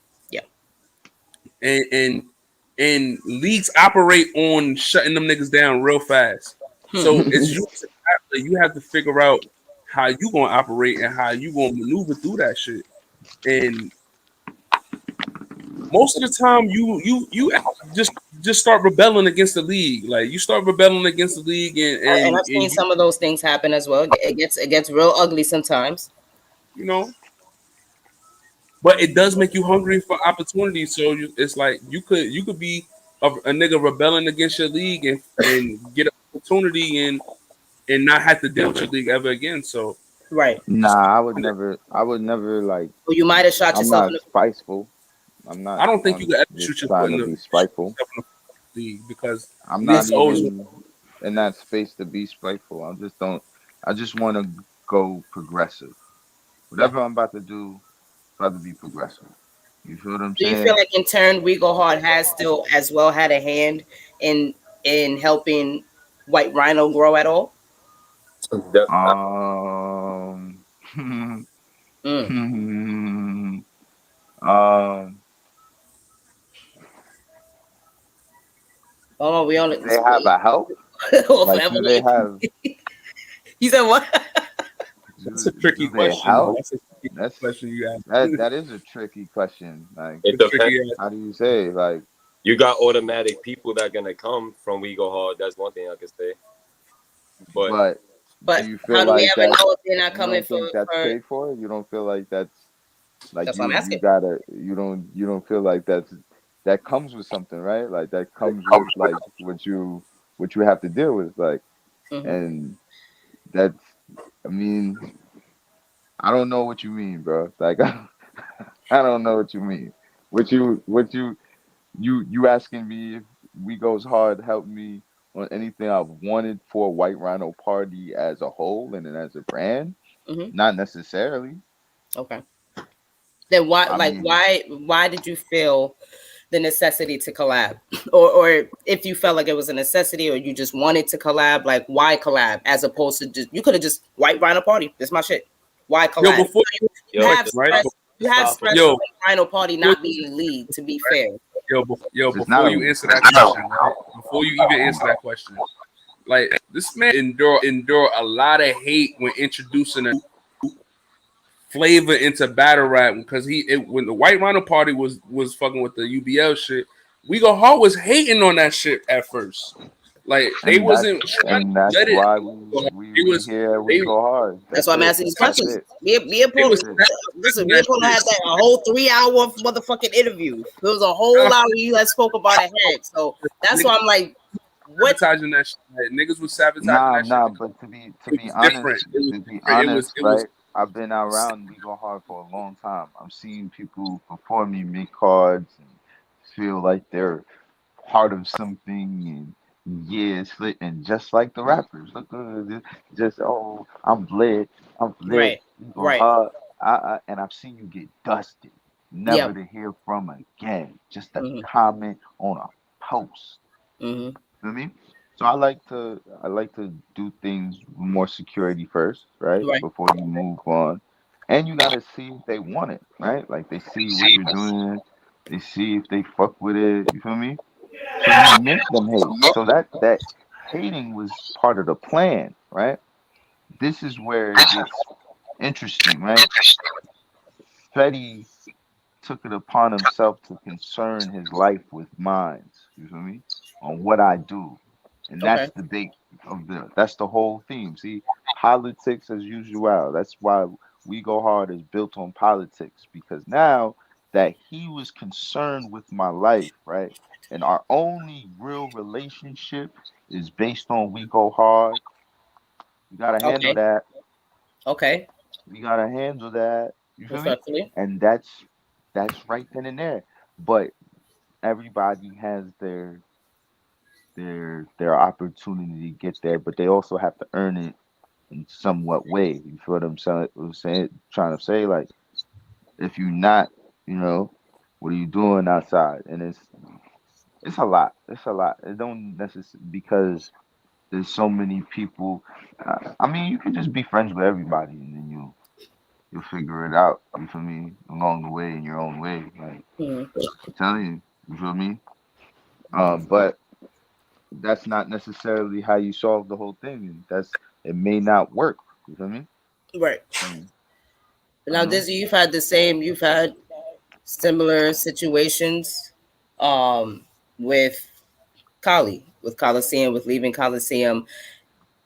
And leagues operate on shutting them niggas down real fast. So it's you have to figure out how you gonna operate and how you gonna maneuver through that shit. And most of the time, you just start rebelling against the league. Like you start rebelling against the league, and I've seen some of those things happen as well. It gets real ugly sometimes, But it does make you hungry for opportunity. So it's like you could be a nigga rebelling against your league and get an opportunity and not have to deal with your league ever again. So right. Nah, I would never like. Well, you might have shot yourself. I'm not spiteful. I'm not. I don't think you could ever shoot your foot in the spiteful league, because I'm not even in that space to be spiteful. I just want to go progressive. Whatever I'm about to do, I'd rather be progressive. You feel what I'm saying? Do you feel like in turn We Go Hard has still as well had a hand in helping White Rhino grow at all? Oh, we only they have a help. Like, do they have? You said what? That's a tricky question. That's a question you ask. That is a tricky question. Like, how do you say? Like, you got automatic people that are gonna come from We Go Hard. That's one thing I can say. But do you feel how do like we ever know if they're not coming that's paid for? You don't feel like that's like that's what I'm asking. you don't feel like that comes with something, right? Like that comes with like what you have to deal with, like, and that's. I mean, I don't know what you mean, bro. Like, I don't know what you mean. What you asking me if We Goes Hard helped me on anything I've wanted for White Rhino Party as a whole and then as a brand? Not necessarily. Okay. Then why did you feel the necessity to collab, or if you felt like it was a necessity or you just wanted to collab, like why collab as opposed to just you could have just White Rhino Party? That's my shit. Why collab? You have stress on Rhino Party not being in league. To be fair, before you answer that question, before you even answer that question, like this man endure a lot of hate when introducing a flavor into battle rap, because when the White Rhino Party was fucking with the UBL shit, We Go Hard was hating on that shit at first. Like they wasn't trying to let it. Why we go hard. That's why I'm asking these questions. Me and Polo had that a whole 3-hour motherfucking interview. There was a whole hour you had spoke about a head. So that's why I'm like, sabotaging that shit. Like, niggas was sabotaging that shit. But to be Different. honest, It was right? I've been around We Go Hard for a long time. I'm seeing people before me make cards and feel like they're part of something, and yeah, it's lit. And just like the rappers, look, just I'm lit, Right. We Go Right. Hard. And I've seen you get dusted, never to hear from again. Just a comment on a post. Mm-hmm. You know what I mean? So I like to do things with more security first, right? Right. Before you move on. And you gotta see if they want it, right? Like they see what you're doing, they see if they fuck with it, you feel me? So you make them hate. So that hating was part of the plan, right? This is where it gets interesting, right? Fetty took it upon himself to concern his life with mine, you feel me? On what I do. And Okay. that's that's the whole theme. See, politics as usual. That's why We Go Hard is built on politics, because now that he was concerned with my life, right? And our only real relationship is based on We Go Hard. We gotta handle Okay. that. Okay. We gotta handle that. You feel me? Respectfully. And that's right then and there. But everybody has their opportunity to get there, but they also have to earn it in somewhat way. You feel what I'm saying? Trying to say, like, if you're not, what are you doing outside? And it's a lot. It's a lot. It don't necessarily, because there's so many people. I mean, you can just be friends with everybody, and then you'll figure it out. You feel me? Along the way, in your own way. Like, I'm telling you, you feel me? But that's not necessarily how you solve the whole thing. And it may not work. You feel me? Right. Now, know. Dizzy, you've had similar situations, with with Coliseum, with leaving Coliseum.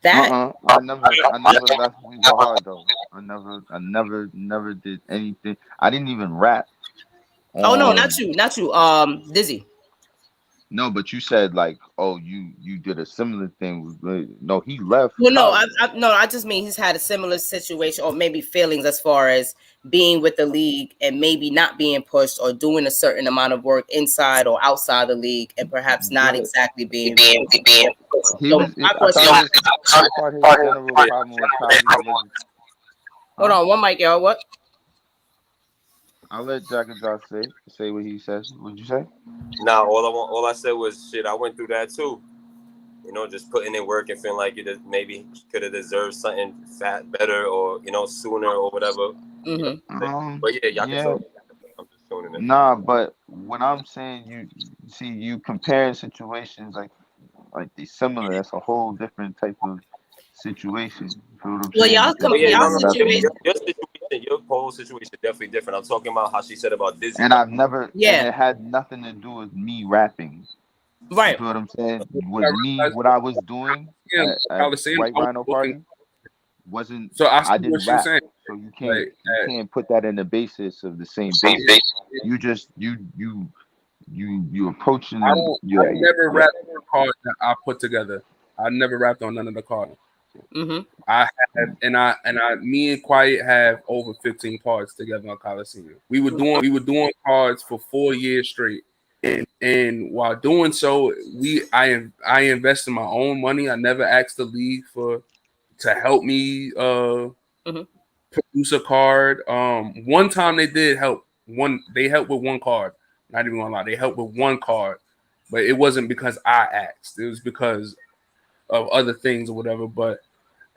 That I never left We Go Hard though. Never did anything. I didn't even rap oh no, on. not you, Dizzy. No, but you said like, oh, you did a similar thing. No, he left. Well, no, college. I just mean he's had a similar situation, or maybe feelings as far as being with the league and maybe not being pushed or doing a certain amount of work inside or outside the league, and perhaps not exactly being. He was. My I question. thought his general problem with college was. Hold on, one mic, y'all. What? I'll let Jack and Josh say what he says. What'd you say? Nah, all I said was shit. I went through that too. Just putting in work and feeling like you maybe could have deserved something better, or sooner or whatever. But yeah, y'all can talk. I'm just tuning in. Nah, but what I'm saying, you comparing situations like they similar. That's a whole different type of situation. You feel what I'm Well, saying? Your whole situation is definitely different. I'm talking about how she said about Disney. And and it had nothing to do with me rapping. Right. You feel what I'm saying? With me, what I was doing at White Rhino Party wasn't. So I didn't rap. Saying. So you can't put that in the basis of the same basis. You just you approaching. I never rapped on a card that I put together. I never rapped on none of the cards. I have, and me and Quiet have over 15 cards together on Coliseum. We were doing cards for 4 years straight, and while doing so, I invested my own money. I never asked the league to help me produce a card. One time they did help. They helped with one card. Not even gonna lie, they helped with one card, but it wasn't because I asked. It was because of other things or whatever. But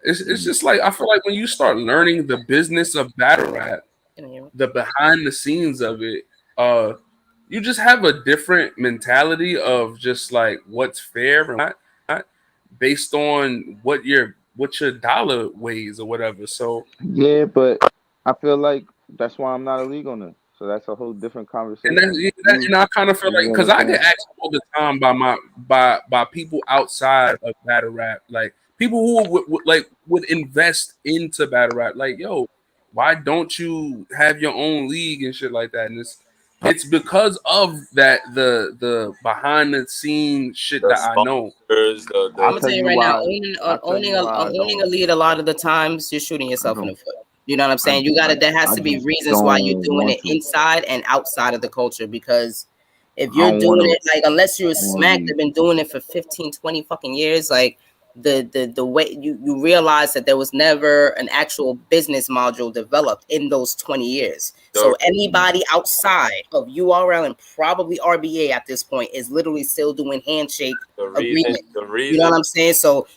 it's just like, I feel like when you start learning the business of battle rap, the behind the scenes of it, you just have a different mentality of just like what's fair and not based on what your dollar weighs or whatever. So yeah, but I feel like that's why I'm not a league owner. So that's a whole different conversation. And I kind of feel like, because I get asked all the time by people outside of battle rap, like people who would invest into battle rap, like, yo, why don't you have your own league and shit like that? And it's because of that the behind the scenes shit that I know. I'm gonna tell you right now, owning a lead a lot of the times you're shooting yourself in the foot. You know what I'm saying? There has to be reasons why you're doing it inside and outside of the culture, because if you're doing it, like, unless you're smacked, they've been doing it for 15, 20 fucking years, like, the way you realize that there was never an actual business module developed in those 20 years. So anybody outside of URL and probably RBA at this point is literally still doing handshake agreement. You know what I'm saying? So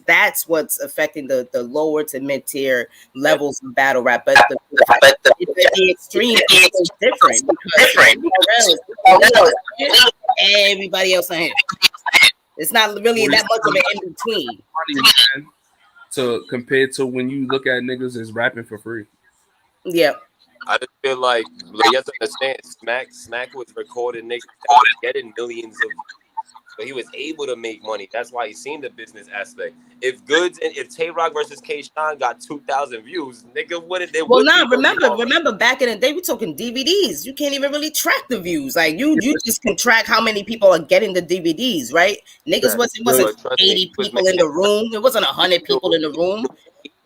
that's what's affecting the lower to mid tier levels of battle rap. But the extreme is different, because URL is everybody else on here. It's not really that much of an in between. To compared to when you look at niggas as rapping for free. Yeah. I just feel like you have to understand, Smack was recording niggas that was getting millions of, but he was able to make money. That's why he's seen the business aspect. If Tay Rock versus K Shine got 2,000 views, nigga, remember back in the day we talking DVDs. You can't even really track the views. Like you just can track how many people are getting the DVDs, right? Niggas wasn't 80 people in the room. It wasn't 100 people in the room.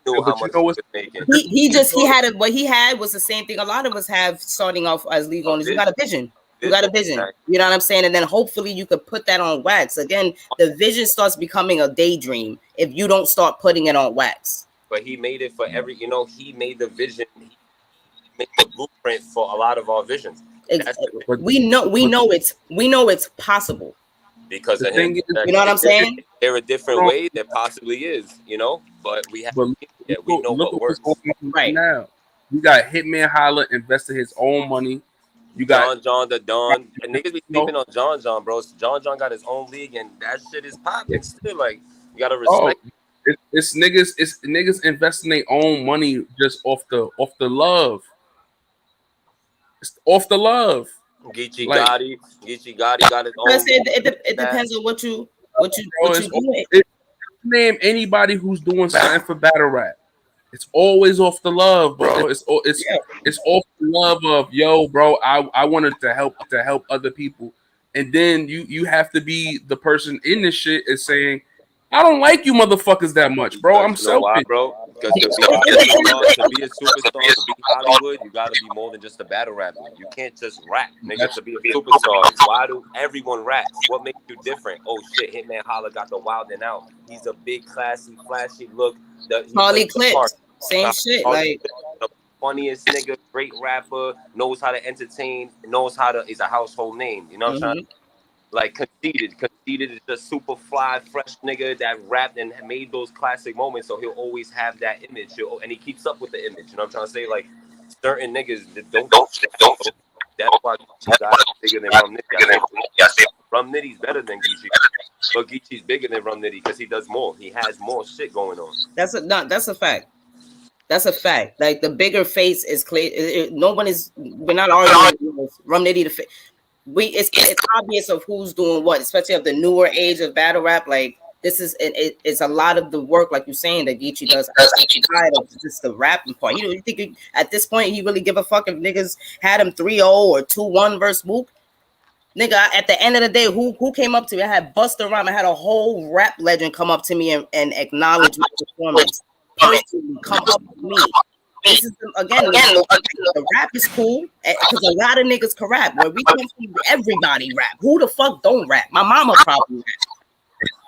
What he had was the same thing a lot of us have starting off as league owners. You got a vision. You got a vision. You know what I'm saying? And then hopefully you could put that on wax. Again, the vision starts becoming a daydream if you don't start putting it on wax. But he made it for he made the vision. He made the blueprint for a lot of our visions. We know it's possible. Because of him. You know what I'm saying? There a different way there possibly is, but we know what works. Right now. You got Hitman Holla invested his own money. You got John the Don. And niggas be sleeping on John, bro. John got his own league, and that shit is popping still. Like, you gotta respect. It's niggas investing their own money just off the love. It's off the love. Geechee Gotti got his own. It depends on what you doing. Name anybody who's doing something for battle rap. It's always off the love, bro. It's off the love of, yo, bro, I wanted to help other people. And then you have to be the person in this shit is saying, I don't like you motherfuckers that much, bro. I'm selfish. Why, bro? Because to be a superstar, to be Hollywood, you gotta be more than just a battle rapper. You can't just rap, nigga. To be a superstar, why do everyone rap? What makes you different? Oh shit, Hitman Holla got the wild and out. He's a big, classy, flashy look. Harley Clips, same shit. Like the funniest nigga, great rapper, knows how to entertain, is a household name. You know what I'm saying? Like Conceited is a super fly, fresh nigga that rapped and made those classic moments. So he'll always have that image, and he keeps up with the image. You know what I'm trying to say? Like certain niggas that don't. That's why Geechee got bigger than Rum Nitty. Rum Nitty's better than Geechee, but Geechee's bigger than Rum Nitty because he does more. He has more shit going on. That's a fact. That's a fact. Like the bigger face is clear. We're not arguing with Rum Nitty the face. It's obvious of who's doing what, especially of the newer age of battle rap. Like this is it's a lot of the work, like you're saying, that Geechee does outside of just the rapping part. You think at this point he really give a fuck if niggas had him 3-0 or 2-1 versus Mook? Nigga, at the end of the day, who came up to me? I had Busta Rhymes. I had a whole rap legend come up to me and acknowledge my performance. Personally, come up to me. This is again, the rap is cool because a lot of niggas can rap. Where we come from, everybody rap. Who the fuck don't rap? My mama probably rap.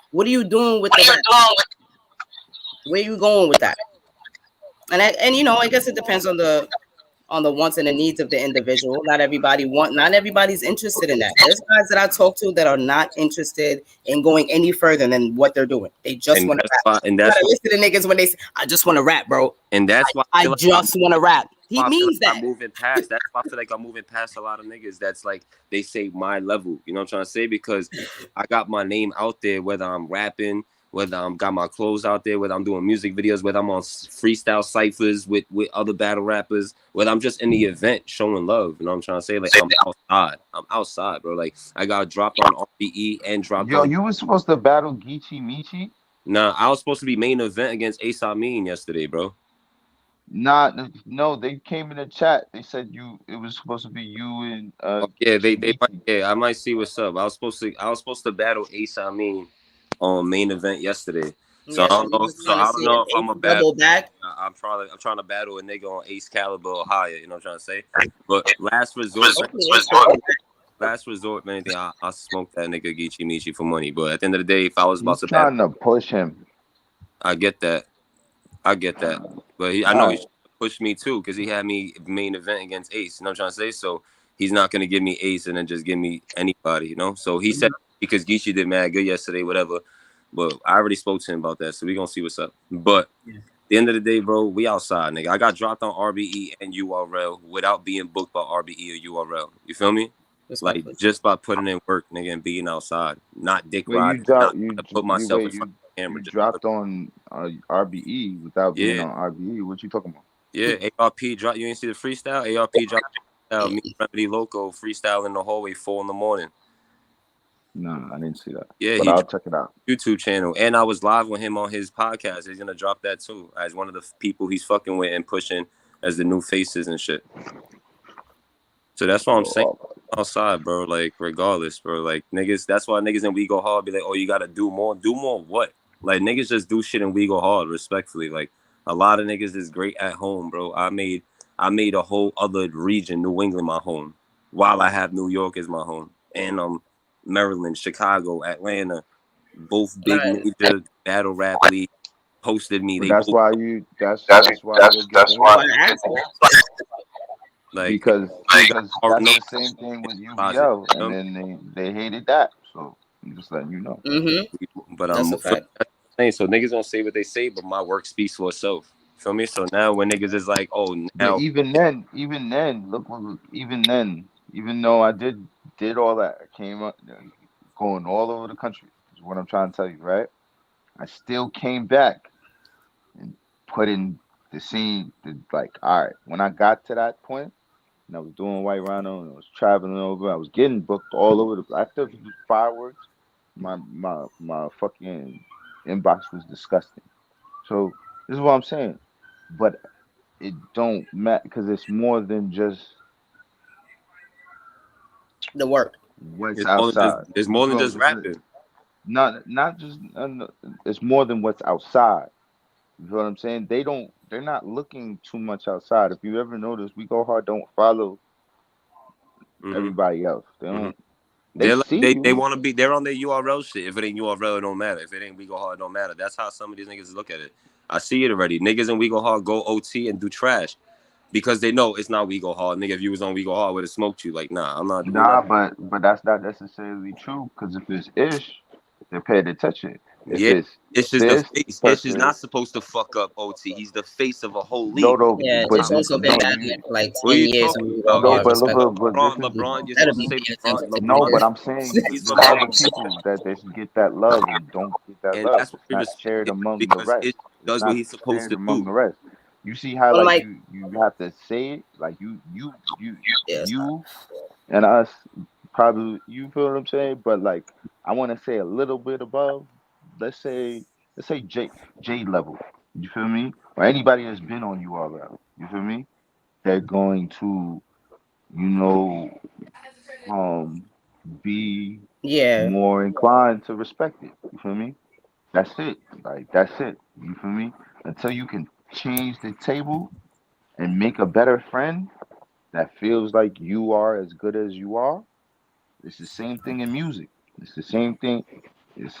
What are you doing with the rap? Where you going with that? And I guess it depends on the wants and the needs of the individual. Not everybody's interested in that. There's guys that I talk to that are not interested in going any further than what they're doing. They just want to rap. And that's why, listen to niggas when they say, I just want to rap, bro. And that's why I just want to rap. He means that. That's why I feel like I'm moving past a lot of niggas. That's like they say my level. You know what I'm trying to say? Because I got my name out there, whether I'm rapping, whether I'm got my clothes out there, whether I'm doing music videos, whether I'm on freestyle ciphers with other battle rappers, whether I'm just in the event showing love. You know what I'm trying to say? Like I'm outside, bro. Like I got dropped on RBE and dropped. Yo, you was supposed to battle Geechee Michi? Nah, I was supposed to be main event against Ace Amin yesterday, bro. No, they came in the chat. They said it was supposed to be you and Oh, yeah, they might, Geechee. yeah, I might see what's up. I was supposed to battle Ace. I mean, on main event yesterday. So Yeah, so we was trying to I don't see if know if I'm Ace a battle. double back. I'm trying to battle a nigga on Ace caliber or higher. You know what I'm trying to say? But last resort, man, anything, I smoke that nigga Geechee Michi for money. But at the end of the day, if I was about He's to battle, trying to push him. I get that. But I know he's pushed me too because he had me main event against Ace. You know what I'm trying to say? So he's not gonna give me Ace and then just give me anybody. You know? So he said because Geechee did mad good yesterday, whatever. But I already spoke to him about that, so we gonna see what's up. But at the end of the day, bro, we outside, nigga. I got dropped on RBE and URL without being booked by RBE or URL. You feel me? Like just by putting in work, nigga, and being outside, not dick Wait, riding, not to put myself in front of the camera. You dropped on RBE without being on RBE. What you talking about? Yeah, ARP drop. You ain't see the freestyle? ARP drop. Me, Remedy Loco freestyle in the hallway 4 a.m. No, I didn't see that. Yeah, but I'll check it out. YouTube channel, and I was live with him on his podcast. He's gonna drop that too as one of the people he's fucking with and pushing as the new faces and shit. So that's what I'm saying. Outside, bro. Like regardless, bro. Like niggas. That's why niggas in We Go Hard be like, oh, you gotta do more. Do more what? Like niggas just do shit and We Go Hard. Respectfully, like a lot of niggas is great at home, bro. I made a whole other region, New England, my home, while I have New York as my home, and Maryland, Chicago, Atlanta, both big major battle rap league posted me. But they that's both, why you. That's why. Like because that's the same thing with UBL, and then they hated that. So I'm just letting you know. But that's a fact. So niggas don't say what they say, but my work speaks for itself. Feel me? So now when niggas is like, oh, now but even then, look, even though I did all that, I came up, going all over the country. Is what I'm trying to tell you, right? I still came back and put in the scene. Like, all right, when I got to that point, and I was doing White Rhino, and I was traveling over, I was getting booked all over the. After the fireworks, my fucking inbox was disgusting. So this is what I'm saying, but it don't matter because it's more than just the work. What's outside. It's more than just rapping. Not just. It's more than what's outside. You know what I'm saying? They're not looking too much outside. If you ever notice, We Go Hard don't follow everybody else. They don't. They want to be. They're on their URL shit. If it ain't URL, it don't matter. If it ain't We Go Hard, it don't matter. That's how some of these niggas look at it. I see it already. Niggas in We Go Hard go OT and do trash because they know it's not We Go Hard. Nigga, if you was on We Go Hard, would have smoked you. Like, nah, I'm not doing that. But that's not necessarily true because if it's Ish, they're paying attention. It's just the face. Ish is not supposed to fuck up OT. He's the face of a whole league. Yeah, it's also been back there for like 10 years. LeBron, you're supposed to say LeBron. No, but I'm saying these other people that they should get that love and don't get that love. That's what it's not shared among the because rest. it does what he's supposed to among do. The rest. You see how like you have to say it like you and us probably, you feel what I'm saying? But like I want to say a little bit above. Let's say J level. You feel me? Or anybody that's been on URL. You feel me? They're going to, be more inclined to respect it. You feel me? That's it. Like that's it. You feel me? Until you can change the table and make a better friend that feels like you are as good as you are. It's the same thing in music. It's the same thing. It's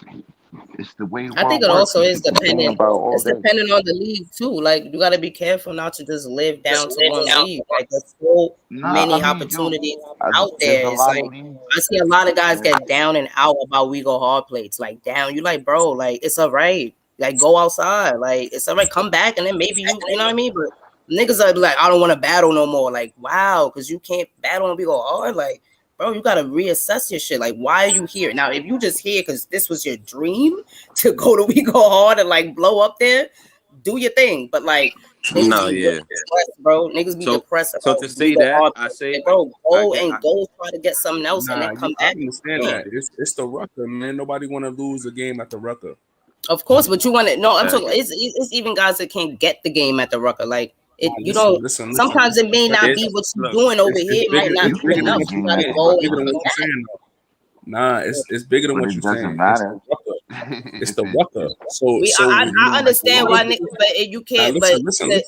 the way. I think it also is dependent. It's dependent on the league too. Like you got to be careful not to just live down to one league. Like there's so many opportunities out there. It's like I see a lot of guys get down and out about We Go Hard plates. Like down, you like, bro, like it's all right. Like go outside. Like it's all right. Come back and then maybe you know what I mean. But niggas are like, I don't want to battle no more. Like wow, because you can't battle and We Go Hard. Like. Bro, you gotta reassess your shit. Like, why are you here? Now, if you just here because this was your dream to go to We Go Hard and like blow up there, do your thing. But like, depressed, bro. Niggas be depressed. So to say that, I say, bro, go try to get something else and then come back. I understand that. It's the Rucker, man. Nobody want to lose a game at the Rucker. Of course, but you want to. No, I'm talking. It's even guys that can't get the game at the Rucker. Like. You don't. Sometimes it may not be what you're doing over here. It might not be enough. You gotta go and do that. Nah, it's bigger than what you're saying. It's the rucker. So I understand why, but you can't. Listen, to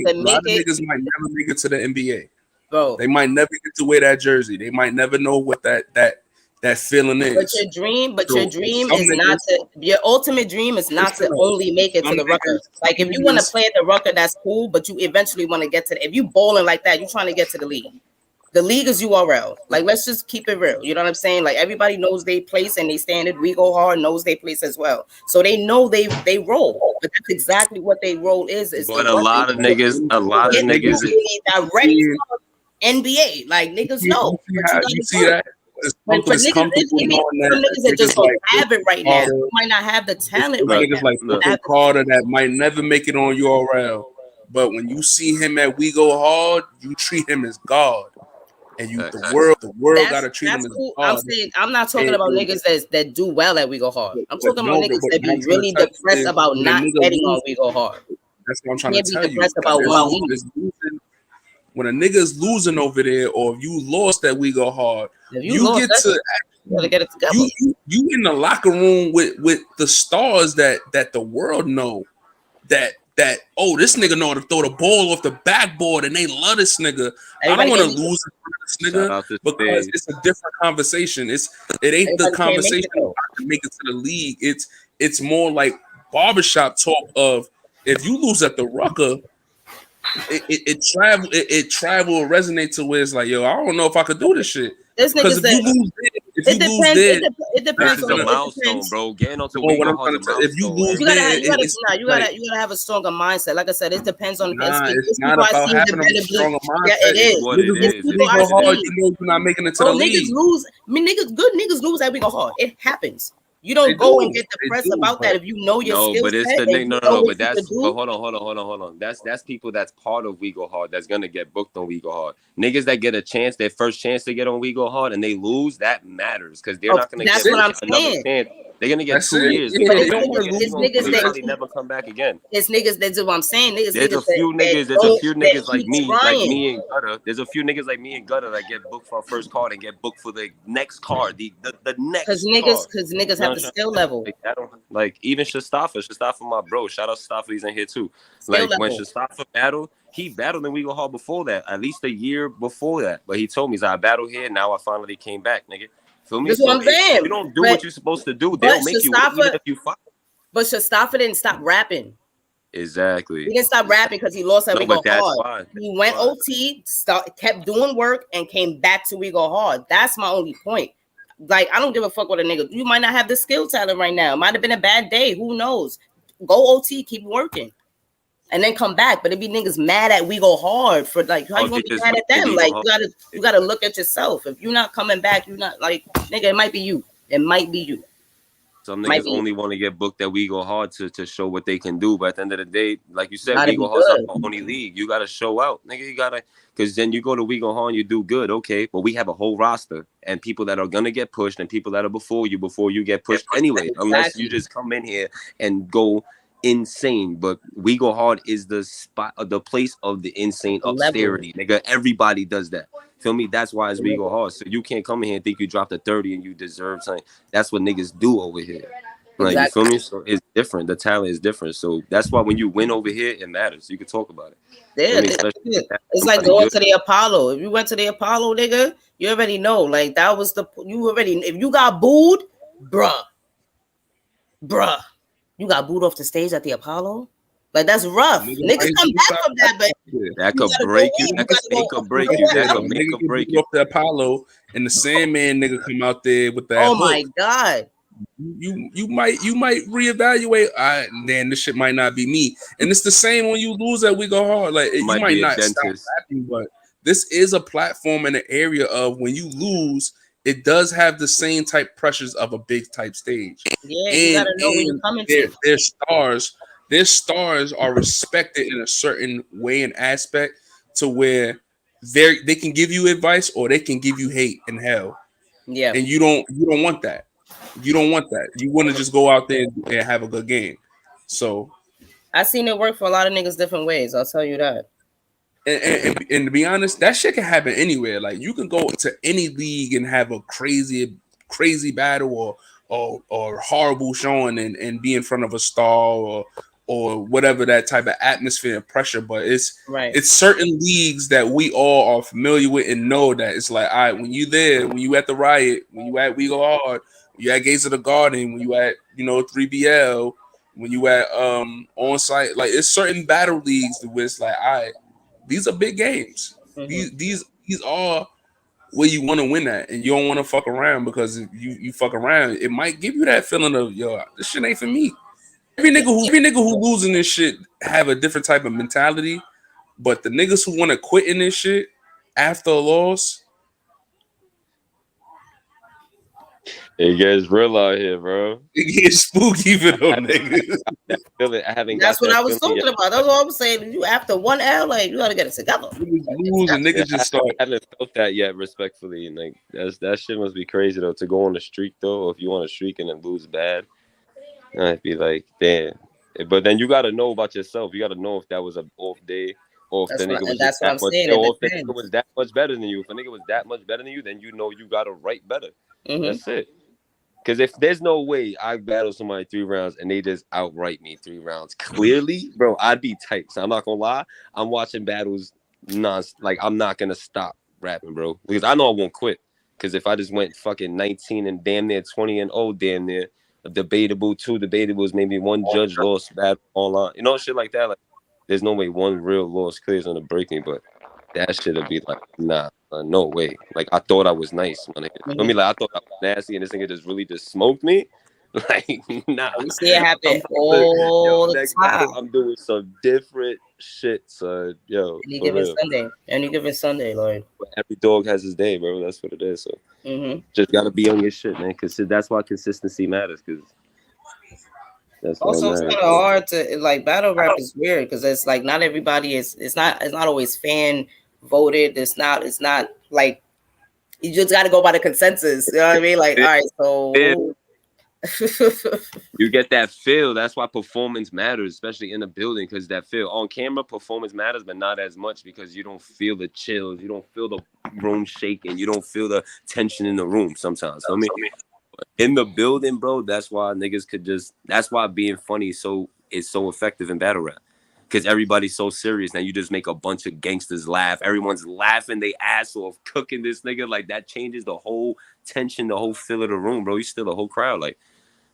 a lot make of niggas might never make it to the NBA, bro. They might never get to wear that jersey. They might never know what that feeling is. But your dream is not to. Your ultimate dream is not to only make it to the rucker. Like if you want to play at the rucker, that's cool. But you eventually want to get to. If you bowling like that, you're trying to get to the league. The league is URL. Like, let's just keep it real. You know what I'm saying? Like, everybody knows they place and they standard. We Go Hard knows they place as well. So they know they roll. But that's exactly what they roll is but a lot of niggas direct NBA. Like, niggas know. You see that? But for niggas that just don't have it right now, you might not have the talent right now. Niggas like Carter that might never make it on URL. But when you see him at We Go Hard, you treat him as God. And the world gotta treat him as God. I'm not talking about niggas that do well at We Go Hard. I'm talking about niggas that be really depressed about not getting on We Go Hard. That's what I'm trying to tell you. When a nigga's losing over there, or if you lost at We Go Hard, you get it together. You in the locker room with the stars that the world know that this nigga know how to throw the ball off the backboard and they love this nigga. I don't want to lose this nigga because it's a different conversation. It ain't the conversation to make it to the league. It's more like barbershop talk of if you lose at the rucker, it travel resonate to where it's like, yo, I don't know if I could do this shit. Because if you lose it depends on the milestone, bro. Getting onto We Go Hard. If you lose, you gotta have a stronger mindset. Like I said, it depends on the. It's not about having a stronger mindset. Yeah, it is. What it is. We Go Hard, you know you're not making it to the league. Niggas lose. I mean, good niggas lose at We Go Hard. It happens. You don't go and get depressed about that if you know your skills. But it's the thing. No. But hold on. That's people that's part of We Go Hard that's gonna get booked on We Go Hard. Niggas that get a chance, their first chance to get on We Go Hard, and they lose, that matters because they're not gonna get another chance. They're gonna get 2 years. But it's niggas that never come back again. It's niggas that's what I'm saying. There's a few niggas like me and Gutter. There's a few niggas like me and Gutter that get booked for our first card and get booked for the next card, the next. Because niggas have the skill level. Like even Shastafa, my bro. Shout out Shastafa, he's in here too. Like when Shastafa battled, he battled in We Go Hard before that, at least a year before that. But he told me, I battled here, now I finally came back, nigga. Feel me? That's what I'm saying. If you don't do what you're supposed to do, they'll make you even if you fight. But Shastafa didn't stop rapping. Exactly. He didn't stop rapping because he lost at We Go Hard. He went OT, kept doing work, and came back to We Go Hard. That's my only point. Like, I don't give a fuck what a nigga. You might not have the skill talent right now. It might have been a bad day. Who knows? Go OT, keep working. And then come back. But it be niggas mad at We Go Hard for like how you gonna be mad at them? Like you gotta look at yourself. If you're not coming back, you're not like nigga, it might be you. It might be you. Some niggas only want to get booked at We Go Hard to show what they can do. But at the end of the day, like you said, We Go Hard's not the only league. You gotta show out. Nigga, you gotta because then you go to We Go Hard and you do good, okay. But we have a whole roster and people that are gonna get pushed and people that are before you get pushed anyway, unless you just come in here and go insane. But We Go Hard is the spot, the place of the insane austerity, nigga. Everybody does that. Feel me? That's why it's We Go Hard. So you can't come in here and think you dropped a 30 and you deserve something. That's what niggas do over here. Like you feel me? So it's different. The talent is different. So that's why when you win over here, it matters. You can talk about it. Yeah, it's like going to the Apollo. If you went to the Apollo, nigga, you already know. Like that was if you got booed, bruh. You got booed off the stage at the Apollo? Like, that's rough. Niggas come back from that, but that could break you. That could break you. That could make or break you. Off the Apollo, and the Sandman nigga come out there with that. Oh my God. You might reevaluate. Then this shit might not be me. And it's the same when you lose at We Go Hard. Like you might not stop rapping, but this is a platform in the area of when you lose, it does have the same type pressures of a big type stage. Yeah, you gotta know when you're coming to. Their stars are respected in a certain way and aspect to where they can give you advice or they can give you hate and hell. Yeah. And you don't want that. You don't want that. You want to just go out there and have a good game. So I seen it work for a lot of niggas different ways. I'll tell you that. And to be honest, that shit can happen anywhere. Like you can go to any league and have a crazy battle or horrible showing and be in front of a star or whatever, that type of atmosphere and pressure. But it's certain leagues that we all are familiar with and know that it's like, all right, when you there, when you at the Riot, when you at We Go Hard, when you at Gates of the Garden, when you at 3BL, when you at on site, like it's certain battle leagues where it's like, all right, these are big games. Mm-hmm. These are where you want to win at, and you don't want to fuck around, because if you fuck around, it might give you that feeling of, yo, this shit ain't for me. Every nigga who losing this shit have a different type of mentality, but the niggas who want to quit in this shit after a loss, it gets real out here, bro. It gets spooky for them niggas. That's what I was talking about. That's what I was saying. You after one L, like you gotta get it together. Niggas just start. I haven't felt that yet, respectfully, and like that shit must be crazy though. To go on a streak though, or if you want a streak and then lose bad, I'd be like, damn. But then you gotta know about yourself. You gotta know if that was an off day, or if the nigga was just that much, or if the nigga was that much better than you. If a nigga was that much better than you, then you know you gotta write better. Mm-hmm. That's it. Because if there's no way I battle somebody 3 rounds and they just outright me 3 rounds clearly, bro, I'd be tight. So I'm not gonna lie, I'm watching battles like I'm not gonna stop rapping, bro, because I know I won't quit. Because if I just went fucking 19 and damn near 20-0, damn near debatable, 2 debatables, maybe 1 judge lost battle online, shit like that. Like, there's no way 1 real loss clears on the break me, but that shit would be like, nah, no way. Like, I thought I was nice, my nigga. Mm-hmm. I mean, like, I thought I was nasty, and this nigga just really just smoked me. Like, nah. We see it happen all the time. I'm doing some different shit, son. Yo, Any given Sunday, Lord. Every dog has his day, bro. That's what it is. So, just gotta be on your shit, man. Because that's why consistency matters. Because that's also it's kind of hard to like battle rap is weird because it's like not everybody is. It's not always fan voted. It's not like you just got to go by the consensus. You know what I mean? Like, all right, so you get that feel. That's why performance matters, especially in the building, because that feel on camera, performance matters, but not as much because you don't feel the chills, you don't feel the room shaking, you don't feel the tension in the room sometimes. I mean, in the building, bro, that's why niggas could just. That's why being funny is so effective in battle rap. Because everybody's so serious now, you just make a bunch of gangsters laugh. Everyone's laughing they ass off, cooking this nigga. Like, that changes the whole tension, the whole feel of the room, bro. You still the whole crowd. Like,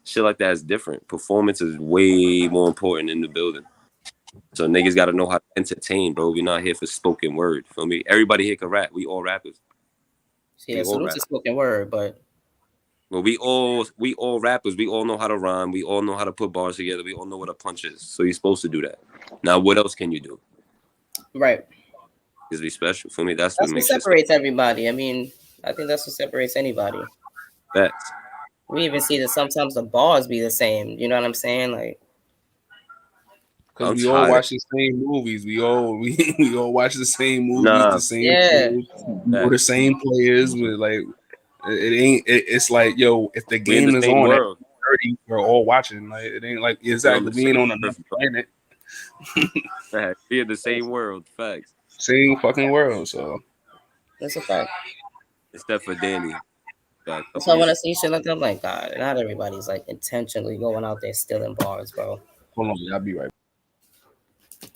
shit like that is different. Performance is way more important in the building. So niggas got to know how to entertain, bro. We're not here for spoken word. Feel me? Everybody here can rap. We all rappers. Yeah, so it's a spoken word, but. Well, we all rappers. We all know how to rhyme. We all know how to put bars together. We all know what a punch is. So you're supposed to do that. Now, what else can you do? Right. Is we special for me? That's what separates everybody. I mean, I think that's what separates anybody. Facts. We even see that sometimes the bars be the same. You know what I'm saying? Like, because we all watch the same movies. We all watch the same movies, the same players, or the same players with like. It ain't. It's like, yo, if the game is on at 30, we're all watching. Like, it ain't like exactly being on another planet. Be in the same world. Facts. Same fucking world. So that's a fact. Except for Danny. So when I see shit like that, I'm like, God, not everybody's like intentionally going out there stealing bars, bro. Hold on, I'll be right.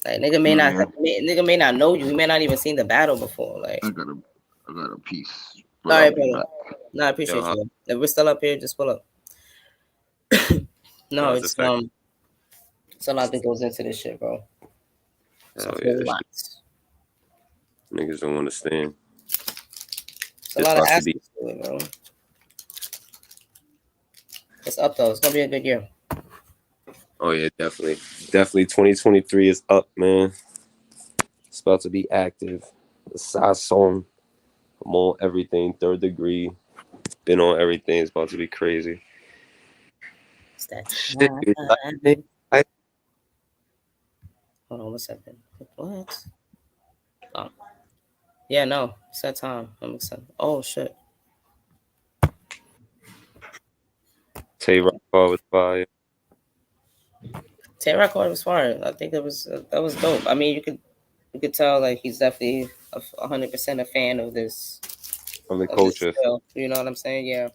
Like, nigga may not know you. He may not even seen the battle before. Like, I got a piece. All right, brother. No, I appreciate you. If we're still up here, just pull up. No, it's a lot that goes into this shit, bro. Niggas don't understand. It's a lot of aspects to it, bro. It's up though. It's gonna be a good year. Oh yeah, definitely. 2023 is up, man. It's about to be active. The side song. I'm on everything, 3rd degree. Been on everything. It's about to be crazy. Shit, hold on 1 second. What? Oh. Yeah, no. It's that time. I'm excited. Oh, shit. Tay Rock was fire. Tay-Rock card was fire. I think that was dope. I mean, you could tell like he's definitely 100% a fan of this From the culture. You know what I'm saying? Yeah.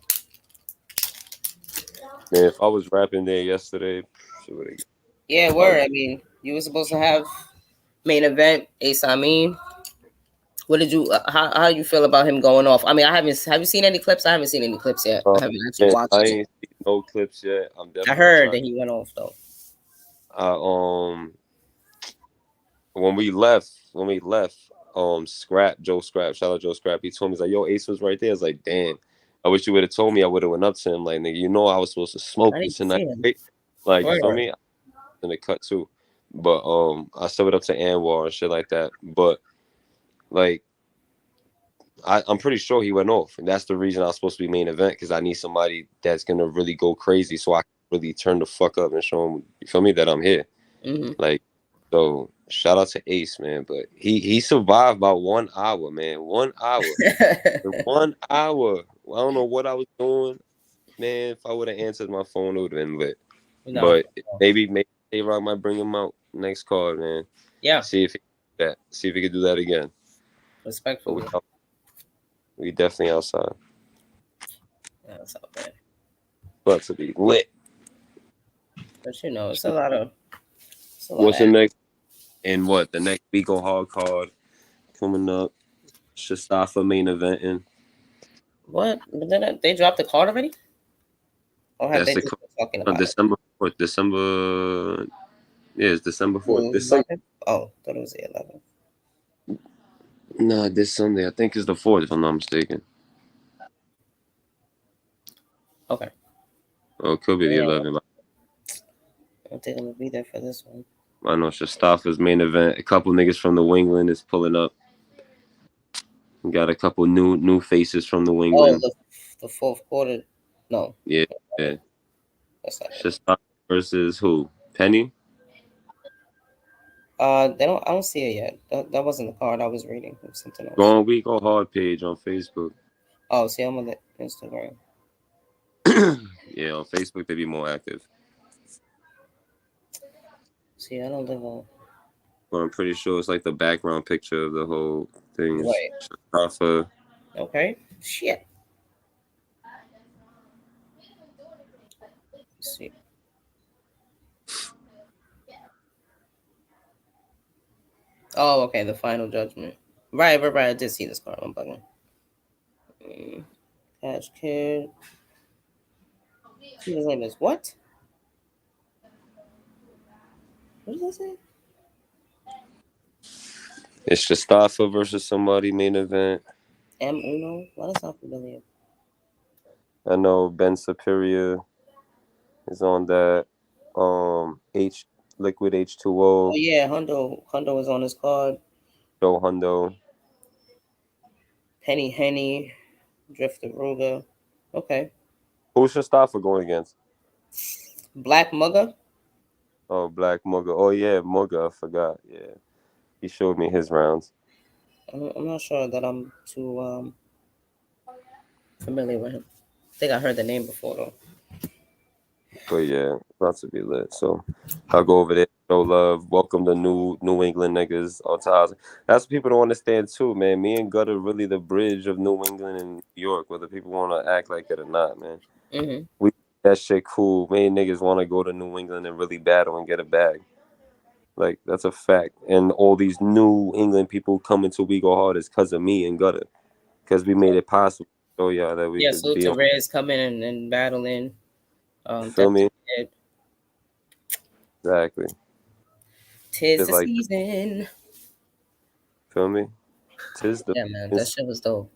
Man, if I was rapping there yesterday, yeah, word. I mean, you were supposed to have main event Ace Amin. What did you? How you feel about him going off? I mean, I haven't. Have you seen any clips? I haven't seen any clips yet. I haven't actually watched. I ain't seen no clips yet. I'm definitely. I heard that he went off though. When we left, Joe Scrap, shout out Joe Scrap. He told me, he's like, yo, Ace was right there. I was like, damn. I wish you would have told me. I would have went up to him like, nigga, you know I was supposed to smoke you tonight, right? Like, you feel me? In the cut too. But I sub it up to Anwar and shit like that. But like, I'm pretty sure he went off, and that's the reason I was supposed to be main event, because I need somebody that's gonna really go crazy, so I can really turn the fuck up and show him, you feel me, that I'm here. Like, so shout out to Ace, man. But he survived about 1 hour, man. 1 hour. 1 hour. I don't know what I was doing, man. If I would have answered my phone, it would have been lit. But maybe A-Rock might bring him out next card, man. Yeah. See if he could do that again. Respectfully. We definitely outside. Yeah, that's not bad. About to be lit. But you know, it's a lot of. What's the next? And what the next We Go Hard card coming up? Shastafa main eventing. What? But then they dropped the card already? Or have they just been talking about December 4th? December. Yeah, it's December 4th. Oh, thought it was the 11th. No, this Sunday. I think it's the 4th, if I'm not mistaken. Okay. Oh, it could be the 11th. I don't think I'm gonna be there for this one. I know Shastafa's main event. A couple niggas from the Wingland is pulling up. We got a couple new faces from the Wingland. Oh, the fourth quarter. No. Yeah. That's not Shastafa versus who? Penny? I don't see it yet. That wasn't the card I was reading. It was something else. Go on We Go Hard page on Facebook. Oh, see, I'm on the Instagram. Yeah, on Facebook they be more active. See, I don't live on. But I'm pretty sure it's like the background picture of the whole thing. Right. Shastafa. Okay. Shit. Let's see. Oh, okay. The Final Judgment. Right. I did see this card. I'm bugging. Cash Kid. His name is what? What does that say? It's Shastafa versus somebody main event. M Uno? Why does that familiar? I know Ben Superior is on that. Liquid H2O. Oh yeah, Hundo is on his card. Joe Hundo. Penny Henny, Drifter Ruger. Okay. Who's Shastafa going against? Black Mugger. Oh, Black Mugger. Oh yeah, Mugger. I forgot. Yeah, he showed me his rounds. I'm not sure that I'm too familiar with him. I think I heard the name before though. But yeah, about to be lit. So I'll go over there, show love, welcome the New England niggas all ties. That's what people don't understand too, man. Me and Gutter really the bridge of New England and New York, whether people want to act like it or not, man. Mm-hmm. We that shit cool. Me and niggas want to go to New England and really battle and get a bag. Like that's a fact. And all these New England people coming to We Go Hard is because of me and Gutter, because we made it possible. So yeah, that we could be. Yeah, so Rez coming and battling. Feel me? Exactly. Tis the season. Feel me? Tis the. Yeah, man, that shit was dope.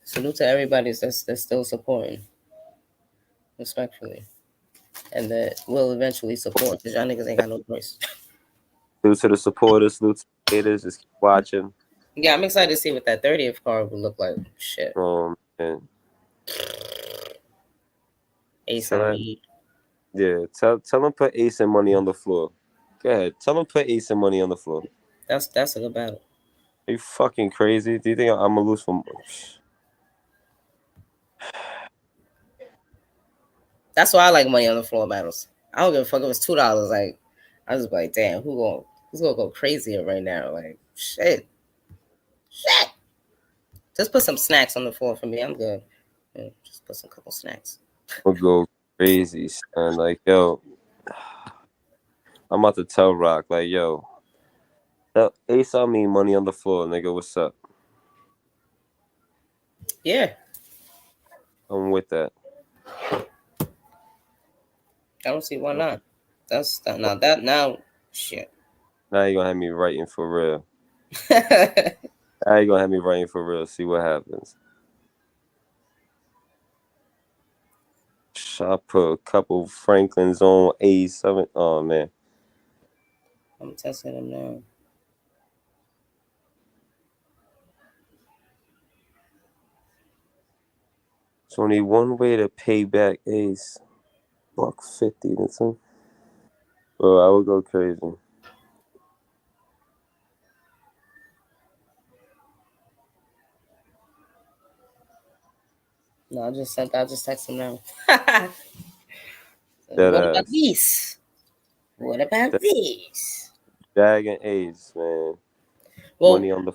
Salute to everybody that's still supporting, respectfully, and that will eventually support, because y'all niggas ain't got no choice. Salute to the supporters, salute to the haters, just keep watching. Yeah, I'm excited to see what that 30th card will look like. Shit. Man. Ace yeah, tell him put Ace and money on the floor. Go ahead. Tell him put Ace and money on the floor. That's a good battle. Are you fucking crazy? Do you think I'm gonna lose from? That's why I like money on the floor battles. I don't give a fuck if it's $2. Like, I was like, damn, who's gonna go crazier right now? Like, shit. Just put some snacks on the floor for me. I'm good. Yeah, just put some couple snacks. I'll go crazy, son. Like, yo, I'm about to tell Rock, like, yo, Ace, I mean money on the floor, nigga. What's up? Yeah, I'm with that. I don't see why not. Now, shit. Now you gonna have me writing for real. Now you gonna have me writing for real. See what happens. I put a couple Franklins on A7. Oh man. I'm testing them now. There's only one way to pay back Ace. $150. That's it. Bro, I would go crazy. No, I just texted him now. That What about ass. these? What about these? Jag and Ace, man. Well, Money on the.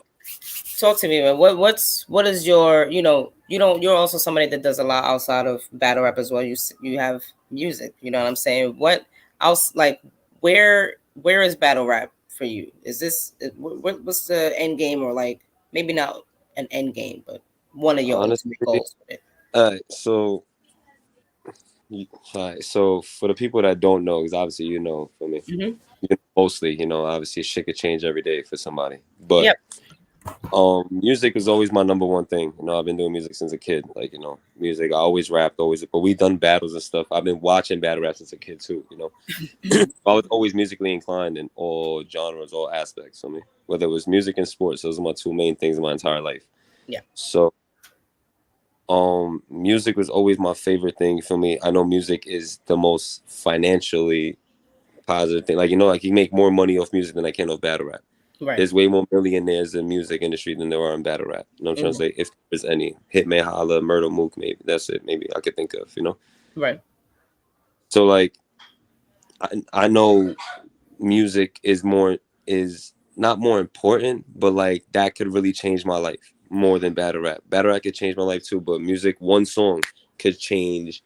talk to me, man. What is your, you're also somebody that does a lot outside of battle rap as well. You have music, you know what I'm saying? What else, like, where is battle rap for you? Is this what's the end game, or like maybe not an end game, but one of your Honestly, ultimate goals with it? So for the people that don't know, because obviously you know, for me, mostly, obviously shit could change every day for somebody. But Yep. Music was always my number one thing. I've been doing music since a kid. Like, music. I always rapped, but we done battles and stuff. I've been watching battle rap since a kid too. I was always musically inclined in all genres, all aspects. I mean, whether it was music and sports, those are my two main things in my entire life. Yeah. So, music was always my favorite thing for me. I know music is the most financially positive thing. Like, like you make more money off music than I can off battle rap. Right. There's way more millionaires in music industry than there are in battle rap. You know what I'm trying to say? If there's any. Hitman Holla, Murder Mook, maybe. That's it. Maybe I could think of, Right. So, like, I know music is not more important, but, like, that could really change my life more than battle rap. Battle rap could change my life too, but music, one song could change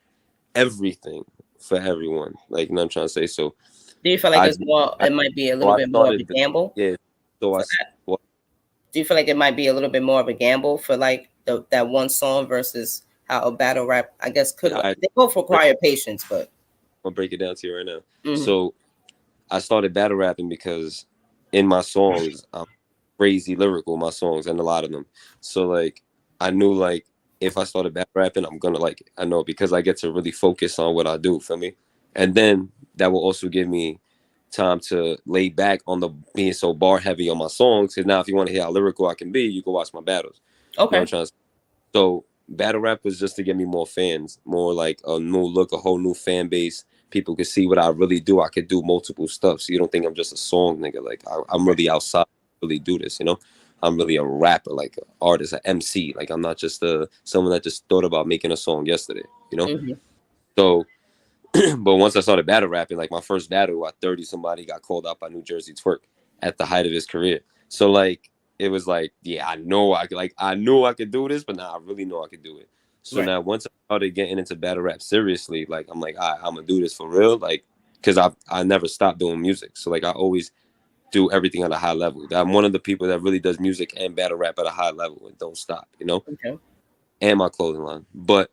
everything for everyone. Like, you know what I'm trying to say? So, do you feel like it might be a little bit more of a gamble? Yeah. So do you feel like it might be a little bit more of a gamble for like that one song versus how a battle rap, I guess, they both require patience, but I'll break it down to you right now. So I started battle rapping because in my songs, I'm crazy lyrical, my songs, and a lot of them. So, like, I knew, like, if I started battle rapping, I'm gonna like it. I know, because I get to really focus on what I do, feel me? And then that will also give me time to lay back on the being so bar heavy on my songs. Because now, if you want to hear how lyrical I can be, you can watch my battles. Okay. You know what I'm trying to say? So battle rap was just to get me more fans, more like a new look, a whole new fan base. People could see what I really do. I could do multiple stuff. So you don't think I'm just a song nigga. Like, I'm really outside, really do this, I'm really a rapper, like an artist, an MC. Like, I'm not just someone that just thought about making a song yesterday, So, but once I started battle rapping, like my first battle at 30, somebody got called out by New Jersey Twerk at the height of his career. So, like, it was like, yeah, I knew I could do this, but now I really know I could do it. So now once I started getting into battle rap seriously, like, I'm like, I'm gonna do this for real, like, because I never stopped doing music. So, like, I always do everything at a high level. I'm one of the people that really does music and battle rap at a high level and don't stop, Okay. And my clothing line. But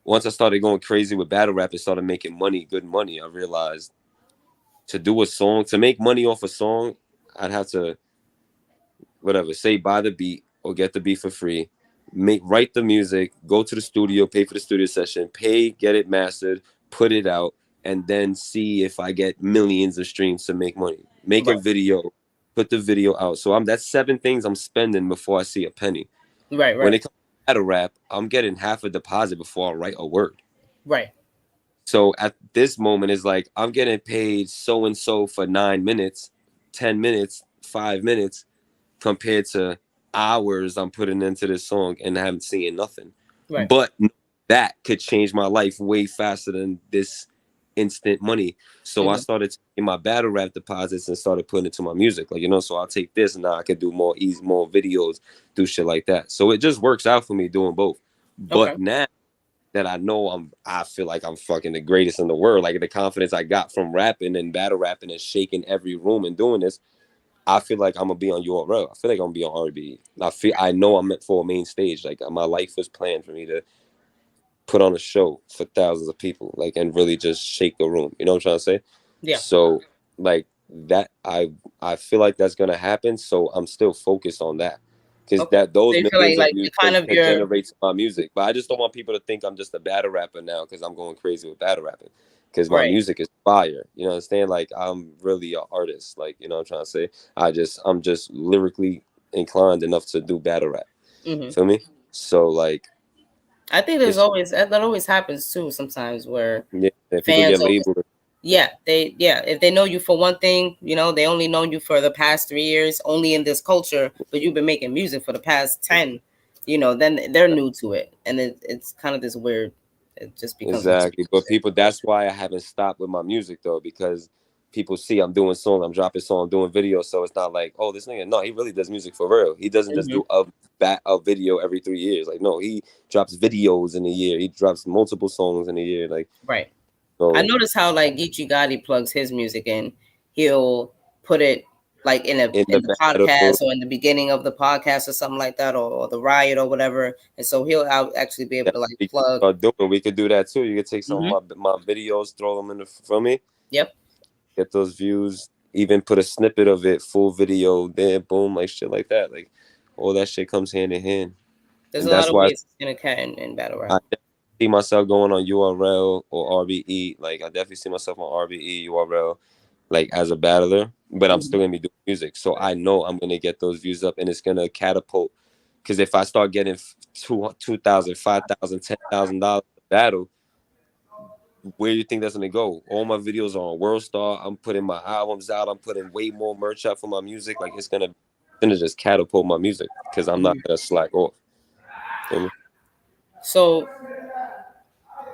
once I started going crazy with battle rap and started making money, good money, I realized to do a song, to make money off a song, I'd have to, say buy the beat or get the beat for free, write the music, go to the studio, pay for the studio session, get it mastered, put it out, and then see if I get millions of streams to make money. Make a video, put the video out. So that's 7 things I'm spending before I see a penny. Right. When it comes to battle rap, I'm getting half a deposit before I write a word. Right. So at this moment, it's like I'm getting paid so and so for 9 minutes, 10 minutes, 5 minutes, compared to hours I'm putting into this song and I haven't seen nothing. Right. But that could change my life way faster than this instant money. So I started taking my battle rap deposits and started putting it to my music. Like, you know, so I'll take this and now I could do more videos, do shit like that. So it just works out for me doing both. But now that I know I feel like I'm fucking the greatest in the world. Like the confidence I got from rapping and battle rapping and shaking every room and doing this, I feel like I'm gonna be on URL. I feel like I'm gonna be on RB. I know I'm meant for a main stage. Like my life was planned for me to put on a show for thousands of people, like, and really just shake the room. You know what I'm trying to say? Yeah. So like that, I feel like that's gonna happen. So I'm still focused on that. Because those millions of views can generate my music. But I just don't want people to think I'm just a battle rapper now because I'm going crazy with battle rapping. Because my music is fire. You know what I'm saying? Like I'm really an artist. Like, you know what I'm trying to say? I'm just lyrically inclined enough to do battle rap. Feel me? So like I think there's always that always happens too sometimes where people get labeled. If they know you for one thing, you know, they only know you for the past 3 years, only in this culture, but you've been making music for the past 10, you know, then they're new to it. And it's kind of this weird, it just becomes exactly. But people, that's why I haven't stopped with my music though, because people see I'm doing songs, I'm dropping songs, doing videos. So it's not like, oh, this nigga, no, he really does music for real. He doesn't just do a video every 3 years. Like, no, he drops videos in a year. He drops multiple songs in a year. Like, so, I notice how like Geechee Gotti plugs his music in. He'll put it like in the podcast or in the beginning of the podcast or something like that, or the riot or whatever. And so he'll actually be able to like plug. We could do that too. You could take some of my videos, throw them in the from me. Yep. Get those views. Even put a snippet of it, full video. Then boom, like shit like that. Like all that shit comes hand in hand. There's a lot of ways it's gonna cut in battle rap. I see myself going on URL or RBE. Like I definitely see myself on RBE, URL, like as a battler. But I'm still gonna be doing music, so I know I'm gonna get those views up, and it's gonna catapult. Because if I start getting $2,000, $5,000, $10,000 battle, where do you think that's gonna go? All my videos are on World Star. I'm putting my albums out. I'm putting way more merch out for my music. Like it's gonna just catapult my music because I'm not gonna slack off. So,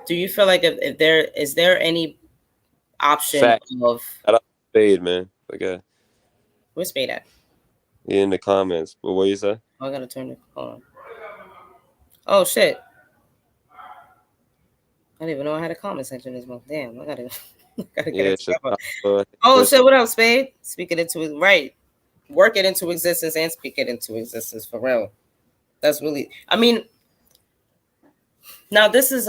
do you feel like if there is any option of Spade, man? Okay. Where's Spade at? In the comments. But what you say? Oh, I gotta turn it on. Oh shit. I didn't even know I had a comment section this month. Damn, I gotta get it. Oh shit, what else, Spade? Speak it into it, right. Work it into existence and speak it into existence for real. That's really, I mean, now this is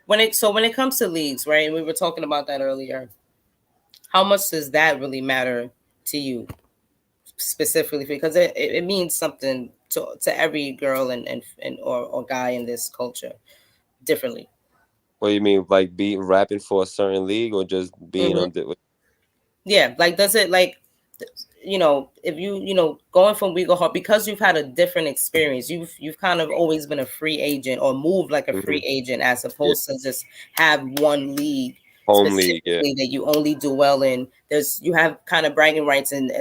when it comes to leagues, right? And we were talking about that earlier. How much does that really matter to you specifically? Because it means something to every girl and or guy in this culture differently. What do you mean, like being rapping for a certain league or just being on the? Yeah, like does it like, you know, if you know, going from We Go Hard, because you've had a different experience, you've kind of always been a free agent or moved like a free agent as opposed to just have one league home league that you only do well in. You have kind of bragging rights in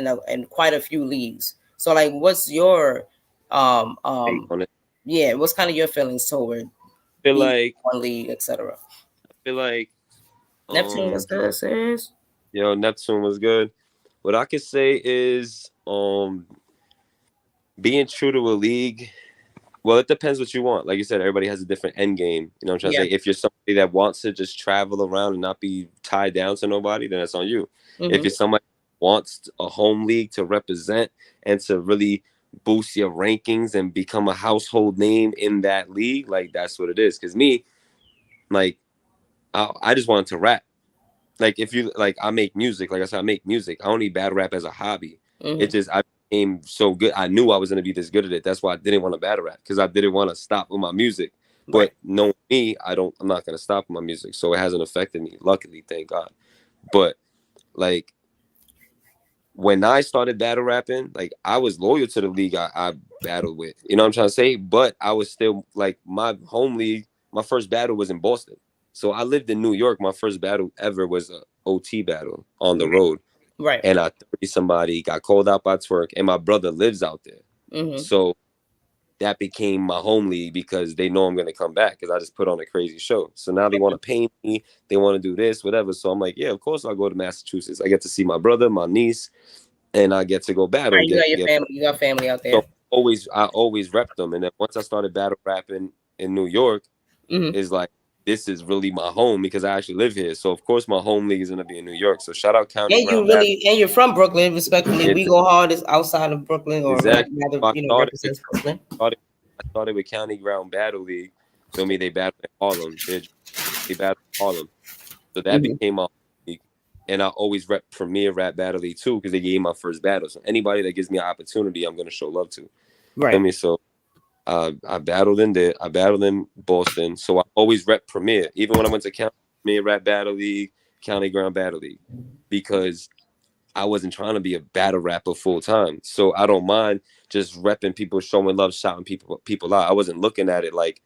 quite a few leagues. So like what's your what's kind of your feelings toward feel like one league, etc.? I feel like Neptune was good, sis. Yo, Neptune was good. What I could say is being true to a league. Well, it depends what you want. Like you said, everybody has a different end game. You know what I'm trying to say? If you're somebody that wants to just travel around and not be tied down to nobody, then that's on you. If you're somebody who wants a home league to represent and to really boost your rankings and become a household name in that league, like that's what it is. Because me, like, I just wanted to rap. Like if you like, I make music. Like I said, I make music. I don't need battle rap as a hobby. It just I became so good. I knew I was gonna be this good at it. That's why I didn't want to battle rap because I didn't want to stop with my music. But knowing me, I'm not gonna stop with my music. So it hasn't affected me. Luckily, thank God. But like when I started battle rapping, like I was loyal to the league I battled with. You know what I'm trying to say? But I was still like my home league. My first battle was in Boston. So I lived in New York. My first battle ever was a OT battle on the road. Right. And I 30 somebody, got called out by Twerk, and my brother lives out there. So that became my home league because they know I'm going to come back because I just put on a crazy show. So now they want to pay me. They want to do this, whatever. So I'm like, yeah, of course I'll go to Massachusetts. I get to see my brother, my niece, and I get to go battle. Right, you got your family. You got family out there. So I always rep them. And then once I started battle rapping in New York, is like, this is really my home because I actually live here. So of course my home league is gonna be in New York. So shout out County Ground. And you're from Brooklyn, respectfully. We Go Hard is outside of Brooklyn, or exactly. rather, represents Brooklyn. I started with County Ground Battle League. Feel me? They battled in Harlem. They battled in Harlem. So that became my league. And I always rep Premier Rap Battle League too because they gave my first battle. So anybody that gives me an opportunity, I'm gonna show love to. Right. Feel me? So I battled in there. I battled in Boston. So I always rep Premier. Even when I went to County Premier Rap Battle League, County Ground Battle League, because I wasn't trying to be a battle rapper full time. So I don't mind just repping people, showing love, shouting people out. I wasn't looking at it like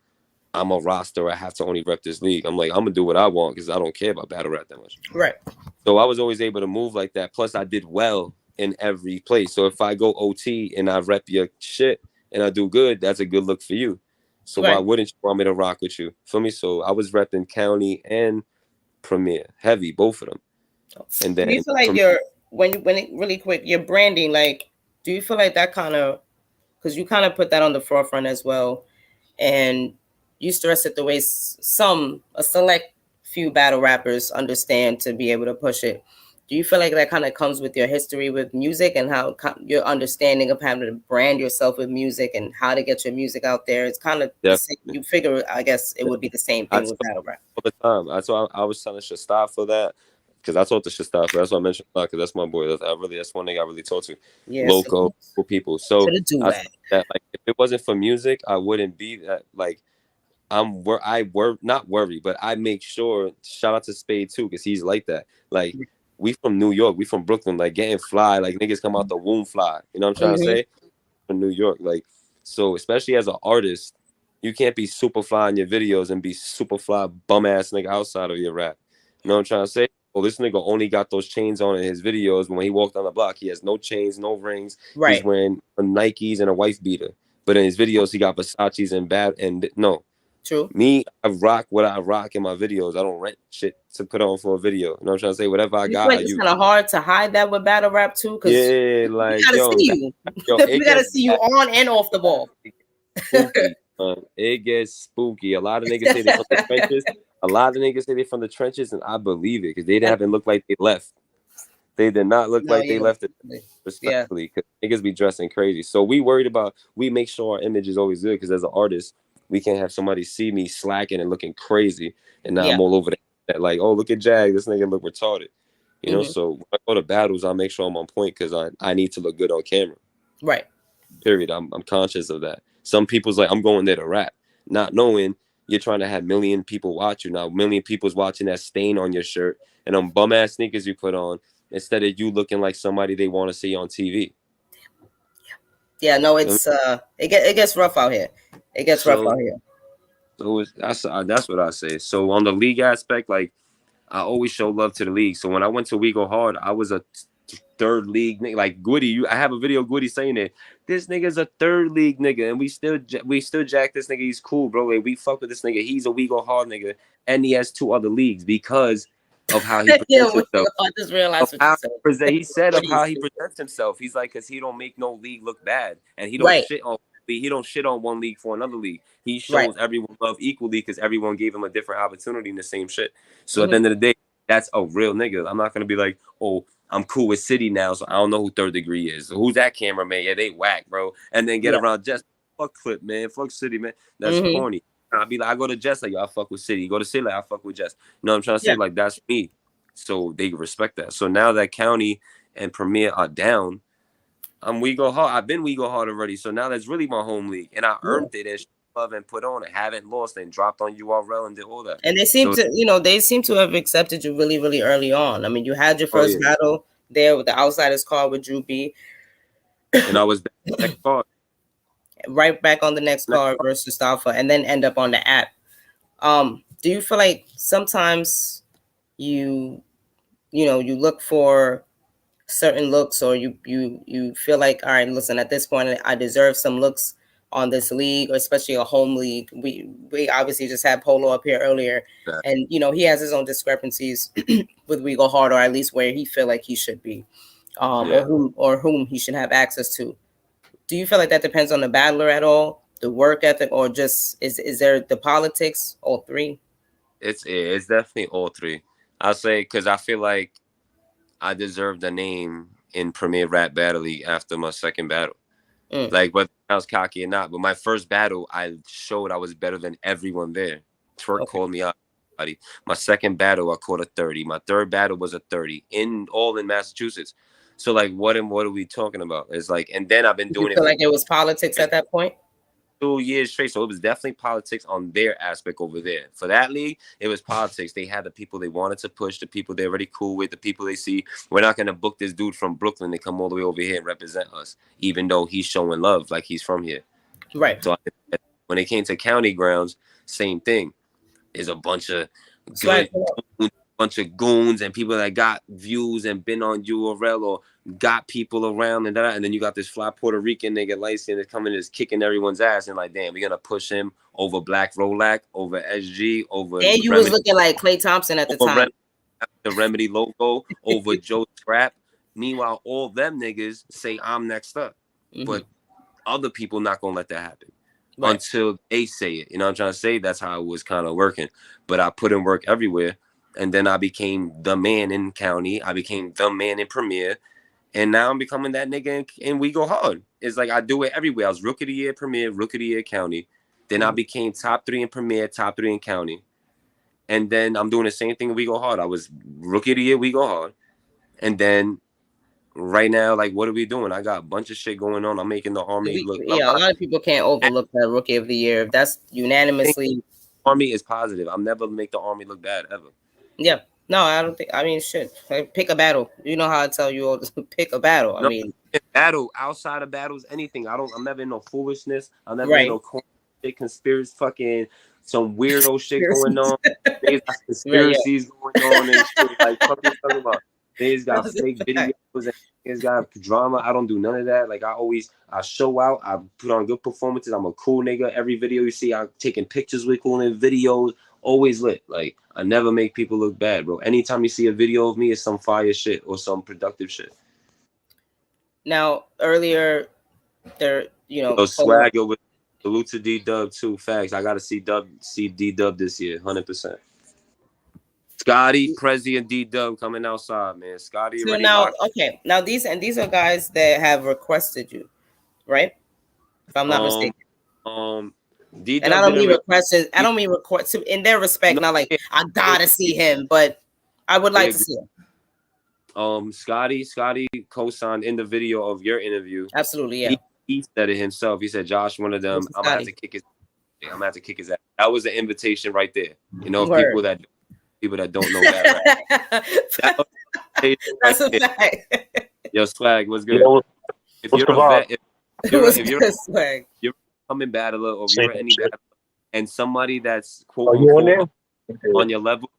I'm a roster. I have to only rep this league. I'm like, I'm gonna do what I want because I don't care about battle rap that much. Right. So I was always able to move like that. Plus, I did well in every place. So if I go OT and I rep your shit and I do good, that's a good look for you. So why wouldn't you want me to rock with you? For me, so I was repping County and Premier heavy, both of them. And then do you feel like really quick, your branding, like, do you feel like that kind of, because you kind of put that on the forefront as well, and you stress it the way a select few battle rappers understand to be able to push it. Do you feel like that kind of comes with your history with music and how your understanding of having to brand yourself with music and how to get your music out there? It's kind of the same. You figure, I guess it would be the same thing with battle rap. All the time. That's why I was telling Shasta for that, because I talked to Shasta for. That's why I mentioned because that's my boy. That's one thing I really talked to. Yeah, local people. So that, like, if it wasn't for music, I wouldn't be that. Like, not worry, but I make sure. Shout out to Spade too, because he's like that. Like, we from New York, we from Brooklyn, like getting fly, like niggas come out the womb fly. You know what I'm trying to say? From New York, like, so especially as an artist, you can't be super fly in your videos and be super fly bum ass nigga outside of your rap. You know what I'm trying to say? Well, this nigga only got those chains on in his videos. When he walked on the block, he has no chains, no rings. Right. He's wearing Nikes and a wife beater. But in his videos, he got Versace's and no. True. Me, I rock what I rock in my videos. I don't rent shit to put on for a video. You know what I'm trying to say? Whatever I got, it's kind of hard to hide that with battle rap too, because like, we gotta see you. We gotta see you on and off the ball. Spooky, it gets spooky. A lot of niggas say they from the trenches. A lot of niggas say they from the trenches, and I believe it because they haven't looked like they left. They did not look like they left it, respectfully, because niggas be dressing crazy. So we make sure our image is always good, because as an artist, we can't have somebody see me slacking and looking crazy, and now I'm all over that, like, oh, look at Jag, this nigga look retarded. You know, so when I go to battles, I make sure I'm on point because I need to look good on camera. Right. Period. I'm conscious of that. Some people's like, I'm going there to rap, not knowing you're trying to have million people watch you. Now, million people's watching that stain on your shirt and them bum ass sneakers you put on, instead of you looking like somebody they want to see on TV. Yeah, no, it's it gets rough out here. It gets rough out here. So that's what I say. So on the league aspect, like, I always show love to the league. So when I went to We Go Hard, I was a third league nigga. Like Goody, I have a video of Goody saying that this nigga's a third league nigga, and we still jack this nigga. He's cool, bro. Like, we fuck with this nigga. He's a We Go Hard nigga, and he has 2 other leagues because of how he presents himself. I just realized what you said. He said of how he presents himself. He's like, because he don't make no league look bad, and he don't shit on one league for another league. He shows everyone love equally because everyone gave him a different opportunity in the same shit. So at the end of the day, that's a real nigga. I'm not gonna be like, oh, I'm cool with City now, so I don't know who Third Degree is. So who's that cameraman? Yeah, they whack, bro. And then get around Jess. Fuck Clip, man. Fuck City, man. That's corny. I'll be like, I go to Jess, like, yo, I fuck with City. Go to City, like, I fuck with Jess. You know what I'm trying to say? Like, that's me. So they respect that. So now that County and Premier are down, We Go Hard. I've been We Go Hard already. So now that's really my home league. And I earned it and love and put on it. Haven't lost and dropped on URL and did all that. And they seem to have accepted you really, really early on. I mean, you had your first battle there with the Outsiders card with Drew B. And I was back on the next card. Right back on the next card versus Alpha, and then end up on the app. Do you feel like sometimes you look for certain looks, or you feel like, all right, listen, at this point I deserve some looks on this league, especially a home league. We obviously just had Polo up here earlier, and you know he has his own discrepancies with We Go Hard, or at least where he feel like he should be, or whom he should have access to. Do you feel like that depends on the battler at all, the work ethic, or just is there the politics? All three? It's definitely all three. I'll say because I feel like I deserved a name in Premier Rap Battle League after my second battle. Like whether I was cocky or not, but my first battle, I showed I was better than everyone there. Twerk called me out. My second battle, I caught a 30. My third battle was a 30 in Massachusetts. So like, what are we talking about? It's like, and then I've been doing it. Feel like it was politics at that point. 2 years straight. So it was definitely politics on their aspect over there. For that league, it was politics. They had the people they wanted to push, the people they're already cool with, the people they see. We're not going to book this dude from Brooklyn to come all the way over here and represent us, even though he's showing love like he's from here. Right. So when it came to county grounds, same thing. There's a bunch of good, goons and people that got views and been on URL or got people around and that, and then you got this fly Puerto Rican nigga license that's coming just kicking everyone's ass and like, damn, we're gonna push him over Black Rolac, over SG, over. And you Remedy, was looking like Klay Thompson at the time. The Remedy logo over Joe Scrap. Meanwhile, all them niggas say I'm next up, but other people not gonna let that happen until they say it. You know what I'm trying to say? That's how it was kind of working. But I put in work everywhere, and then I became the man in county. I became the man in Premier. And now I'm becoming that nigga and We Go Hard. It's like I do it everywhere. I was Rookie of the Year Premier, Rookie of the Year County. Then I became top 3 in Premier, top 3 in County. And then I'm doing the same thing in We Go Hard. I was Rookie of the Year, We Go Hard. And then right now, like, what are we doing? I got a bunch of shit going on. I'm making the Army look. Yeah, a lot of people can't overlook that Rookie of the Year. That's unanimously. Army is positive. I'll never make the Army look bad, ever. Yeah. No, I don't think. I mean, shit. Like, pick a battle. You know how I tell you all to pick a battle. I mean, battle outside of battles, anything. I'm never in no foolishness. I'm never in no conspiracy, fucking some weirdo shit going on. There's conspiracies going on and shit. Like, fuck you talking about? There's got fake videos and it's got drama. I don't do none of that. Like I show out. I put on good performances. I'm a cool nigga. Every video you see, I'm taking pictures with cool in videos. Always lit. Like I never make people look bad, bro. Anytime you see a video of me, it's some fire shit or some productive shit. Now earlier, there, you know, swag over. Salute to D-Dub too. Facts. I gotta see D-Dub this year, 100%. Scotty, Prezi, and D-Dub coming outside, man. Scotty. So now, okay. Now these are guys that have requested you, right? If I'm not mistaken. D-Dub and I don't mean requested. I don't mean request in their respect. Not like I gotta see him, but I would like to see him. Scotty co-signed in the video of your interview. Absolutely, yeah. He said it himself. He said, "Josh, one of them. I'm gonna have to kick his. I'm gonna have to kick his ass." That was the invitation right there. You know, people that don't know that. Right? That's a fact. Yo, swag, what's good? If you're coming battler or if you're any battler, and somebody that's quote unquote on your level,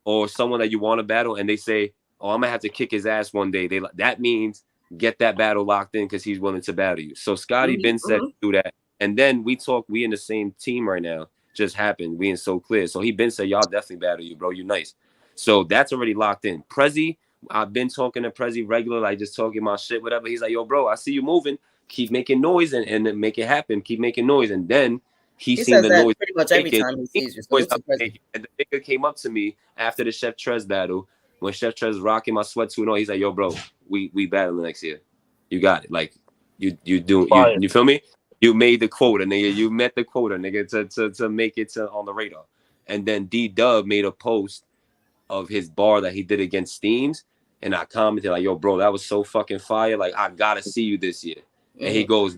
or someone that you want to battle, and they say, "Oh, I'm gonna have to kick his ass one day," that means get that battle locked in because he's willing to battle you. So Scotty Ben said do that, and then we talk. We in the same team right now. Just happened. We ain't so clear. So he been said, y'all definitely battle you, bro. You nice. So that's already locked in. Prezi, I've been talking to Prezi regular, like just talking my shit, whatever. He's like, yo, bro, I see you moving. Keep making noise and make it happen. Keep making noise. And then he seen the noise. Pretty much every time he sees you. And the nigga came up to me after the Chef Trez battle. When Chef Trez rocking my sweatsuit and all, he's like, yo, bro, we battling next year. You got it. Like, you feel me? You made the quota, nigga. You met the quota, nigga, to make it on the radar. And then D-Dub made a post of his bar that he did against Steams. And I commented like, yo, bro, that was so fucking fire. Like, I got to see you this year. And he goes,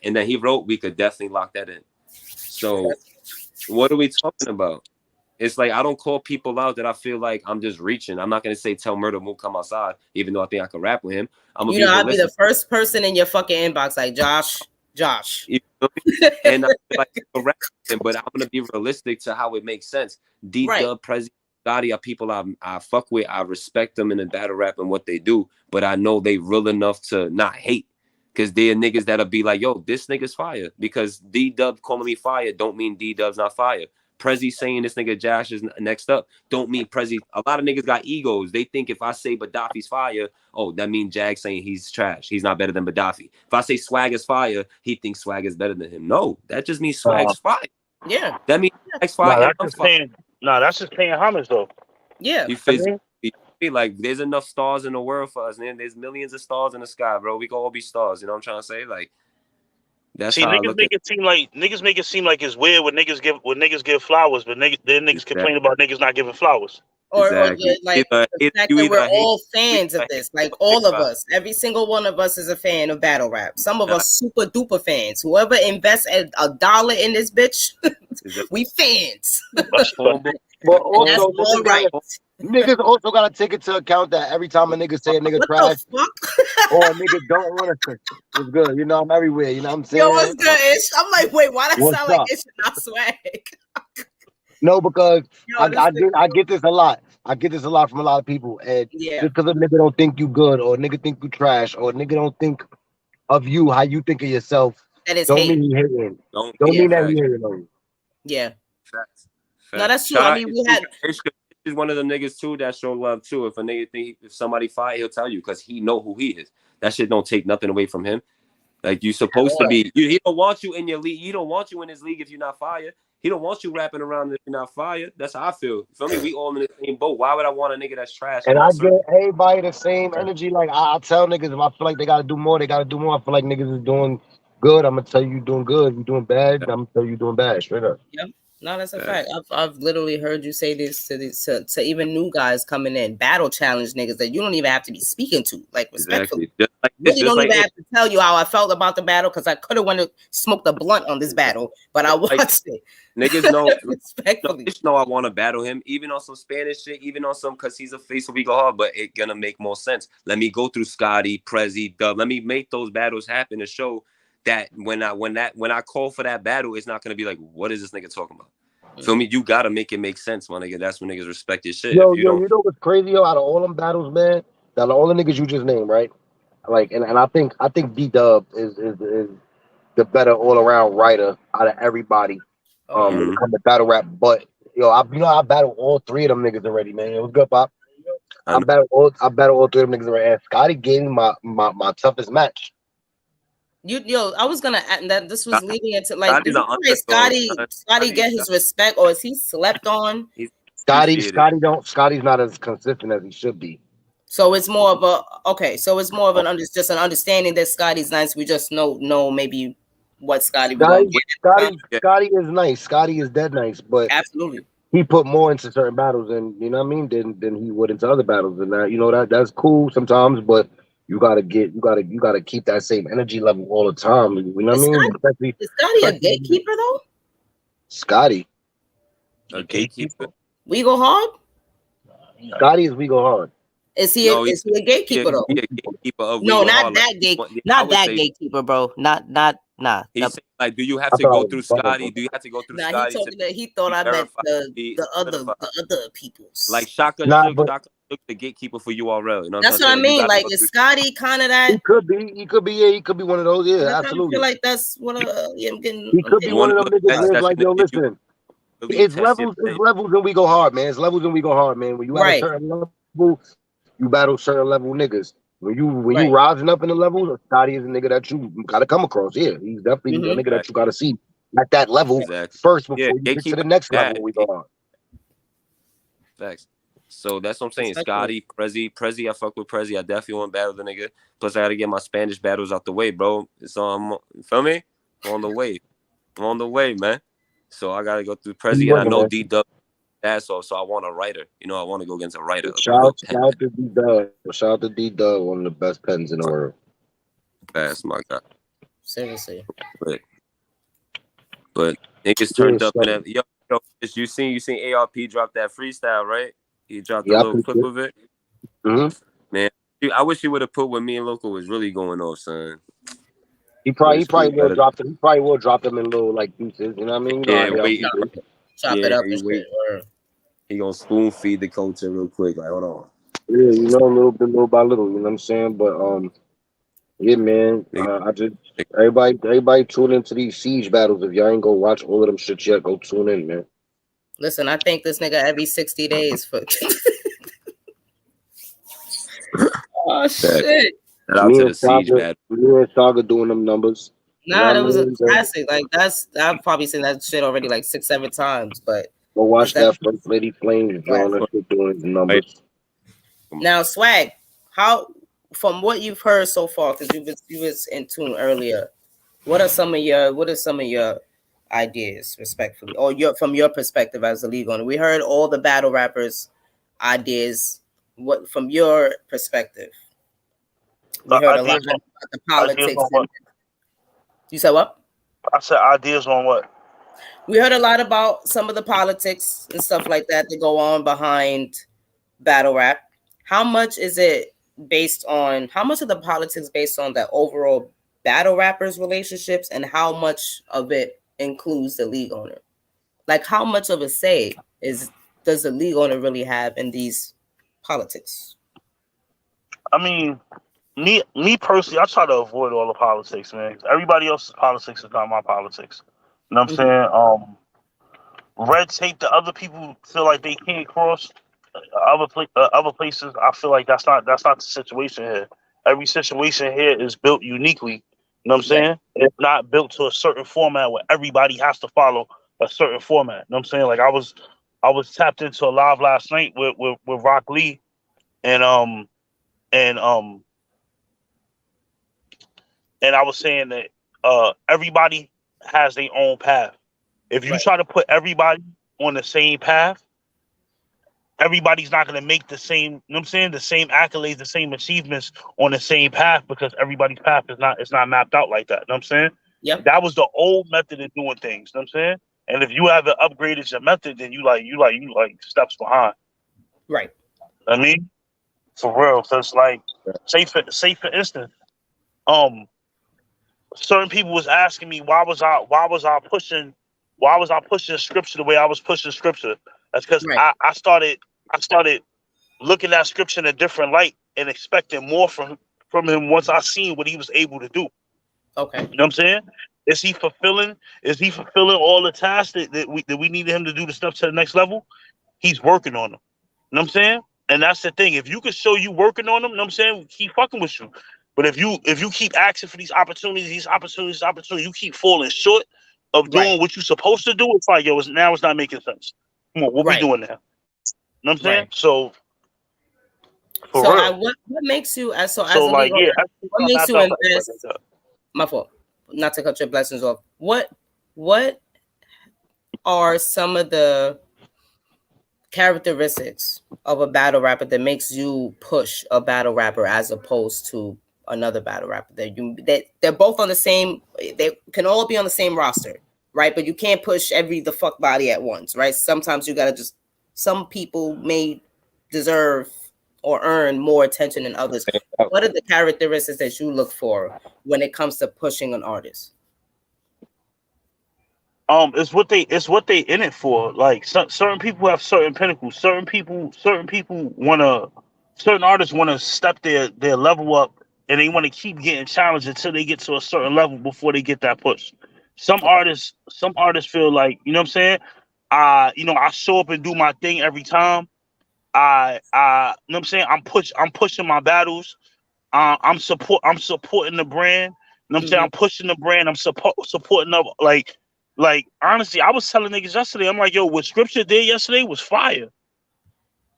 and then he wrote, we could definitely lock that in. So what are we talking about? It's like, I don't call people out that I feel like I'm just reaching. I'm not going to say, tell Murder Mook come outside, even though I think I could rap with him. I'll be the first person in your fucking inbox like, Josh. You know and I feel like but I'm gonna be realistic to how it makes sense. D-Dub, Prezi, Scotty are people I fuck with. I respect them in the battle rap and what they do, but I know they real enough to not hate. Because they're niggas that'll be like, yo, this nigga's fire. Because D-Dub calling me fire don't mean D-Dub's not fire. Prezi saying this nigga Josh is next up don't mean Prezi. A lot of niggas got egos. They think if I say Gaddafi's fire, oh, that means Jag saying he's trash. He's not better than Gaddafi. If I say Swag is fire, he thinks Swag is better than him. No, that just means Swag's fire. Yeah. That means Swag's fire. That's just paying homage though. Yeah. You like there's enough stars in the world for us, man. There's millions of stars in the sky, bro. We can all be stars. You know what I'm trying to say? Like, that's how niggas make it seem like it's weird when niggas give flowers, but niggas complain about niggas not giving flowers. Or the fact that we're all fans of this, like all of us, every single one of us is a fan of battle rap. Some of us super duper fans. Whoever invests $1 in this bitch, we fans. But also, niggas also gotta take into account that every time a nigga say a nigga trash or a nigga don't want to, it's good. You know, I'm everywhere. You know what I'm saying? Yo, what's good, Ish? I'm like, wait, why that sound like Ish and not Swag? No, because I get this a lot. I get this a lot from a lot of people. And just because a nigga don't think you good or a nigga think you trash or a nigga don't think of you how you think of yourself, that is don't mean he hating. Don't mean that he hating on you. Yeah. Facts. No, that's true. I mean, we had... Is one of the niggas too that show love too. If a nigga think if somebody fire, he'll tell you because he know who he is. That shit don't take nothing away from him. Like you supposed to be. He don't want you in your league. He don't want you in his league if you're not fire. He don't want you rapping around if you're not fire. That's how I feel. For me, we all in the same boat. Why would I want a nigga that's trash? And I get everybody the same energy. Like I tell niggas, if I feel like they gotta do more, they gotta do more. I feel like niggas is doing good. I'm gonna tell you doing good. If you're doing bad, I'm gonna tell you doing bad. Straight up. Yep. No, that's a fact. I've literally heard you say this to even new guys coming in, battle challenge niggas that you don't even have to be speaking to, like respectfully. Exactly. Really don't even have to tell you how I felt about the battle because I could have went and smoked a blunt on this battle, but I watched it. Niggas know respectfully. Niggas know I want to battle him, even on some Spanish shit, even on some because he's a face of go hard, but it gonna make more sense. Let me go through Scotty, Prezi, Dub. Let me make those battles happen to show that when I call for that battle, it's not gonna be like, what is this nigga talking about? Feel me? You gotta make it make sense, my nigga. That's when niggas respect your shit. You know what's crazy, yo? Out of all them battles, man, out of all the niggas you just named, right? Like, and I think D-Dub is the better all around writer out of everybody. When it comes to battle rap, but I battled all three of them niggas already, man. It was good, Pop. I battled all three of them niggas already. And Scotty gave me my toughest match. I was gonna add that this was leading into like Scotty get his respect, or is he slept on? Scotty's not as consistent as he should be. So it's more of an understanding that Scotty's nice. We just know maybe what Scotty is nice. Scotty is dead nice, but absolutely he put more into certain battles and you know what I mean than he would into other battles, and that's cool sometimes, but you gotta keep that same energy level all the time. You know what I mean? Is Scotty a gatekeeper though? Scotty, a gatekeeper. We go hard. Scotty is we go hard. Is he a gatekeeper though? He a gatekeeper of no, not that gatekeeper, bro. Nah. He's like, do you have to go through Scotty? Do you have to go through Scotty? He thought I meant the other peoples. Like Shaka the gatekeeper for URL. You know that's what I mean. Like, is Scotty kind of that? He could be one of those. Yeah, absolutely. I feel like that's what I'm getting. He could be one of them niggas. Like, yo, listen. It's levels and we go hard, man. It's levels and we go hard, man. When you at a certain level, you battle certain level niggas. When you rising up in the levels, Scotty is a nigga that you gotta come across. Yeah, he's definitely a nigga that you gotta see at that level first before you get to the next level. We go on. Facts. So that's what I'm saying. Scotty, Prezi, I fuck with Prezi. I definitely want to battle the nigga. Plus, I gotta get my Spanish battles out the way, bro. So you feel me? I'm on the way, man. So I gotta go through Prezi, and I know D-Dub. That's all. So I want a writer. I want to go against a writer. Shout out to D-Dub. Shout out to D-Dub, one of the best pens in the world. That's my God. Seriously. But niggas turned up in yo, you seen ARP drop that freestyle, right? He dropped a little clip of it. Man, I wish he would have put what me and Loco was really going off, son. He probably will drop them. He probably will drop them in little like pieces. You know what I mean? Chop it up and shit. He gonna spoon feed the culture real quick. Like, hold on. Yeah, little by little. You know what I'm saying? But Yeah, man. I just everybody tune into these siege battles. If y'all ain't go watch all of them shit yet, go tune in, man. Listen, I think this nigga every 60 days for. Oh shit! Shout out to the siege battle. Me and Saga doing them numbers. Nah, that was a classic. Like I've probably seen that shit already like 6-7 times. But go watch that First Lady Flames drawing that shit doing the numbers. Now, Swag, how from what you've heard so far, because you was in tune earlier, what are some of your ideas, respectfully, or from your perspective as a league owner? We heard all the battle rappers' ideas. What from your perspective? We heard a lot about the politics. You said what? I said ideas on what? We heard a lot about some of the politics and stuff like that go on behind battle rap. How much is it based on? How much of the politics based on the overall battle rappers' relationships, and how much of it includes the league owner? Like, how much of a say does the league owner really have in these politics? I mean, me personally, I try to avoid all the politics, man. Everybody else's politics is not my politics. You know what I'm saying? Red tape that other people feel like they can't cross. Other places, I feel like that's not the situation here. Every situation here is built uniquely. You know what I'm saying? It's not built to a certain format where everybody has to follow a certain format. You know what I'm saying? Like I was tapped into a live last night with Rock Lee, and I was saying that everybody has their own path. If you try to put everybody on the same path, everybody's not going to make the same, you know what I'm saying, the same accolades, the same achievements on the same path, because everybody's path is not mapped out like that. You know what I'm saying? Yeah. That was the old method of doing things. You know what I'm saying? And if you haven't upgraded your method, then you like steps behind. Right. I mean, for real. So it's like, say for instance, certain people was asking me why was I pushing scripture the way I was pushing scripture. That's because I started looking at scripture in a different light and expecting more from him once I seen what he was able to do. Okay. You know what I'm saying? Is he fulfilling all the tasks that we needed him to do to step to the next level? He's working on them. You know what I'm saying? And that's the thing. If you can show you working on them, you know what I'm saying, keep fucking with you. But if you keep asking for these opportunities, you keep falling short of doing what you're supposed to do. It's like, yo, it's not making sense. Come on, what we doing now? You know what I'm saying? So, what makes you what makes you invest? My fault. Not to cut your blessings off. What are some of the characteristics of a battle rapper that makes you push a battle rapper as opposed to another battle rapper? That they're both on the same, they can all be on the same roster, right? But you can't push the fuck body at once, right? Sometimes you gotta some people may deserve or earn more attention than others. What are the characteristics that you look for when it comes to pushing an artist? It's what they in it for. Like certain people have certain pinnacles. Certain artists wanna step their level up, and they want to keep getting challenged until they get to a certain level before they get that push. Some artists feel like, you know what I'm saying? I show up and do my thing every time. You know what I'm saying? I'm pushing my battles. I'm supporting the brand. You know what I'm saying? I'm pushing the brand. I'm supporting up like honestly, I was telling niggas yesterday, I'm like, yo, what Scripture did yesterday was fire. You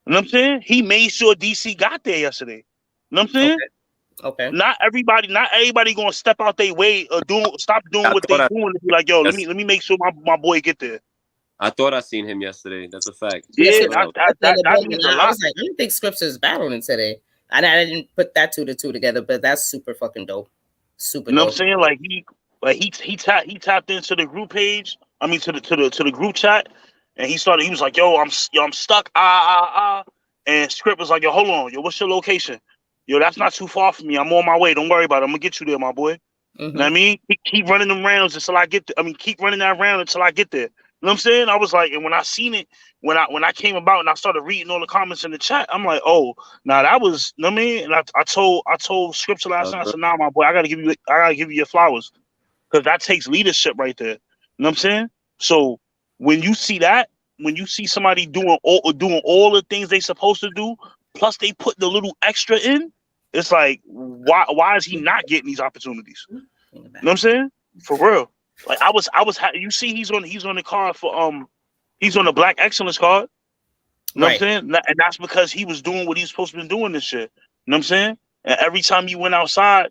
know what I'm saying? He made sure DC got there yesterday. You know what I'm saying? Okay. Not everybody gonna step out their way or stop doing what they doing to be like, yo, let me make sure my boy get there. I thought I seen him yesterday. That's a fact. Yeah, that means a lot. I was like, I don't think Scripture's battling today. I didn't put that two together, but that's super fucking dope. Super dope. You know what I'm saying? Like he tapped into the group page. I mean to the group chat, and he was like, yo, I'm stuck. And Script was like, yo, hold on, yo, what's your location? Yo, that's not too far from me. I'm on my way. Don't worry about it. I'm gonna get you there, my boy. You know what I mean? Keep running them rounds until I get there. Keep running that round until I get there. know what I'm saying? I was like, and when I seen it, when I came about and I started reading all the comments in the chat, I'm like, oh, now that was, you know what I mean? And I told Scripture last night, I said, nah, my boy, I gotta give you your flowers. Because that takes leadership right there. You know what I'm saying? So when you see that, when you see somebody doing all the things they supposed to do, plus they put the little extra in, it's like, why is he not getting these opportunities? You know what I'm saying? For real. Like you see he's on the card for he's on the Black Excellence card. You know what I'm saying? And that's because he was doing what he was supposed to be doing this shit. You know what I'm saying? And every time he went outside,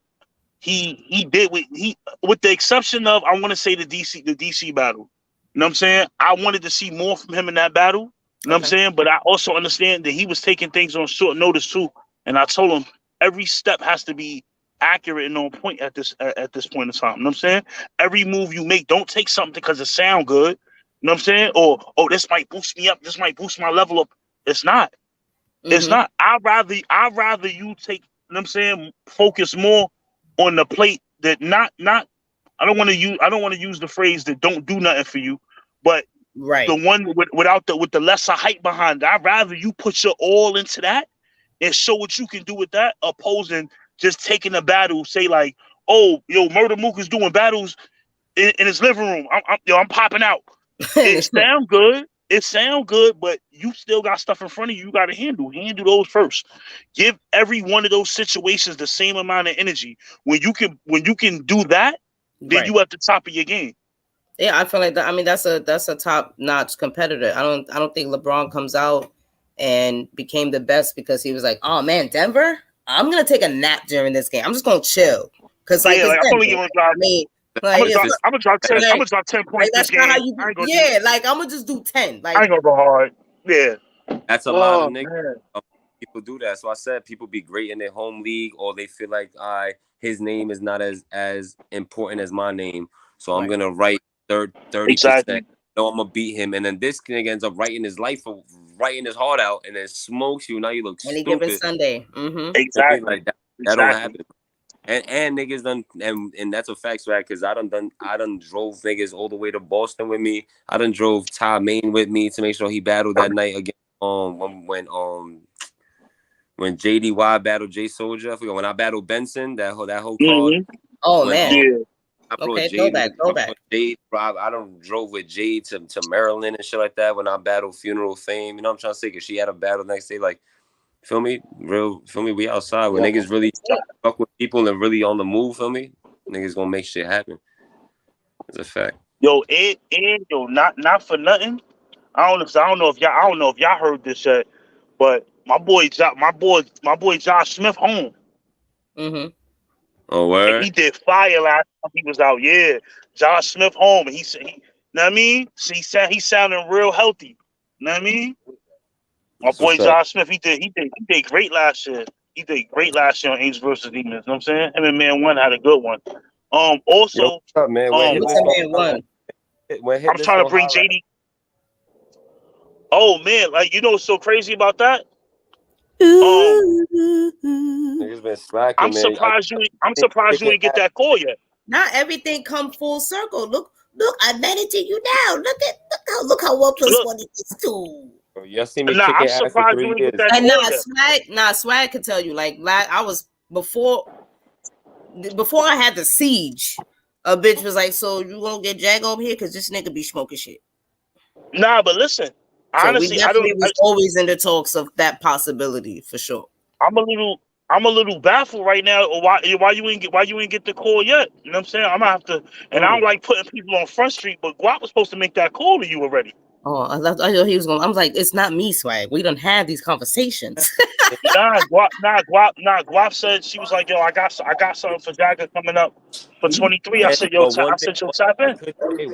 he did with the exception of, I want to say the DC battle. You know what I'm saying? I wanted to see more from him in that battle. You know what I'm saying? But I also understand that he was taking things on short notice too. And I told him every step has to be accurate and on point at this point in time. You know what I'm saying? Every move you make, don't take something because it sound good. You know what I'm saying? Or, oh, this might boost me up. This might boost my level up. It's not. It's not. I'd rather you take, you know what I'm saying, focus more on the plate that not I don't want to use the phrase that don't do nothing for you, but the one with the lesser height behind it. I'd rather you put your all into that and show what you can do with that, opposing just taking a battle, say like, oh, yo, Murder Mook is doing battles in his living room. I'm popping out. It sound good. It sound good, but you still got stuff in front of you. You got to handle those first. Give every one of those situations the same amount of energy. When you can do that, then you at the top of your game. Yeah, I feel like that. I mean, that's a top-notch competitor. I don't think LeBron comes out and became the best because he was like, oh man, Denver, I'm gonna take a nap during this game. I'm just gonna chill because I'm gonna drop 10 points this game. Like I'm gonna just do 10. Like I ain't gonna go hard. Yeah, that's a lot of niggas. People do that. So I said people be great in their home league, or they feel like his name is not as important as my name. So I'm gonna write 30%. Exactly. No, I'm gonna beat him, and then this nigga ends up writing his heart out, and then smokes you. Now you look any stupid. given Sunday. Exactly. Like that don't happen. And niggas done, and that's a fact, right? Because I done drove niggas all the way to Boston with me. I done drove Ty Main with me to make sure he battled that night again. When JDY battled J Soldier, I forgot when I battled Benson, that whole card. Oh man, yeah. I brought okay, Jade, go back. Jade, I done drove with Jade to Maryland and shit like that when I battled Funeral Fame. You know what I'm trying to say? Because she had a battle next day, like. Feel me? We outside when niggas really fuck with people and really on the move. Feel me? Niggas gonna make shit happen. It's a fact. Yo, not for nothing. I don't know if y'all heard this yet, but my boy Josh Smith home. Oh, word? And he did fire last time he was out. Yeah, Josh Smith home, and he said, know what I mean? So he's sounding real healthy. Know what I mean? My boy Josh Smith, he did great last year. He did great last year on Angels versus Demons. You know what I'm saying? Him and Man One had a good one. Also, yo, what's up, man? I'm trying to bring JD. Oh man, like what's so crazy about that? Niggas been slacking, I'm surprised you didn't get that call yet. Not everything come full circle. Look, I managed you now. Look how 1 + 1 = 2. Y'all see me kicking ass for 3 years. And Swag could tell you, like, I was before I had the siege, a bitch was like, so you gonna get Jag over here? Because this nigga be smoking shit. Nah, but listen, so honestly, we was always in the talks of that possibility for sure. I'm a little baffled right now. Why you ain't get the call yet? You know what I'm saying? I'm gonna have to, and I don't like putting people on Front Street, but Guap was supposed to make that call to you already. Oh, I know he was going. I was like, it's not me, Swag. We don't have these conversations. Guap said, she was like, yo, I got something for Jagger coming up for 23. I said, yo, tap in.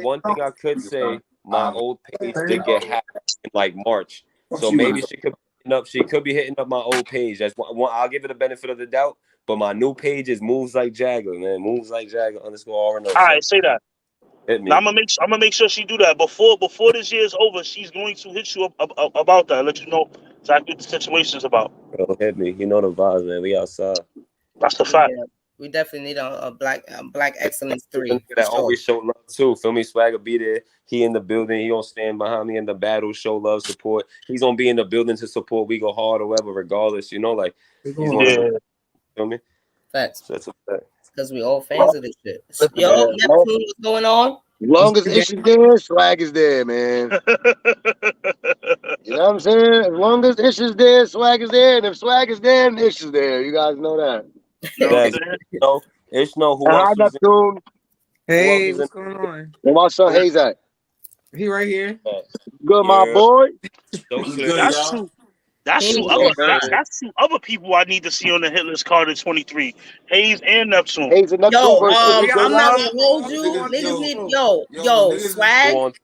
One thing I could say, my old page did get hacked in like March, so maybe she could be hitting up my old page. That's one. I'll give it the benefit of the doubt. But my new page is Moves Like Jagger, man. Moves Like Jagger _ RNO. All right, say that. Now, I'm gonna make sure she do that before this year is over. She's going to hit you up about that. Let you know exactly what the situation's about. Bro, hit me. You know the vibes, man. We outside. That's the fact. We definitely need a black excellence 3. That always show love too. Feel me? Swagger be there. He in the building. He gonna stand behind me in the battle, show love, support. He's gonna be in the building to support. We go hard or whatever, regardless. You know, like he's one of the, feel me? Facts. So that's a fact. Because we all fans of this shit. Yo, Neptune, what's going on? As long as Ish is there, Swag is there, man. You know what I'm saying? As long as Ish is there, Swag is there. And if Swag is there, then Ish is there. You guys know that. No, Ish know who else is Neptune. Hey, what's going on? Where my son Hayes at? He right here. Good, my boy. That's two other people I need to see on the hit list card in 23. Hayes and Neptune. Hayes and Neptune. Yo, I'm not gonna hold you. Niggas need swag.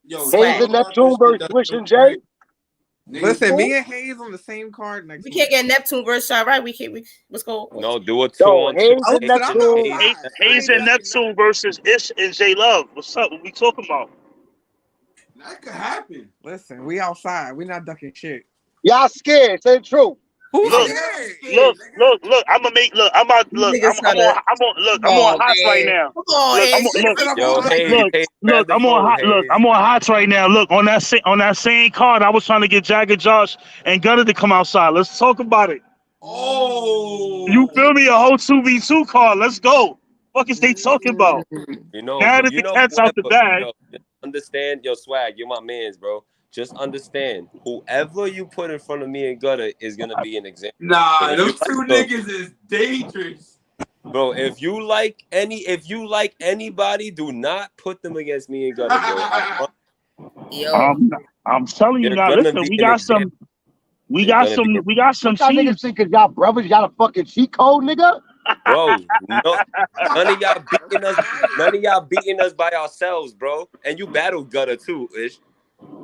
Hayes and Neptune versus Swish and Jay. Listen, me and Hayes on the same card next. We can't get Neptune versus Shot, right? Let's go. No, do it 2-on-2. Hayes and Neptune versus Ish and J Love. What's up? What we talking about? That could happen. Listen, we outside. We not ducking shit. Y'all scared? Say the truth. Look, I'm on Hots right now. I'm on Hots right now. Look, on that same card, I was trying to get Jagger Josh and Gunner to come outside. Let's talk about it. Oh, you feel me? A whole 2v2 card. Let's go. What is they talking about? You know, now that the cat's out the bag. Understand, yo, Swag, you're my mans, bro. Just understand, whoever you put in front of me and Gutter is gonna be an example. Nah, those two niggas is dangerous, bro. If you like anybody, do not put them against me and Gutter, bro. Yo, I'm telling you now. Listen, we got some Y'all niggas think cause y'all brothers got a fucking cheat code, nigga. Bro, no, none of y'all beating us by ourselves, bro. And you battled Gutter too, Ish.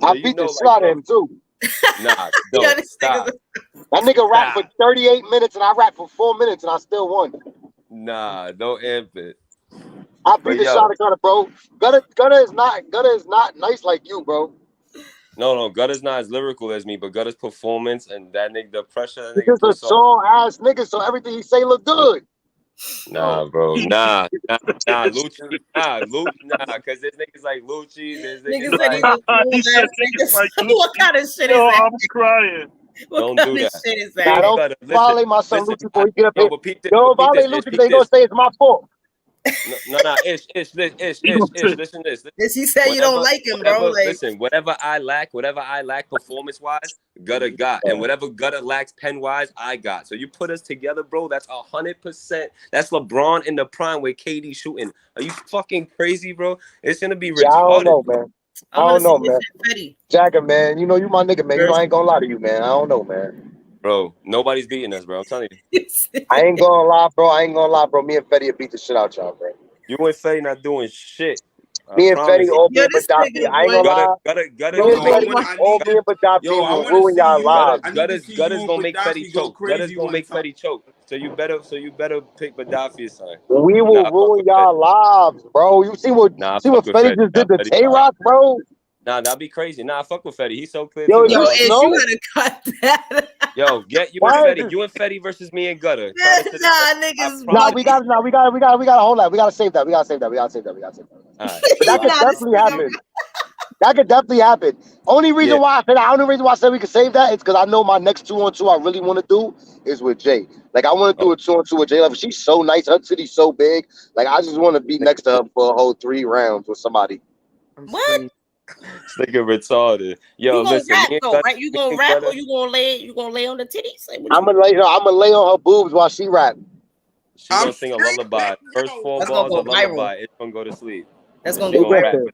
So I beat the slot him too. Nah, don't stop. That nigga rapped for 38 minutes and I rapped for 4 minutes and I still won. Nah, don't amp it. I beat the shot of Gutter, bro. Gutter is not nice like you, bro. No, Gutter's not as lyrical as me, but Gutter's performance and that nigga, the pressure. He's a song ass nigga, so everything he say look good. Nah, bro, nah, Lucci, cause there's niggas like Lucci, there's niggas like what kind of shit is that? I'm crying. Don't do that. Shit is that? Don't violate my son Lucci before he get up here. Don't violate Lucci because they gonna say it's my fault. No, Ish, listen this. He said you don't like him, bro. Like, listen, whatever I lack performance-wise, Gutter got. And whatever Gutter lacks pen-wise, I got. So you put us together, bro, that's 100%. That's LeBron in the prime with KD shooting. Are you fucking crazy, bro? It's going to be retarded. I don't know, man. I don't know, man. Jagger, man, you know you my nigga, man. You know I ain't gonna lie to you, man. I don't know, man. Bro, nobody's beating us, bro. I'm telling you. I ain't gonna lie, bro. Me and Fetty beat the shit out y'all, bro. You and Fetty not doing shit. Me and Fetty all being Baddafi. I ain't gonna lie. All being Baddafi will ruin y'all lives. Gutter's gonna make Fetty choke. Gutter's gonna make Fetty choke. So you better pick Baddafi aside. We will ruin y'all lives, bro. You see what Fetty just did to Tay-Rock, bro? Nah, that'd be crazy. Nah, fuck with Fetty. He's so clear. Yo, you gotta cut that. Yo, get you and Fetty. You and Fetty versus me and Gutter. Niggas. Nah, we gotta hold that. We gotta save that. Right. But that could definitely happen. That could definitely happen. Only reason why I said we could save that is because I know my next 2-on-2 I really want to do is with Jay. Like I want to do a 2-on-2 with Jay. Like, she's so nice. Her city's so big. Like I just want to be next to her for a whole 3 rounds with somebody. What? This nigga retarded. Yo, listen. Rap, though, right? You gonna rap or you gonna lay on the titties? I'm gonna lay on her boobs while she rap. She's gonna sing a lullaby. First 4 balls of lullaby. It's gonna go to sleep. That's gonna go viral.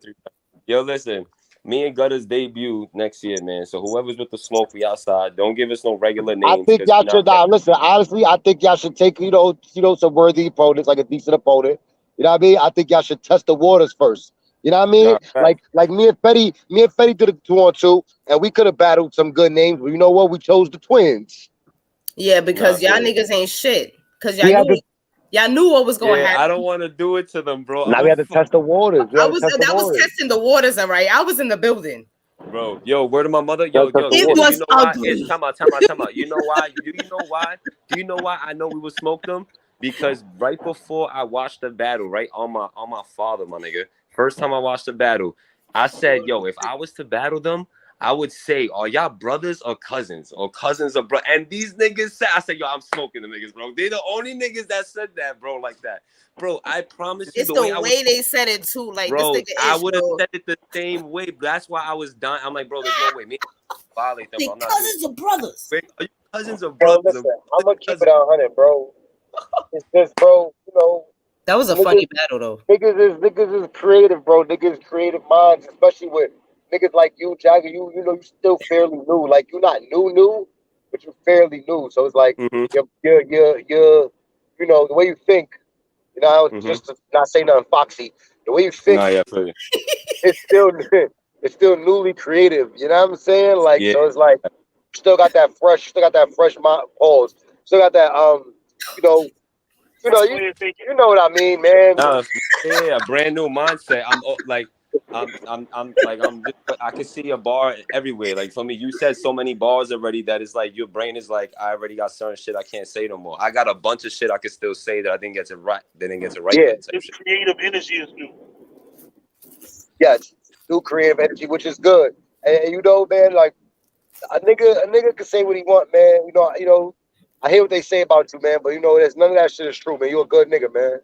Yo, listen. Me and Gutter's debut next year, man. So whoever's with the smoke, we outside. Don't give us no regular names. I think y'all should. Listen, honestly, I think y'all should take some worthy opponents, like a decent opponent. You know what I mean? I think y'all should test the waters first. You know what I mean? Right. Like me and Fetty did a 2-on-2, and we could have battled some good names, but you know what? We chose the twins. Yeah, because y'all niggas ain't shit. Because y'all knew what was going to happen. I don't want to do it to them, bro. Now we had to test the waters. That was testing the waters, all right? I was in the building. Bro, yo, word of my mother, yo, it was ugly. Time out. You know why? Do you know why I know we would smoke them? because right before I watched the battle, right on my father, my nigga. First time I watched the battle, I said, yo, if I was to battle them, I would say, are y'all brothers or cousins? Or cousins or bro? And these niggas said, I said, yo, I'm smoking the niggas, bro. They're the only niggas that said that, bro, like that. Bro, I promise you, It's the way they said it too. Like, bro, this nigga I is, would have bro. said it the same way. That's why I was done. I'm like, bro, there's no way. Me violate them, They bro. I'm not cousins or brothers? doing it. Are you cousins or Bro, brothers? listen, I'm gonna keep it 100, bro. It's just, bro, you know. That was a funny battle, though. Niggas is creative, bro. Niggas creative minds, especially with niggas like you, Jagger. You know, you still fairly new. Like, you're not new, but you're fairly new. So it's like you're you know, the way you think. You know, just to not say nothing foxy. The way you think, it's still newly creative. You know what I'm saying? Like, so it's like still got that fresh pause. Still got that you know, you know what I mean, man. Yeah, a brand new mindset. I'm just, I can see a bar everywhere. Like for me, you said so many bars already that it's like your brain is like, I already got certain shit I can't say no more. I got a bunch of shit I can still say that I didn't get to right. Yeah, this creative energy is new. Yes, new creative energy, which is good. And you know, man, like a nigga can say what he want, man. You know, I hear what they say about you, man, but you know, there's none of that shit is true, man. You're a good nigga, man.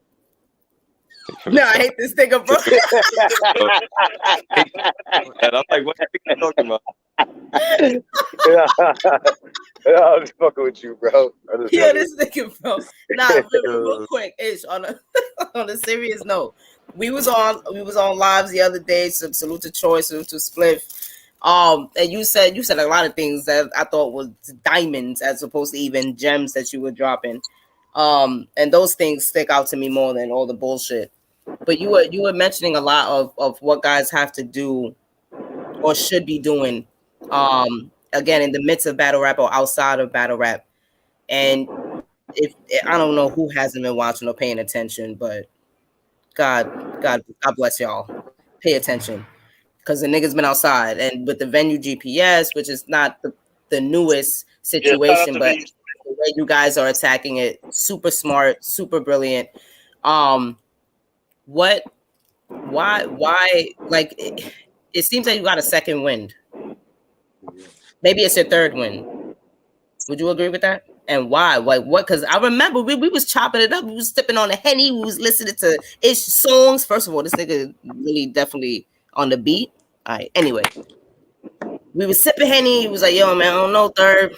No, I hate this nigga, bro. And I'm like, what are you talking about? Yeah, I'm just fucking with you, bro. Yeah, this nigga, bro. Nah, real quick, Ish, on a serious note. We was on lives the other day. So salute to Troy, salute to Spliff. And you said a lot of things that I thought was diamonds as opposed to even gems that you were dropping. And those things stick out to me more than all the bullshit. But you were mentioning a lot of what guys have to do or should be doing, again, in the midst of battle rap or outside of battle rap. And if I don't know who hasn't been watching or paying attention, but God bless y'all. Pay attention. Because the niggas been outside, and with the venue GPS, which is not the newest situation, but the way you guys are attacking it, super smart, super brilliant. Why? Like, it seems like you got a second wind. Maybe it's your third wind. Would you agree with that? And why? Like, what? Because I remember we was chopping it up. We was sipping on the Henny. We was listening to Ish songs. First of all, this nigga really definitely on the beat. All right. Anyway, we was sipping Henny. He was like, yo, man, I don't know, third.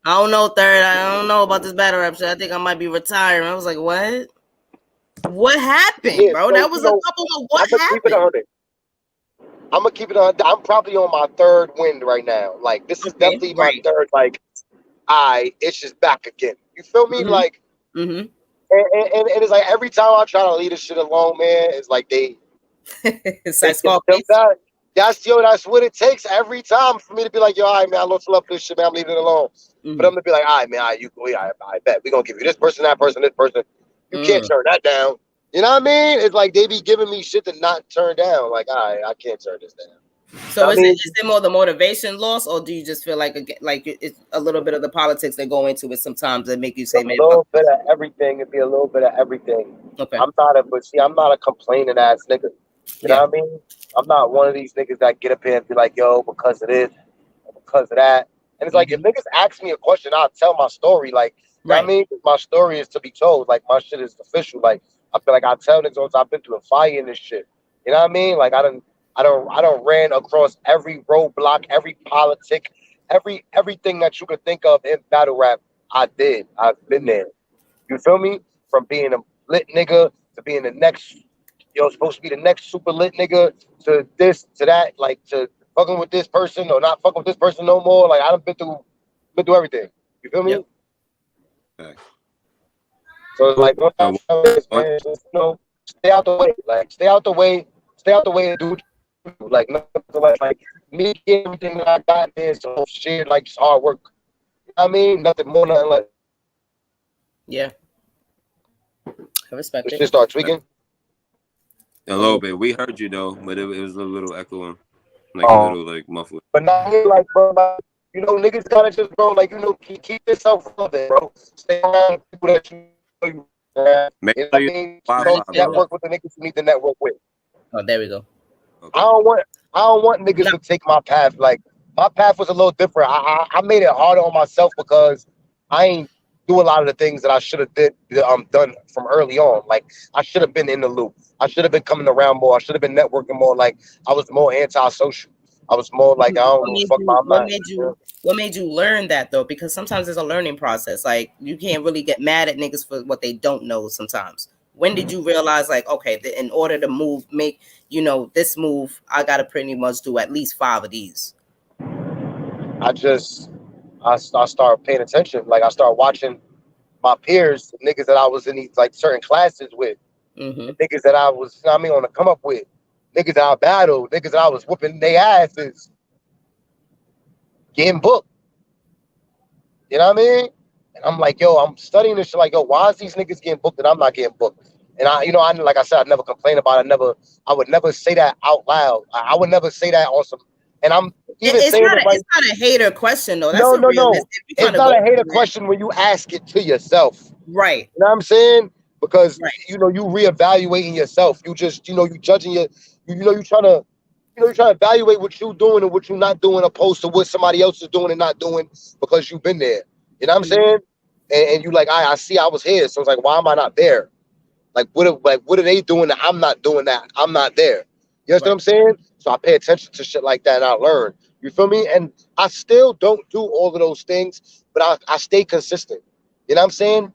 I don't know about this battle rap shit. I think I might be retiring. I was like, what? What happened, bro? So, that was a couple of what happened. I'm gonna keep it on. I'm probably on my third wind right now. Like, this is definitely my third. Like, it's just back again. You feel me? Like, and it's like every time I try to leave this shit alone, man, it's like it's like that's what it takes every time for me to be like, yo, all right, man, I lost love for this shit, man. I'm leaving it alone. But I'm gonna be like, all right, man, I bet we're gonna give you this person, that person, this person. You can't turn that down. You know what I mean? It's like they be giving me shit to not turn down. Like, all right, I can't turn this down. So is it more the motivation loss, or do you just feel like it's a little bit of the politics that go into it sometimes that make you say maybe a little bit of everything? It'd be a little bit of everything. Okay. I'm not a complaining ass nigga. You know what I mean? I'm not one of these niggas that get up here and be like, yo, because of this, because of that. And it's like, if niggas ask me a question, I'll tell my story. Like, you know what I mean? My story is to be told. Like, my shit is official. Like, I feel like I tell niggas all the time, I've been through a fire in this shit. You know what I mean? Like, I don't ran across every roadblock, every politic, everything that you could think of in battle rap. I did. I've been there. You feel me? From being a lit nigga to being the next, supposed to be the next super lit nigga to this, to that, like to fucking with this person or not fucking with this person no more. Like, I done been through everything. You feel me? Yep. Okay. So it's like, man, just, stay out the way. Like, stay out the way and do like nothing like me getting everything that I got is so shit, like just hard work. You know what I mean? Nothing more, nothing less. Yeah. I respect it. Just start tweaking. A little bit. We heard you though, but it was a little echoing. Like a little like muffled. But now like, bro, niggas gotta just, bro, like, keep yourself relevant, bro. Stay around people that you you, man. Make You know sure what I you mean? Wi-Fi, Don't bro. network with the niggas you need to network with. Oh, there we go. Okay. I don't want niggas to take my path. Like my path was a little different. I made it harder on myself because I ain't do a lot of the things that I should have done from early on. Like I should have been in the loop. I should have been coming around more. I should have been networking more. Like I was more antisocial. I was more like I don't know fuck my mind. What made you learn that though? Because sometimes it's a learning process. Like you can't really get mad at niggas for what they don't know sometimes. When did you realize like, okay, in order to make, this move, I gotta pretty much do at least 5 of these? I started paying attention. Like I started watching my peers, niggas that I was in these like certain classes with, niggas that I was, on the come up with, niggas that I battled, niggas that I was whooping their asses, getting booked. You know what I mean? And I'm like, yo, I'm studying this shit. Like, yo, why is these niggas getting booked and I'm not getting booked? And like I said, I never complain about it. I would never say that out loud. I would never say that on some. And I'm even saying it like, it's not a hater question though. That's no. It's not a hater question when you ask it to yourself. Right. You know what I'm saying? Because you reevaluating yourself. You just, you judging you're trying to evaluate what you're doing and what you're not doing, opposed to what somebody else is doing and not doing because you've been there. You know what I'm saying? And you like, I see I was here. So it's like, why am I not there? Like, what are they doing that I'm not doing that? I'm not there. You understand what I'm saying? So I pay attention to shit like that and I learn. You feel me? And I still don't do all of those things, but I stay consistent. You know what I'm saying?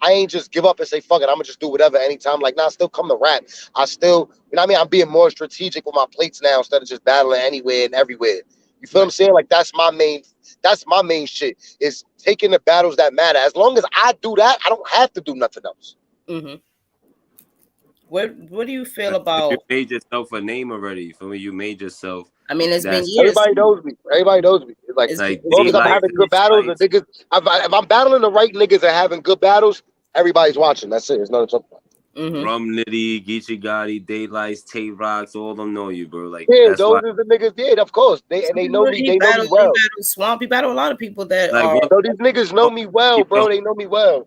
I ain't just give up and say, fuck it, I'm gonna just do whatever anytime. Like, I still come to rap. I still, you know what I mean? I'm being more strategic with my plates now instead of just battling anywhere and everywhere. You feel what I'm saying? Like, that's my main shit, is taking the battles that matter. As long as I do that, I don't have to do nothing else. What do you feel about? You made yourself a name already. You feel me? You made yourself. I mean, it's been years. Everybody knows me. It's like as long as I'm having good battles, the niggas. If I'm battling the right niggas and having good battles, everybody's watching. That's it. There's nothing to talk about. Rum Nitty, Geechee Gotti, Daylights, Tay Rocks, all of them know you, bro. Like, that's those are the niggas. Yeah, of course. They know me. They know me well. Swamp. You battle a lot of people that So these niggas know me well, bro. They know me well.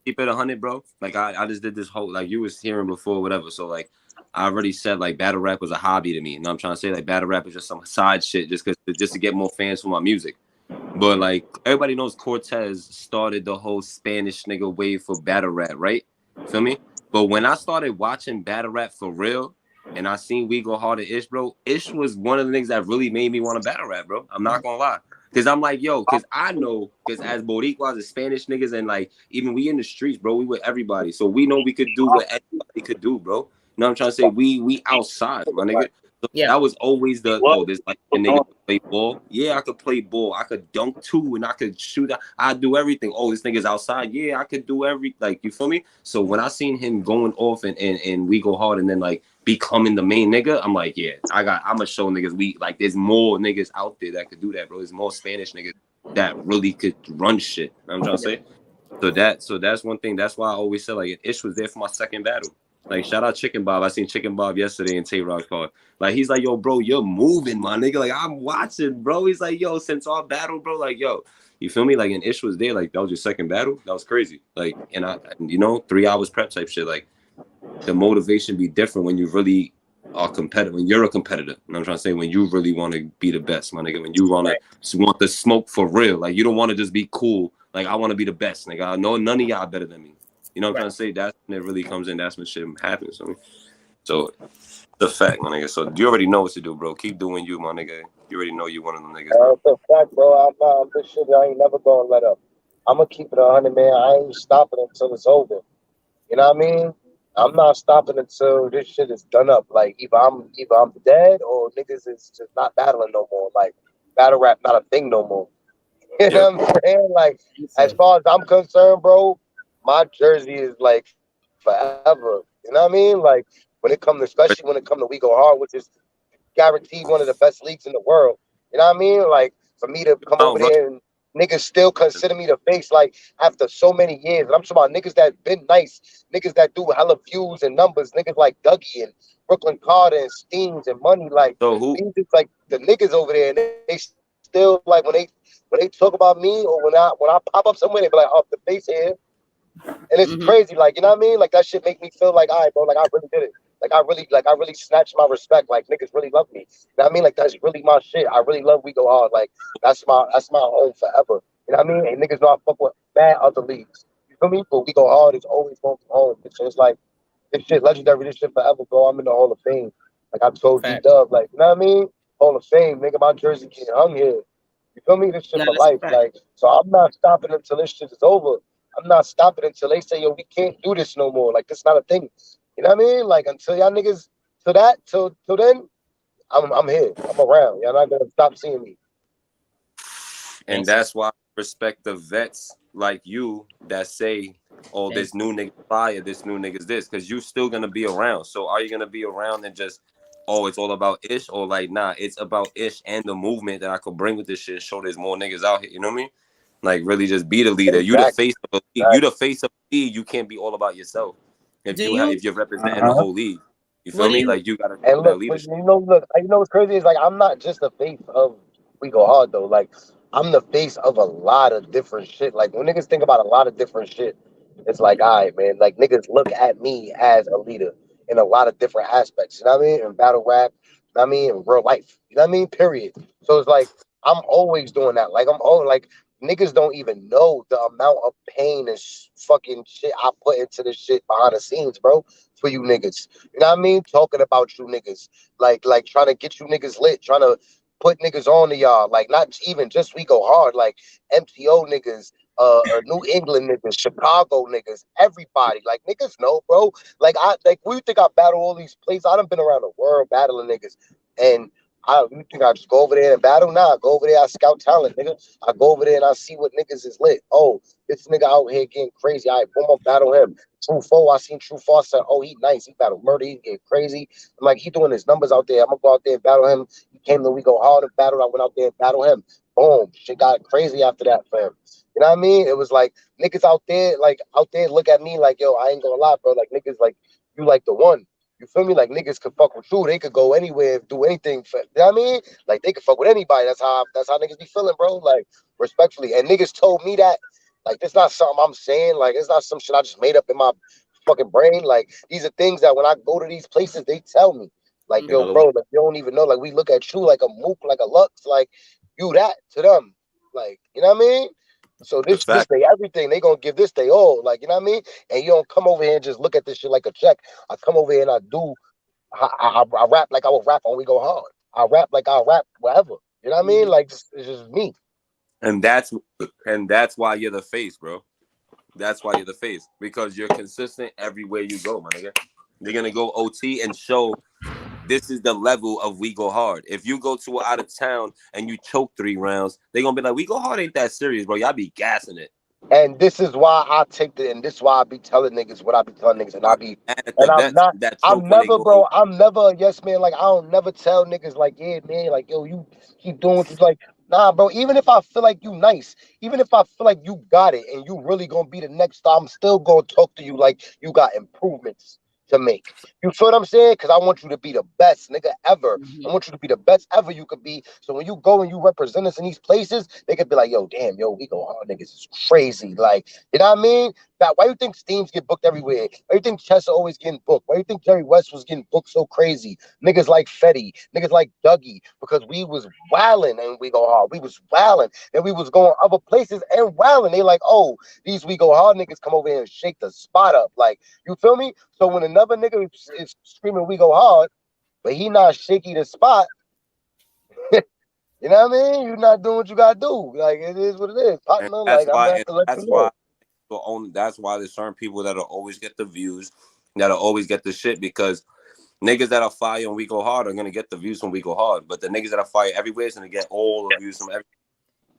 Keep it 100, bro. Like I just did this whole, like you was hearing before, whatever. So like I already said like battle rap was a hobby to me. You know what I'm trying to say? Like battle rap is just some side shit just to get more fans for my music. But like everybody knows Cortez started the whole Spanish nigga wave for battle rap, right? Feel me? But when I started watching battle rap for real and I seen We Go Hard at Ish, bro, Ish was one of the niggas that really made me want to battle rap, bro. I'm not gonna lie. Because I'm like, yo, because I know, because as Boricuas, as Spanish niggas, and like, even we in the streets, bro, we with everybody. So we know we could do what anybody could do, bro. You know what I'm trying to say? We outside, my nigga. So that was always this like a nigga play ball. Yeah, I could play ball. I could dunk too, and I could shoot. I do everything. Oh, this nigga's outside. Yeah, I could do like, you feel me? So when I seen him going off and We Go Hard and then like becoming the main nigga, I'm like, yeah, I'm gonna show niggas there's more niggas out there that could do that, bro. There's more Spanish niggas that really could run shit. You know what I'm trying to say? So that's one thing. That's why I always said like Ish was there for my second battle. Like, shout out Chicken Bob. I seen Chicken Bob yesterday in Tay Rock's car. Like, he's like, yo, bro, you're moving, my nigga. Like, I'm watching, bro. He's like, yo, since our battle, bro, like, yo, you feel me? Like, and Ish was there. Like, that was your second battle. That was crazy. Like, and 3 hours prep type shit. Like, the motivation be different when you really are competitive. When you're a competitor. You know what I'm trying to say? When you really want to be the best, my nigga. When you want the smoke for real. Like, you don't want to just be cool. Like, I want to be the best, nigga. I know none of y'all better than me. You know what I'm trying to say? That's when it really comes in. That's when shit happens. So the fact, my nigga. So you already know what to do, bro. Keep doing you, my nigga. You already know you one of them niggas. That's a fact, bro. I'm this shit. I ain't never gonna let up. I'm gonna keep it 100, man. I ain't stopping until it's over. You know what I mean? I'm not stopping until this shit is done up. Like either I'm dead or niggas is just not battling no more. Like battle rap not a thing no more. You know what I'm saying? Like as far as I'm concerned, bro, my jersey is like forever. You know what I mean? Like especially when it comes to We Go Hard, which is guaranteed one of the best leagues in the world. You know what I mean? Like for me to come over there and niggas still consider me the face, like after so many years. And I'm talking about niggas that been nice, niggas that do hella views and numbers, niggas like Dougie and Brooklyn Carter and Steams and Money. Like these is like the niggas over there, and they still like when they talk about me or when I pop up somewhere, they be like, "Oh, the face here." And it's crazy, like, you know what I mean? Like, that shit make me feel like, all right, bro, like, I really did it. Like, I really snatched my respect. Like, niggas really love me. You know what I mean? Like, that's really my shit. I really love We Go Hard. Like, that's my home forever. You know what I mean? And niggas know I fuck with bad other leagues. You feel me? But We Go Hard is always going to home. So it's like, this shit legendary, this shit forever, bro. I'm in the Hall of Fame. Like, I told D-Dub, like, you know what I mean? Hall of Fame, nigga, my jersey getting hung here. You feel me? This shit for life. Like, so I'm not stopping until this shit is over. I'm not stopping until they say, yo, we can't do this no more. Like, this not a thing. You know what I mean? Like, until y'all niggas, till then, I'm here. I'm around. Y'all not gonna stop seeing me. And that's why I respect the vets like you that say, oh, this new nigga fire, this new nigga's this, because you still gonna be around. So are you gonna be around and just, oh, it's all about Ish, or like, nah, it's about Ish and the movement that I could bring with this shit, show there's more niggas out here, you know what I mean? Like, really just be the leader. You the face of the league. You the face of the league. You can't be all about yourself if you're representing the whole league. You feel me? Like, you gotta and look, leadership. you know what's crazy is, like, I'm not just the face of We Go Hard though. Like, I'm the face of a lot of different shit. Like, when niggas think about a lot of different shit, it's like, all right, man, like, niggas look at me as a leader in a lot of different aspects. You know what I mean? In battle rap, you know what I mean? In real life. You know what I mean? Period. So it's like, I'm always doing that. Like, I'm always like, niggas don't even know the amount of pain and fucking shit I put into this shit behind the scenes, bro, for you niggas. You know what I mean? Talking about you niggas. Like trying to get you niggas lit, trying to put niggas on to y'all. Like, not even just We Go Hard, like MTO niggas, New England niggas, Chicago niggas, everybody. Like, niggas know, bro. Like, we think I battle all these places. I done been around the world battling niggas. And you think I just go over there and battle? Nah, I go over there, I scout talent, nigga. I go over there and I see what niggas is lit. Oh, this nigga out here getting crazy. All right, boom, I'll battle him. True Foe, I seen True Foe, I said, oh, he nice. He battle murder, he get crazy. I'm like, he doing his numbers out there. I'm gonna go out there and battle him. He came to We Go Hard and battle. I went out there and battle him. Boom, shit got crazy after that, fam. You know what I mean? It was like, niggas out there look at me like, yo, I ain't gonna lie, bro. Like, niggas, like, you like the one. You feel me? Like, niggas could fuck with you. They could go anywhere, do anything. You know what I mean? Like, they could fuck with anybody. That's how niggas be feeling, bro. Like, respectfully. And niggas told me that. Like, it's not something I'm saying. Like, it's not some shit I just made up in my fucking brain. Like, these are things that when I go to these places, they tell me. Like, yo, bro, like, you don't even know. Like, we look at you like a mook, like a lux. Like, you that to them. Like, you know what I mean? So this they everything. They gonna give this they all. Like, you know what I mean? And you don't come over here and just look at this shit like a check. I come over here and I rap like I would rap on We Go Hard. I rap like I rap wherever. You know what I mean? Like, it's just me. And that's why you're the face, bro. That's why you're the face. Because you're consistent everywhere you go, my nigga. They're gonna go OT and show this is the level of We Go Hard. If you go to out of town and you choke 3 rounds, they're gonna be like, We Go Hard ain't that serious, bro. Y'all be gassing it. And this is why I take and this is why I be telling niggas what I be telling niggas, and I'm never a yes man. Like, I don't never tell niggas like, yeah, man, like, yo, you keep doing what you like. Nah, bro, even if I feel like you nice, even if I feel like you got it and you really gonna be the next star, I'm still gonna talk to you like you got improvements to make. You feel what I'm saying? Because I want you to be the best nigga ever. I want you to be the best ever you could be. So when you go and you represent us in these places, they could be like, yo, damn, yo, We Go Hard niggas is crazy. Like, you know what I mean? Why you think Steams get booked everywhere? Why you think Chessa always getting booked? Why you think Jerry West was getting booked so crazy? Niggas like Fetty, niggas like Dougie, because we was wilding and We Go Hard. We was wilding and we was going other places and wilding. They like, oh, these We Go Hard niggas come over here and shake the spot up. Like, you feel me? So when another nigga is screaming We Go Hard, but he not shaky the spot, you know what I mean? You're not doing what you gotta do. Like, it is what it is. Partner, like, I'm gonna have to let you know. That's why there's certain people that'll always get the views, that'll always get the shit, because niggas that are fire on We Go Hard are gonna get the views from We Go Hard, but the niggas that are fire everywhere is gonna get all the views from everywhere.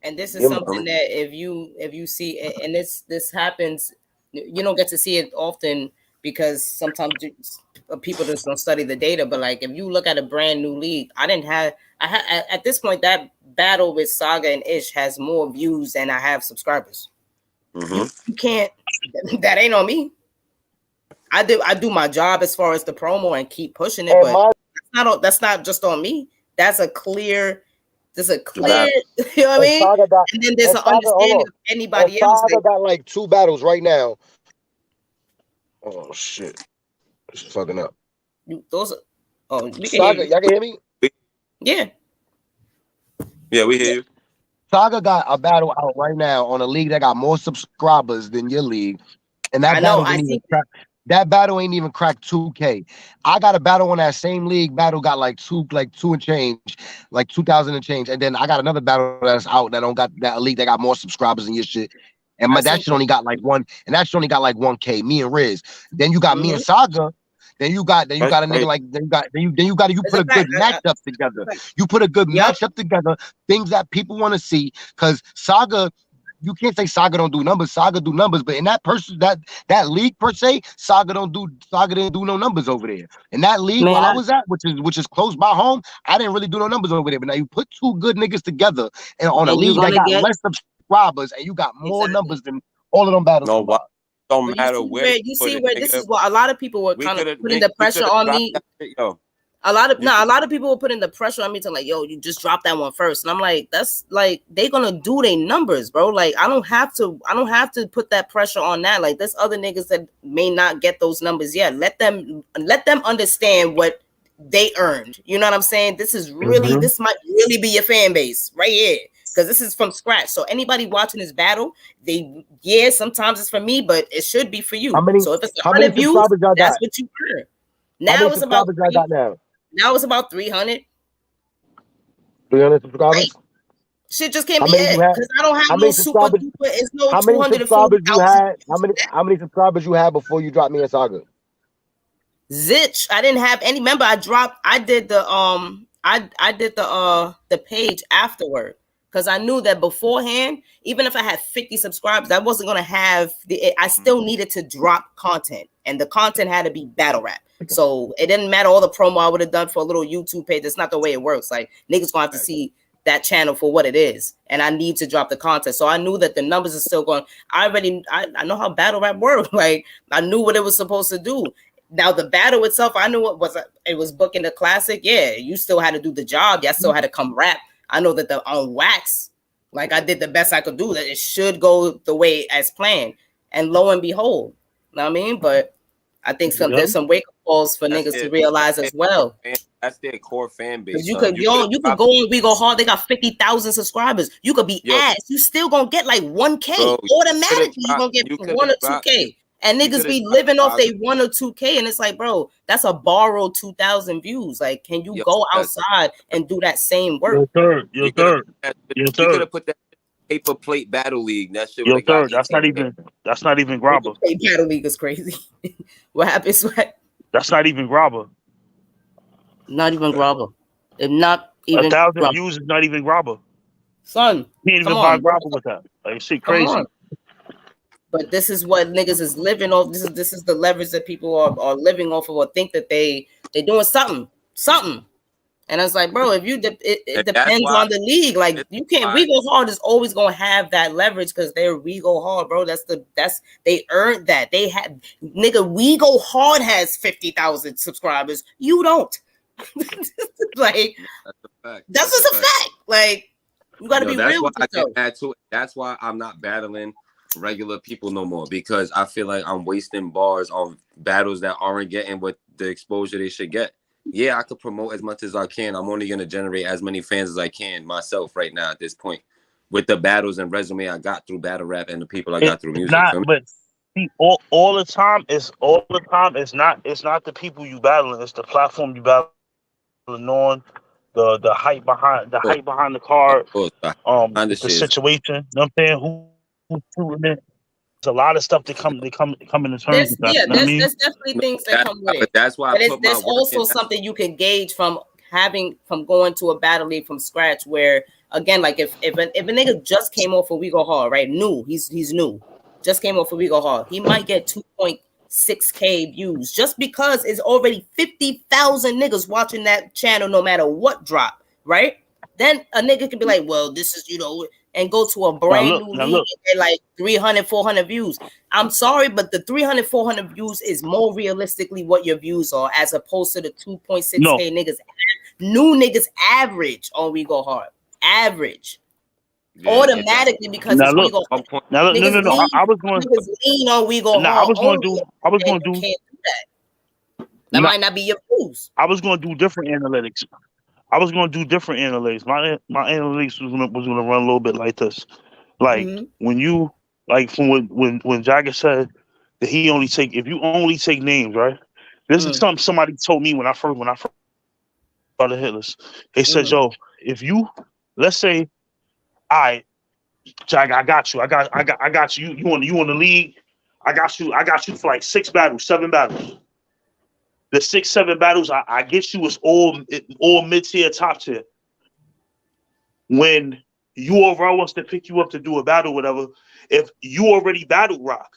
And this is something that if you see, and this happens, you don't get to see it often because sometimes people just don't study the data. But like, if you look at a brand new league, at this point, that battle with Saga and Ish has more views than I have subscribers. You can't. That ain't on me. I do my job as far as the promo and keep pushing it, but that's not just on me. There's a clear, you know what I mean? And then there's an understanding of anybody else. Saga got like 2 battles right now Oh shit, it's fucking up. Those. Oh, we can Saga, hear you. y'all can hear me? Yeah. Yeah, we hear you. Saga got a battle out right now on a league that got more subscribers than your league, and that I know. battle didn't even crack. That battle ain't even cracked 2K. I got a battle on that same league. Battle got like two and change, like 2,000 and change. And then I got another battle that's out that don't got that league that got more subscribers than your shit. And that shit only got like 1K. Me and Riz. Then you got me and Saga. Then you got a nigga like you put a good matchup together. You put a good matchup together. Things that people want to see, because Saga. You can't say Saga don't do numbers. Saga do numbers, but in that league per se, Saga didn't do no numbers over there. In that league where I was at, which is close by home, I didn't really do no numbers over there. But now you put two good niggas together and on a league that got less subscribers, and you got more numbers than all of them battles. No, what? Don't matter where you see where this is what a lot of people were kind of putting the pressure on me. A lot of people were putting the pressure on me to like, yo, you just drop that one first. And I'm like, that's like they gonna do their numbers, bro. Like I don't have to put that pressure on that. Like there's other niggas that may not get those numbers yet. Let them understand what they earned. You know what I'm saying? This is really this might really be your fan base right here. Because this is from scratch. So anybody watching this battle, sometimes it's for me, but it should be for you. So if it's 100 views, that's what you earn. Now it's about now it's about 300. 300 subscribers. Right. Shit just can't be it because I don't have no super duper. It's no 240,000. How many subscribers you had before you dropped me a Saga? Zitch. I didn't have any. Remember, I did the page afterward. Because I knew that beforehand, even if I had 50 subscribers, I wasn't going to have I still needed to drop content, and the content had to be battle rap. So it didn't matter all the promo I would have done for a little YouTube page. That's not the way it works. Like niggas gonna have to see that channel for what it is, and I need to drop the content. So I knew that the numbers are still going. I know how battle rap works. Like I knew what it was supposed to do. Now the battle itself, I knew it was booking the classic. Yeah, you still had to do the job. Y'all still had to come rap. I know that on wax, like I did the best I could do, that it should go the way as planned. And lo and behold, you know what I mean? But I think there's some wake-up calls for niggas to realize as well. That's their core fan base. You could go on We Go Hard. They got 50,000 subscribers. You could be ass. You still gonna get like 1K. Bro, automatically. You're gonna get 1 or 2K. And niggas be living off they 1 or 2K, and it's like, bro, that's a borrowed 2,000 views. Like, can you go outside and do that same work? Your third. You could have put that paper plate battle league. That shit. Your third. That's not even grabber. Battle league is crazy. What happens? That's not even grabber. Not even grabber. If not even 1,000 views is not even grabber. Son, you can't even buy grabber with that. Like shit, crazy. But this is what niggas is living off. This is the leverage that people are living off of, or think that they doing something. And I was like, bro, if you it depends on the league. Like you can't. We Go Hard is always gonna have that leverage because We Go Hard, bro. They earned that. They had We Go Hard has 50,000 subscribers. You don't. Like that's a fact. That's just a fact. Like you got to be real with yourself. That's why I'm not battling regular people no more, because I feel like I'm wasting bars on battles that aren't getting what the exposure they should get. Yeah, I could promote as much as I can. I'm only going to generate as many fans as I can myself right now at this point with the battles and resume I got through battle rap and the people I got through music. But see, all the time it's not the people you battling, it's the platform you battling on, the hype behind the card, the situation. You know what I'm saying? Who's shooting it? There's a lot of stuff that come into terms with that. There's definitely things that come with it. But that's why there's also something you can gauge from going to a battle league from scratch, where again, like if a nigga just came off of We Go Hard, right? He's new. Just came off of We Go Hard. He might get 2.6K views just because it's already 50,000 niggas watching that channel no matter what drop, right? Then a nigga can be like, well, this is, and go to a brand new league and get like 300, 400 views. I'm sorry, but the 300, 400 views is more realistically what your views are, as opposed to the 2.6K niggas. New niggas average on We Go Hard. Average. automatically because now it's we look, go. now look, Niggas no. lean, I was going. niggas lean on we go Nah, hard. I was going to You do. can't do that. That might not be your moves. I was going to do different analytics. My analytics was gonna run a little bit like this. Like when you from when Jagger said that he only take if you only take names, right? This is something somebody told me when I first started Hitless. They said, yo, if you let's say, all right, Jag, I got you. I got you. You on the league. I got you for like 6 battles, 7 battles. The 6, 7 battles I get you is all mid-tier, top tier. When URL wants to pick you up to do a battle, whatever, if you already battled Rock,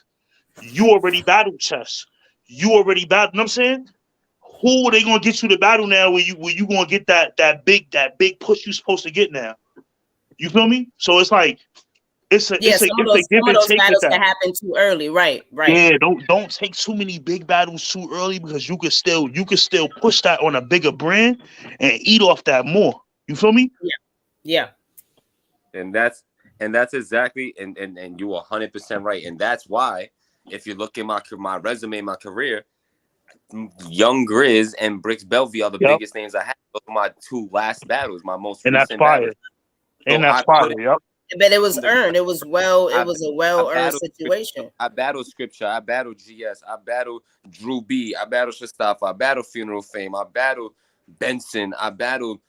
you already battled Chess, you already battled, you know what I'm saying? Who are they gonna get you to battle now where you gonna get that big push you supposed to get now? You feel me? So it's like some of those battles can happen too early, right? Yeah, don't take too many big battles too early because you could still push that on a bigger brand and eat off that more. You feel me? Yeah. And that's exactly and you 100% right. And that's why if you look at my resume, my career, Young Grizz and Bricks Belvy are the biggest names I had. Those are my 2 last battles, my most recent battles. And that's fire. Yep. But it was earned. It was a well-earned situation. I battled Scripture. I battled GS. I battled Drew B. I battled Shastafa. I battled Funeral Fame. I battled Benson. I battled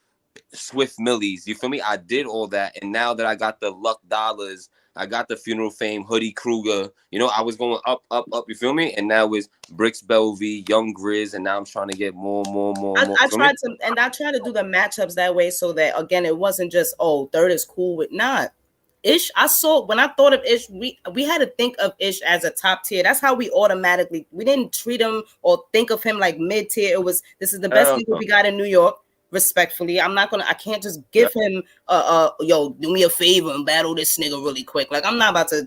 Swift Millies. You feel me? I did all that. And now that I got the Luck Dollars, I got the Funeral Fame, Hoodie Kruger. You know, I was going up. You feel me? And now it's Bricks Belvy, Young Grizz, and now I'm trying to get more. I tried to do the matchups that way so that, again, it wasn't just, third is cool with not. Ish, when I thought of Ish, we had to think of Ish as a top tier. That's how we didn't treat him or think of him like mid tier. This is the best people we got in New York. Respectfully, I can't just give him do me a favor and battle this nigga really quick. Like I'm not about to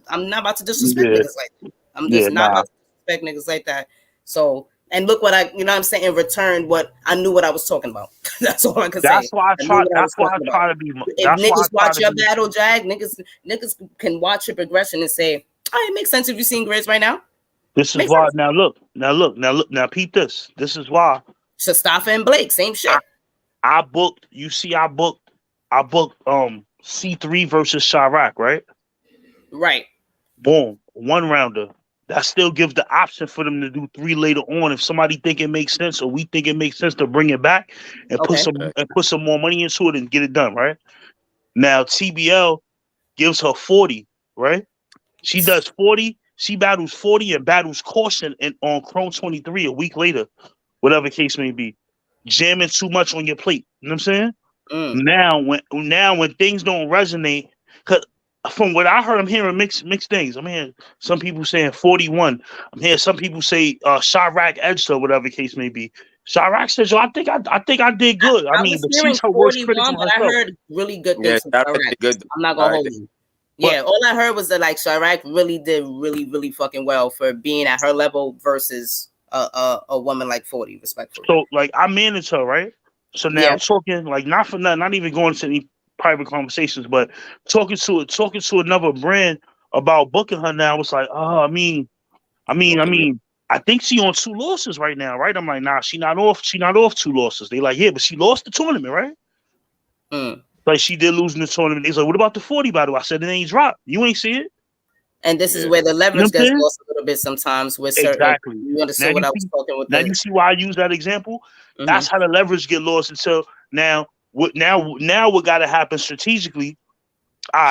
disrespect niggas like that. I'm just not about to disrespect niggas like that. So, and look what I'm saying, in return, I knew what I was talking about. That's all I can say. That's why I try to be. If niggas watch your battle, Jag, niggas can watch your progression and say, it makes sense if you're seeing Grizz right now. This is why. Now look, peep this. This is why. Shastafa and Blake, same shit. I booked C3 versus Chirac, right? Right. Boom. 1 rounder. That still gives the option for them to do 3 later on if somebody think it makes sense or we think it makes sense to bring it back and put some more money into it and get it done, right? Now TBL gives her 40, right? She does 40, she battles 40 and battles Caution on Chrome 23 a week later, whatever case may be. Jamming too much on your plate. You know what I'm saying? Now when things don't resonate, because from what I heard, I'm hearing mixed things. I'm hearing some people saying 41. I'm hearing some people say Chirac edged or whatever case may be. Chirac says, I think I did good. I mean, but she's her worst critic. But I heard really good things from Chirac. I'm not gonna hold you. Yeah, all I heard was that Chirac really did really, really fucking well for being at her level versus a woman like 40, respectfully. So I manage her, right? So now I'm talking not for nothing, not even going into any private conversations, but talking to another brand about booking her now. It's like, I think she on 2 losses right now, right? I'm like, nah, she not off 2 losses. They like, yeah, but she lost the tournament, right? Like she did lose in the tournament. He's like, what about the 40 battle? I said it ain't dropped. You ain't see it. And this is where the leverage gets lost a little bit sometimes with certain. Exactly. You understand what I was talking with. Now you see why I use that example. That's how the leverage get lost until now. What got to happen strategically?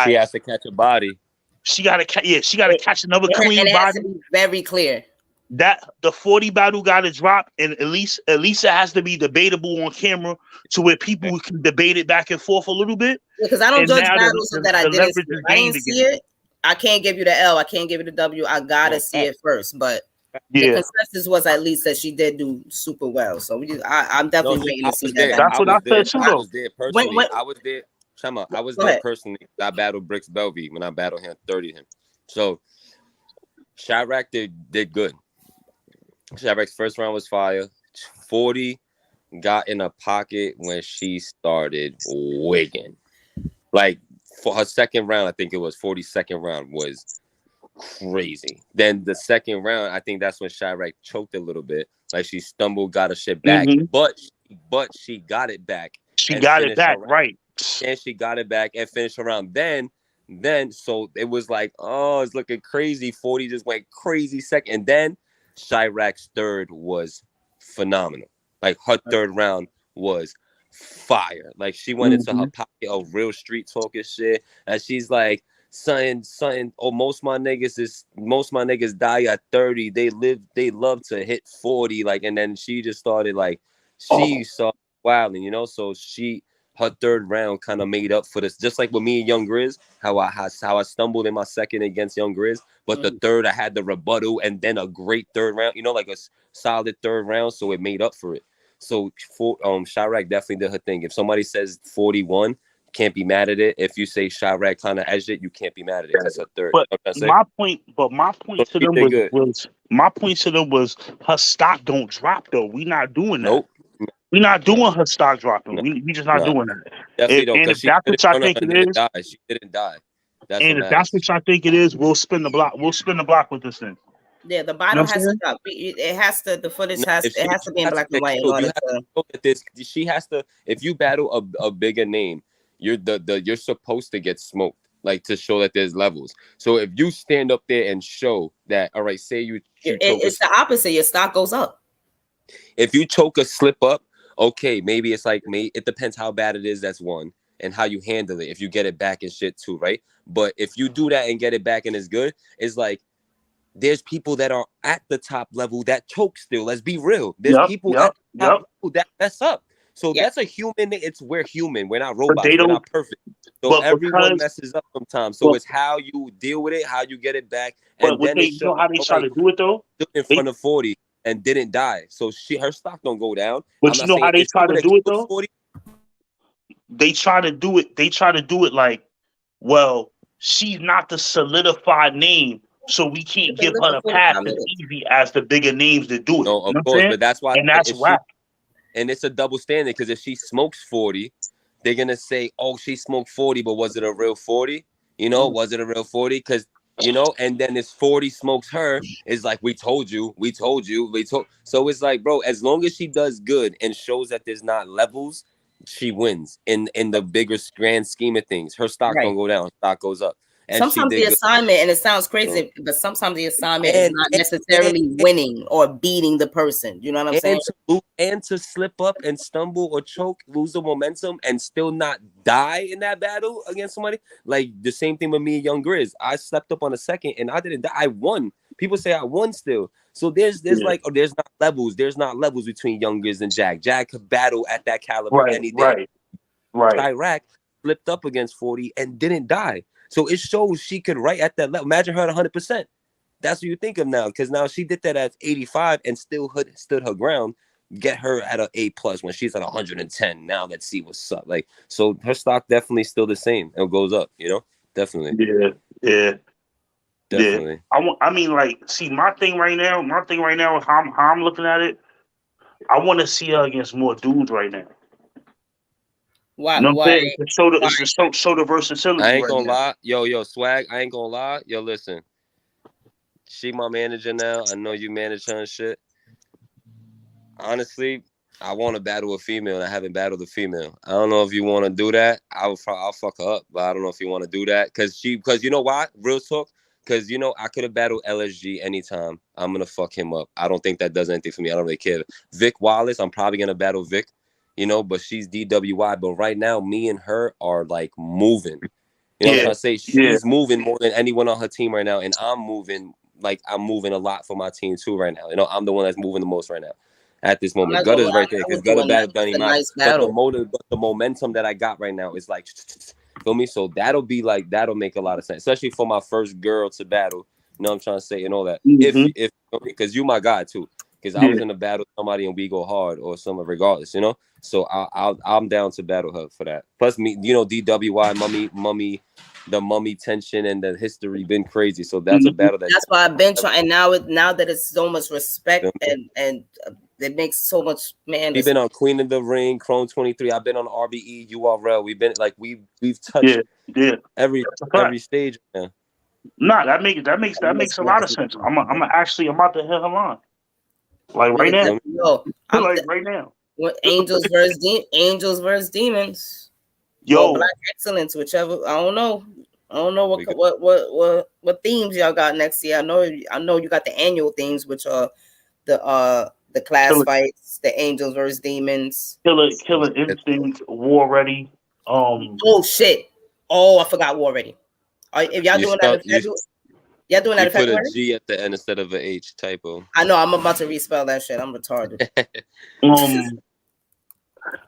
She has to catch a body. She got to catch another clean body. To be very clear. That the 40 battle got to drop, and at least it has to be debatable on camera to where people can debate it back and forth a little bit. Because I don't judge battles that I didn't see. I didn't see it. I can't give you the L. I can't give you the W. I gotta see it first. But the consensus was at least that she did do super well. So I'm definitely waiting to see that. That's what I said too. I was there personally. I was there. Chama, I was there personally. I battled Bricks Belvy when I battled him, 30 him. So Chirac did good. Chirac's first round was fire. 40 got in a pocket when she started wigging. Like for her second round, I think it was 42nd round was crazy. Then the second round, I think that's when Chirac choked a little bit. Like she stumbled, got her shit back, but she got it back. She got it back, right? And she got it back and finished around. Then so it was like, oh, it's looking crazy. 40 just went crazy second, and then Chirac's third was phenomenal. Like her third round was fire. Like she went into her pocket of real street talking shit, and she's like, something. Oh, most of my niggas die at 30. They love to hit 40. Like, and then she just started like she saw wilding, you know. So her third round kind of made up for this, just like with me and Young Grizz, how I stumbled in my second against Young Grizz, but the third I had the rebuttal and then a great third round, you know, like a solid third round, so it made up for it. So Chirac definitely did her thing. If somebody says 41, can't be mad at it. If you say Chirac kind of edged it, you can't be mad at it. That's a third. But my point to them was her stock don't drop though. We not doing that. Nope. We're not doing her stock dropping. We just not doing that. And if that's what I think it is, she didn't die. And if that's what I think it is, we'll spin the block. We'll spin the block with this thing. Yeah, the bottom has to drop. It has to. The footage has to be in black and white. She has to. If you battle a bigger name, you're supposed to get smoked, like to show that there's levels. So if you stand up there and show that, all right, say it's the opposite. Your stock goes up. If you choke a slip up, okay, maybe it's like it depends how bad it is. That's one, and how you handle it. If you get it back and shit too, right? But if you do that and get it back and it's good, it's like there's people that are at the top level that choke still. Let's be real. There's people at the top level that mess up. So that's a human. We're human. We're not robots. We're not perfect. So everyone messes up sometimes. So it's how you deal with it, how you get it back. And then you know how they try to do it though? In front of 40 and didn't die. So her stock don't go down. But you know how they try to do it though? 40, they try to do it like, well, she's not the solidified name, so we can't give her the pass as easy as the bigger names that do it. No, of course, but that's why, and that's whack. And it's a double standard, because if she smokes 40, they're gonna say, "Oh, she smoked 40, but was it a real 40? You know, was it a real 40?" Because you know, and then if 40 smokes her, it's like, we told you. So it's like, bro, as long as she does good and shows that there's not levels, she wins in the bigger grand scheme of things. Her stock don't go down, stock goes up. And sometimes the assignment, and it sounds crazy, but sometimes the assignment is not necessarily winning or beating the person. You know what I'm saying? And to slip up and stumble or choke, lose the momentum, and still not die in that battle against somebody. Like the same thing with me and Young Grizz. I slept up on a second and I didn't die. I won. People say I won still. So there's like, there's not levels. There's not levels between Young Grizz and Jag. Jag could battle at that caliber any day. Right. Chirac slipped up against 40 and didn't die. So it shows she could write at that level. Imagine her at 100%. That's what you think of now, because now she did that at 85 and still stood her ground. Get her at an A+ when she's at 110. Now let's see what's up. Like, so her stock definitely still the same. It goes up, you know? Definitely. Yeah. Definitely. I mean, like, see, my thing right now, how I'm looking at it, I want to see her against more dudes right now. Why? You know what I'm saying? It's show the versatility. I ain't gonna lie. Yo, Swag, I ain't gonna lie. Yo, listen. She my manager now. I know you manage her and shit. Honestly, I want to battle a female, and I haven't battled a female. I don't know if you want to do that. I'll fuck her up, but I don't know if you want to do that. Because you know why? Real talk. Because, you know, I could have battled LSG anytime. I'm going to fuck him up. I don't think that does anything for me. I don't really care. Vic Wallace, I'm probably going to battle Vic. You know, but she's DWI. But right now, me and her are like moving. You know what I'm trying to say? She's moving more than anyone on her team right now. And I'm moving a lot for my team too right now. You know, I'm the one that's moving the most right now at this moment. Gutter's right there because Gutter battled Gunny Mike. But the momentum that I got right now is like, feel me? So that'll make a lot of sense, especially for my first girl to battle. You know what I'm trying to say and all that. If because you my guy too. Because I was in a battle with somebody and we go hard or something regardless, you know? So I'm down to battle her for that. Plus me, you know, DWI, mummy, the mummy tension and the history been crazy. So that's a battle that's why I've been trying. And now that it's so much respect and it makes so much, man. We've been on Queen of the Ring, Chrome 23. I've been on RBE, URL. We've been like we've touched every stage. Man. Nah, that makes a lot of sense. I'm about to hit her line. Like right now. Right now. Angels versus demons. Yo, or Black excellence, whichever. I don't know what themes y'all got next year. I know you got the annual themes, which are the class fights, the angels versus demons, Killer Instinct, War Ready. Oh shit! Oh, I forgot War Ready. If y'all doing that in February? Y'all doing that in February? You put a G at the end instead of an H typo. I know. I'm about to respell that shit. I'm retarded.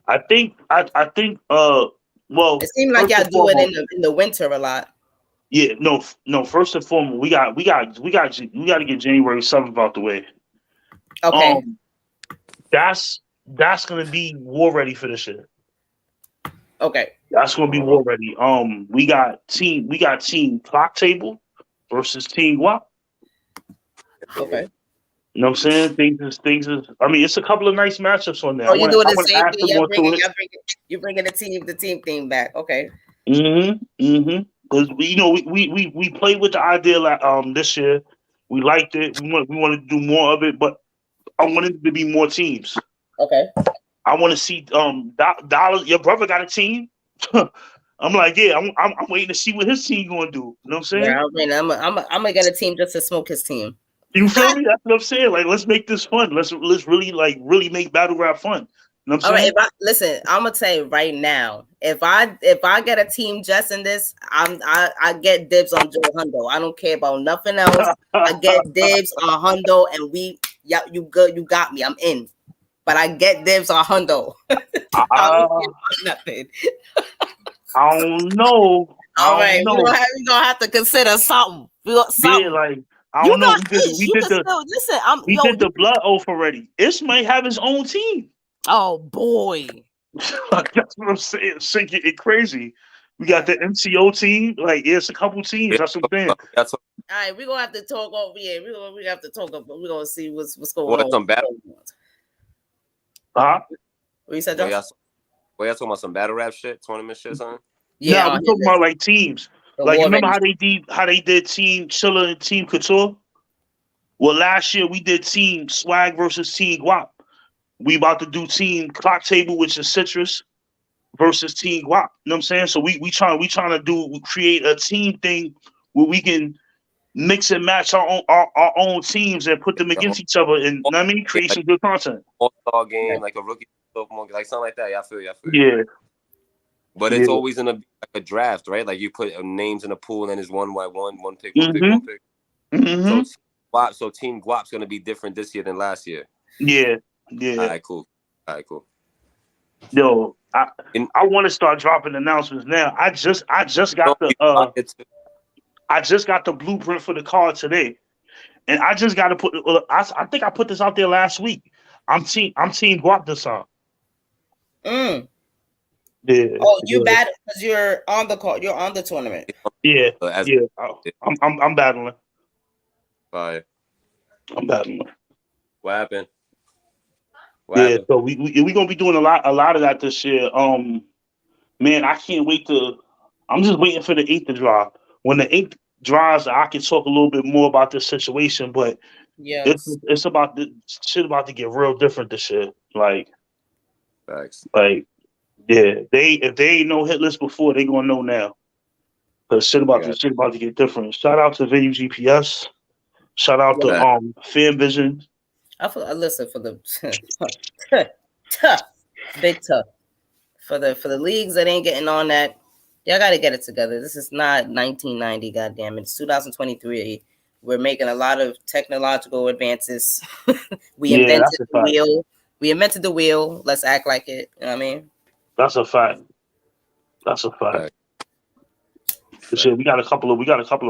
I think. Well, it seemed like y'all do it in the winter a lot. Yeah. No. First and foremost, we got to get January 7th out the way. Okay. That's gonna be War Ready for this shit. Okay. That's gonna be War Ready. We got team Clock Table versus Team Guap. Okay. You know what I'm saying? Things is. I mean, it's a couple of nice matchups on there. Oh, you doing the same thing? You're bringing the team theme back. Okay. Because we played with the idea this year. We liked it. We wanted to do more of it, but I wanted to be more teams. Okay. I want to see Dollar. Your brother got a team. I'm like, yeah. I'm waiting to see what his team going to do. You know what I'm saying? Yeah, I mean, I'm gonna get a team just to smoke his team. You feel me? That's what I'm saying. Like, let's make this fun. Let's really make battle rap fun. You know what I'm saying? All right, listen, I'm gonna tell you right now. If I get a team just in this, I get dibs on Joe Hundo. I don't care about nothing else. I get dibs on Hundo, and you got me. I'm in. But I get dibs on Hundo. I don't care about nothing. I don't know. All right, we're gonna have to consider something. Yeah, like I don't know. We did the blood oath already. Ish might have his own team. Oh boy, that's what I'm saying. Sinking it crazy. We got the MCO team. Like, it's a couple teams. That's what I'm saying. All right, we're gonna have to talk over here. We have to talk about. We're gonna see what's going on. Some battle. Huh? What you said, Josh? Y'all talking about some battle rap shit, tournament shit, son? Yeah, I'm talking about like teams. Like, you remember how they did Team Chilla and Team Couture? Well, last year we did Team Swag versus Team Guap. We about to do Team Clock Table, which is Citrus, versus Team Guap. You know what I'm saying? So we trying to create a team thing where we can mix and match our own teams and put them against each other, and you know what I mean, create some good content. All-star game, like a rookie, like something like that. I feel you. Yeah. But it's always in a draft, right? Like you put names in a pool, and then it's one pick, one pick. Mm-hmm. So Team Guap's gonna be different this year than last year. Yeah. All right, cool. Yo, I want to start dropping announcements now. I just got the blueprint for the card today, and I just got to put. I think I put this out there last week. I'm Team Guap this time. Yeah. Oh, you battle because you're on the call. You're on the tournament. Yeah. I'm battling. Fire. I'm battling. What happened? So we gonna be doing a lot of that this year. Man, I can't wait I'm just waiting for the ink to dry. When the ink dries, I can talk a little bit more about this situation. But it's about the shit about to get real different this year. Like, facts. Like, yeah, if they ain't no hit list before, they gonna know now. Cause shit about to get different. Shout out to Venue GPS. Shout out to Fan Vision. I listen for the big tough for the leagues that ain't getting on that. Y'all got to get it together. This is not 1990. Goddamn it, it's 2023. We're making a lot of technological advances. We invented the wheel. Let's act like it. You know what I mean? That's a fact. This year we got a couple of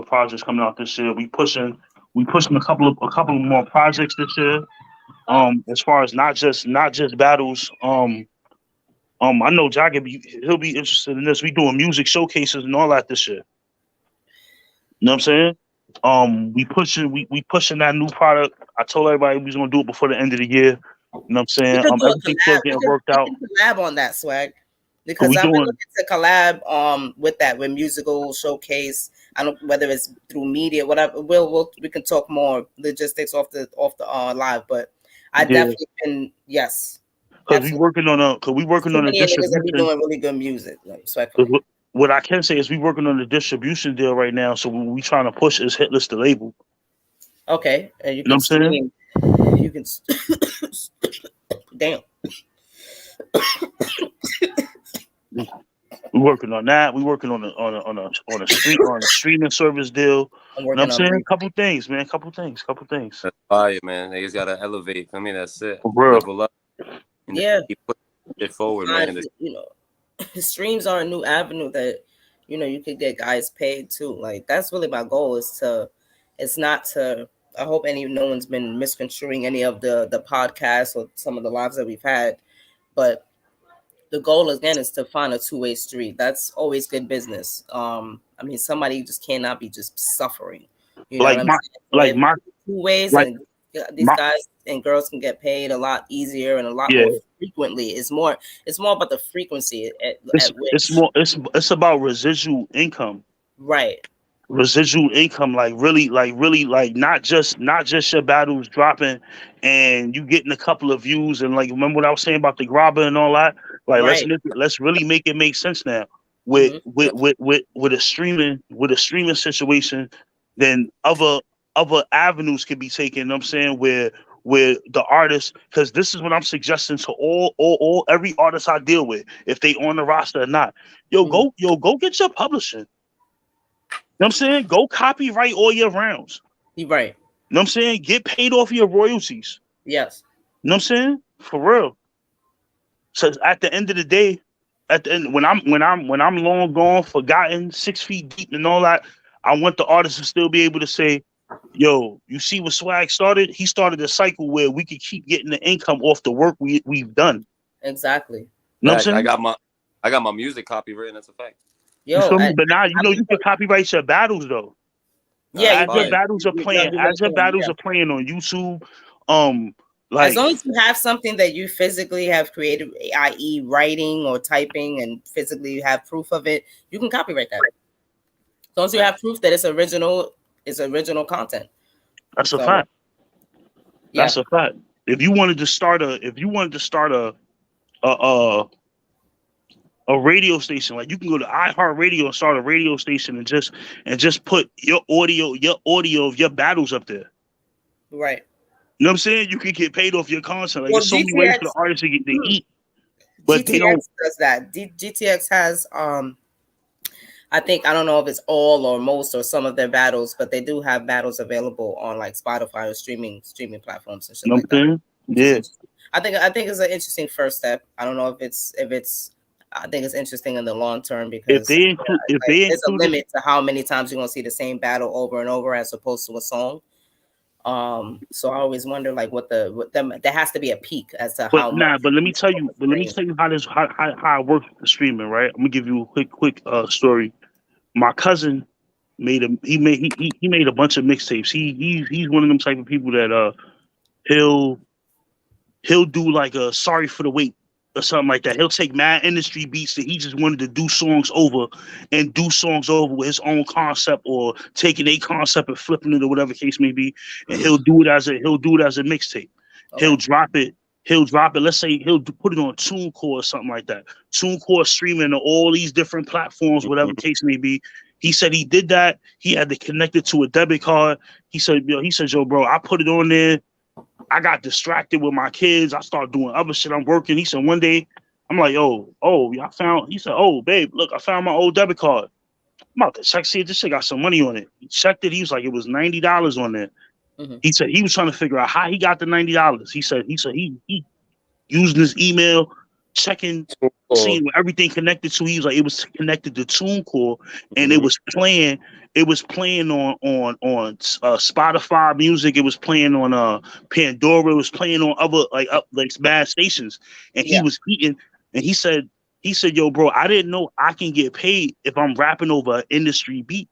projects coming out this year. We pushing a couple of more projects this year. As far as not just battles. I know Jack he'll be interested in this. We doing music showcases and all that this year. You know what I'm saying? We pushing that new product. I told everybody we was gonna do it before the end of the year. You know what I'm saying? We could do a Everything's still collab. getting worked out. We can collab on that, Swag. But Because I've been looking to collab with that, with musical showcase. I don't whether it's through media, whatever. We can talk more logistics off the live, but I definitely been because we working on a niggas that be distribution. doing really good music. Like, what I can say is we working on a distribution deal right now, so what we trying to push is Hitless the label. Okay, and you know can what I'm saying? You can damn. We're working on that. We're working on a streaming service deal. You know what I'm saying? Couple things, man. Couple things. That's fire, man. Niggas gotta elevate. I mean, that's it. Level up. Yeah. Keep pushing it forward, man. You know, streams are a new avenue that, you know, you could get guys paid too. Like, that's really my goal I hope no one's been misconstruing any of the podcasts or some of the lives that we've had, but the goal again is to find a two-way street. That's always good business. I mean, somebody just cannot be just suffering. You know what I'm saying? Two ways, and these guys and girls can get paid a lot easier and a lot more frequently. It's more about the frequency. It's about residual income. Right. Residual income, like really, not just your battles dropping and you getting a couple of views, and like, remember what I was saying about the grabber and all that. Like, let's really make it make sense now with a streaming situation. Then other avenues can be taken. You know what I'm saying, where the artists, because this is what I'm suggesting to all every artist I deal with, if they on the roster or not. Go get your publishing. You know what I'm saying? Go copyright all your rounds. Right. You know what I'm saying? Get paid off your royalties. Yes. You know what I'm saying? For real. So at the end of the day, when I'm long gone, forgotten, 6 feet deep and all that, I want the artist to still be able to say, yo, you see what Swag started? He started a cycle where we could keep getting the income off the work we've done. Exactly. You know what I'm saying? I got my music copywritten, that's a fact. Yo, but now you can copyright your battles though. Yeah, as your battles are playing on YouTube, like, as long as you have something that you physically have created, i.e., writing or typing, and physically you have proof of it, you can copyright that. As long as you have proof that it's original content. That's a fact. That's a fact. If you wanted to start a radio station, like, you can go to iHeartRadio and start a radio station and just put your audio of your battles up there. Right. You know what I'm saying? You can get paid off your content. Like, there's so many ways for the artists to eat. But GTX does that. GTX has I don't know if it's all or most or some of their battles, but they do have battles available on like Spotify or streaming platforms and shit like that. Yeah. I think it's an interesting first step. I don't know if it's I think it's interesting in the long term, because there's a limit to how many times you're gonna see the same battle over and over as opposed to a song. So I always wonder, like, there has to be a peak as to how much. But let me tell you how it works with the streaming, right? I'm gonna give you a quick story. My cousin made a bunch of mixtapes. He's one of them type of people that he'll do like a Sorry for the Wait or something like that. He'll take mad industry beats that he just wanted to do songs over with his own concept, or taking a concept and flipping it, or whatever case may be, and he'll do it as a mixtape. Okay. He'll drop it. Let's say he'll put it on TuneCore or something like that. TuneCore streaming to all these different platforms, whatever case may be. He said he did that. He had to connect it to a debit card. He said, yo, bro, I put it on there. I got distracted with my kids. I started doing other shit. I'm working. He said one day, I'm like, I found. He said, oh, babe, look, I found my old debit card. I'm about to check, see if this shit got some money on it. He checked it. He was like, it was $90 on there. Mm-hmm. He said he was trying to figure out how he got the $90. He said he used his email, checking, seeing what everything connected to. He was like, it was connected to TuneCore, and it was playing. It was playing on Spotify music. It was playing on Pandora. It was playing on other like bad stations. And he was eating. And he said, yo, bro, I didn't know I can get paid if I'm rapping over an industry beat.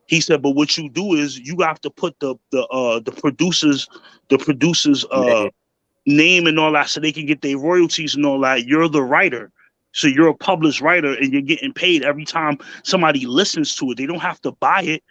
He said, but what you do is you have to put the producers name and all that, so they can get their royalties and all that. You're the writer. So you're a published writer, and you're getting paid every time somebody listens to it. They don't have to buy it.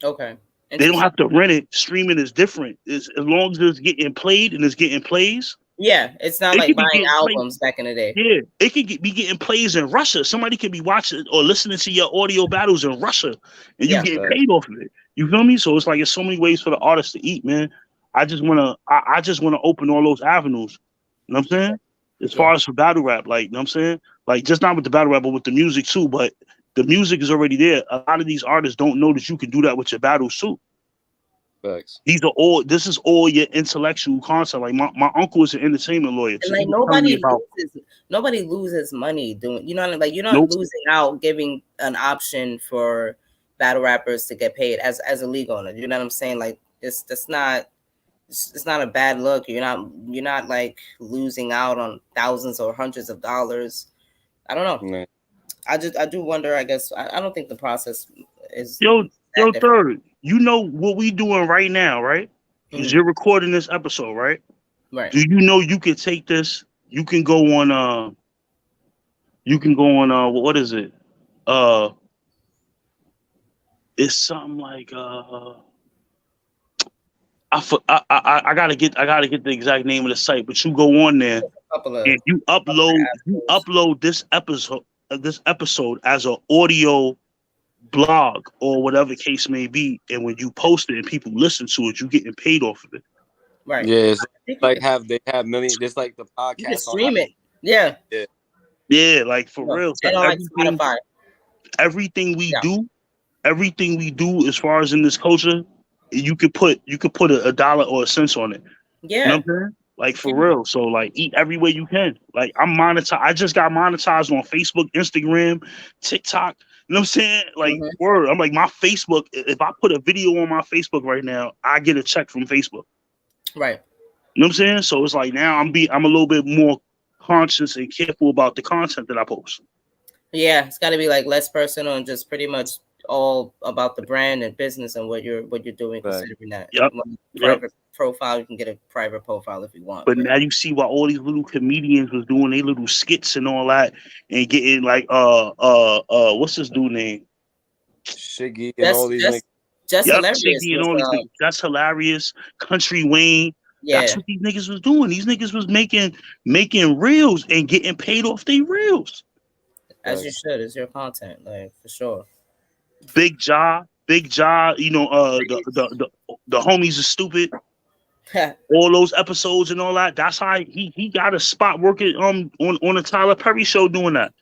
Okay. They don't have to rent it. Streaming is different. As long as it's getting played and it's getting plays. Yeah, it's not like buying albums back in the day. Yeah, it could be getting plays in Russia. Somebody could be watching or listening to your audio battles in Russia, and you get paid off of it. You feel me? So it's like there's so many ways for the artists to eat, man. I just wanna open all those avenues. You know what I'm saying? As far as for battle rap, like, you know what I'm saying? Like, just not with the battle rap, but with the music too. But the music is already there. A lot of these artists don't know that you can do that with your battles too. Facts. This is all your intellectual content. Like my uncle is an entertainment lawyer. So like nobody loses money doing, you know, like you're not losing out giving an option for battle rappers to get paid as a league owner. You know what I'm saying? Like it's not a bad look. You're not like losing out on thousands or hundreds of dollars. I don't know. Man. I do wonder. I guess I don't think the process is. Yo, Third. You know what we doing right now, right? Because you're recording this episode, right? Right. Do you know you can take this? You can go on. What is it? It's something like I gotta get the exact name of the site, but you go on there and you upload this episode as an audio blog or whatever case may be, and when you post it and people listen to it, you getting paid off of it. Right. Yeah, it's like they have millions. Just like the podcast. You can stream it. Yeah. Yeah, like for real. So everything we do as far as in this culture, you could put a dollar or a cent on it. Yeah. You know what I'm saying? Like for real. So like eat every way you can. Like I'm monetized. I just got monetized on Facebook, Instagram, TikTok. You know what I'm saying? Like word. I'm like my Facebook. If I put a video on my Facebook right now, I get a check from Facebook. Right. You know what I'm saying? So it's like now I'm a little bit more conscious and careful about the content that I post. Yeah, it's got to be like less personal and just pretty much all about the brand and business and what you're doing. Considering that, private profile, you can get a private profile if you want. But now you see why all these little comedians was doing their little skits and all that, and getting like what's this dude name? Shiggy and all these. Just hilarious. Shiggy and all these niggas. That's hilarious. Country Wayne. Yeah. That's what these niggas was doing. These niggas was making reels and getting paid off their reels. As you should. It's your content, like for sure. Big Jaw, you know, the homies are stupid. All those episodes and all that. That's how he got a spot working on the Tyler Perry show doing that.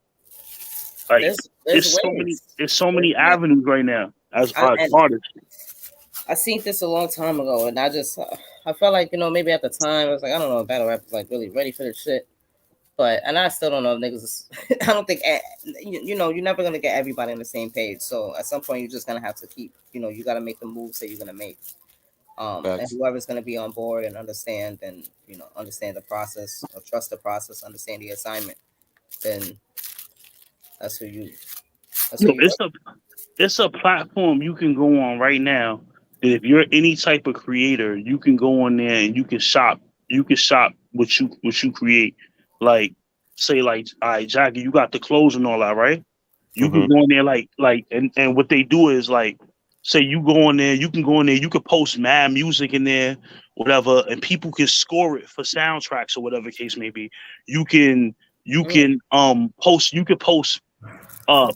Like there's so many avenues right now as artists. I seen this a long time ago, and I felt like, you know, maybe at the time I was like, I don't know if battle rap is like really ready for this shit. And I still don't know if niggas. I don't think you know, you're never gonna get everybody on the same page. So at some point you're just gonna have to keep, you know, you gotta make the moves that you're gonna make. And whoever's gonna be on board and understand the process or trust the process, understand the assignment, then that's who you. It's a platform you can go on right now. If you're any type of creator, you can go on there and you can shop. You can shop what you create. Like, say, like, all right, Jackie, you got the clothes and all that, right? You can go in there, and what they do is, like, say you go in there, you can go in there, you can post mad music in there, whatever, and people can score it for soundtracks or whatever case may be. You can post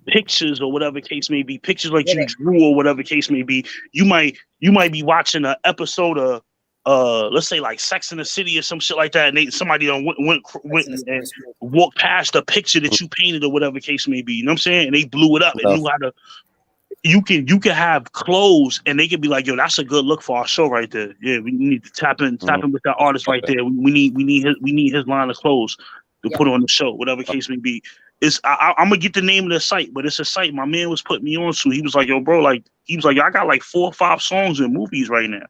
pictures or whatever case may be, pictures like you drew or whatever case may be. You might be watching an episode of let's say like Sex in the City or some shit like that, and somebody went and walked past the picture that you painted or whatever case may be. You know what I'm saying? And they blew it up and knew how to. You can have clothes and they can be like, yo, that's a good look for our show right there. Yeah, we need to tap in with that artist right there. We need his line of clothes to put on the show, whatever case may be. I'm gonna get the name of the site, but it's a site my man was putting me on to. He was like, yo, bro, I got like 4 or 5 songs in movies right now.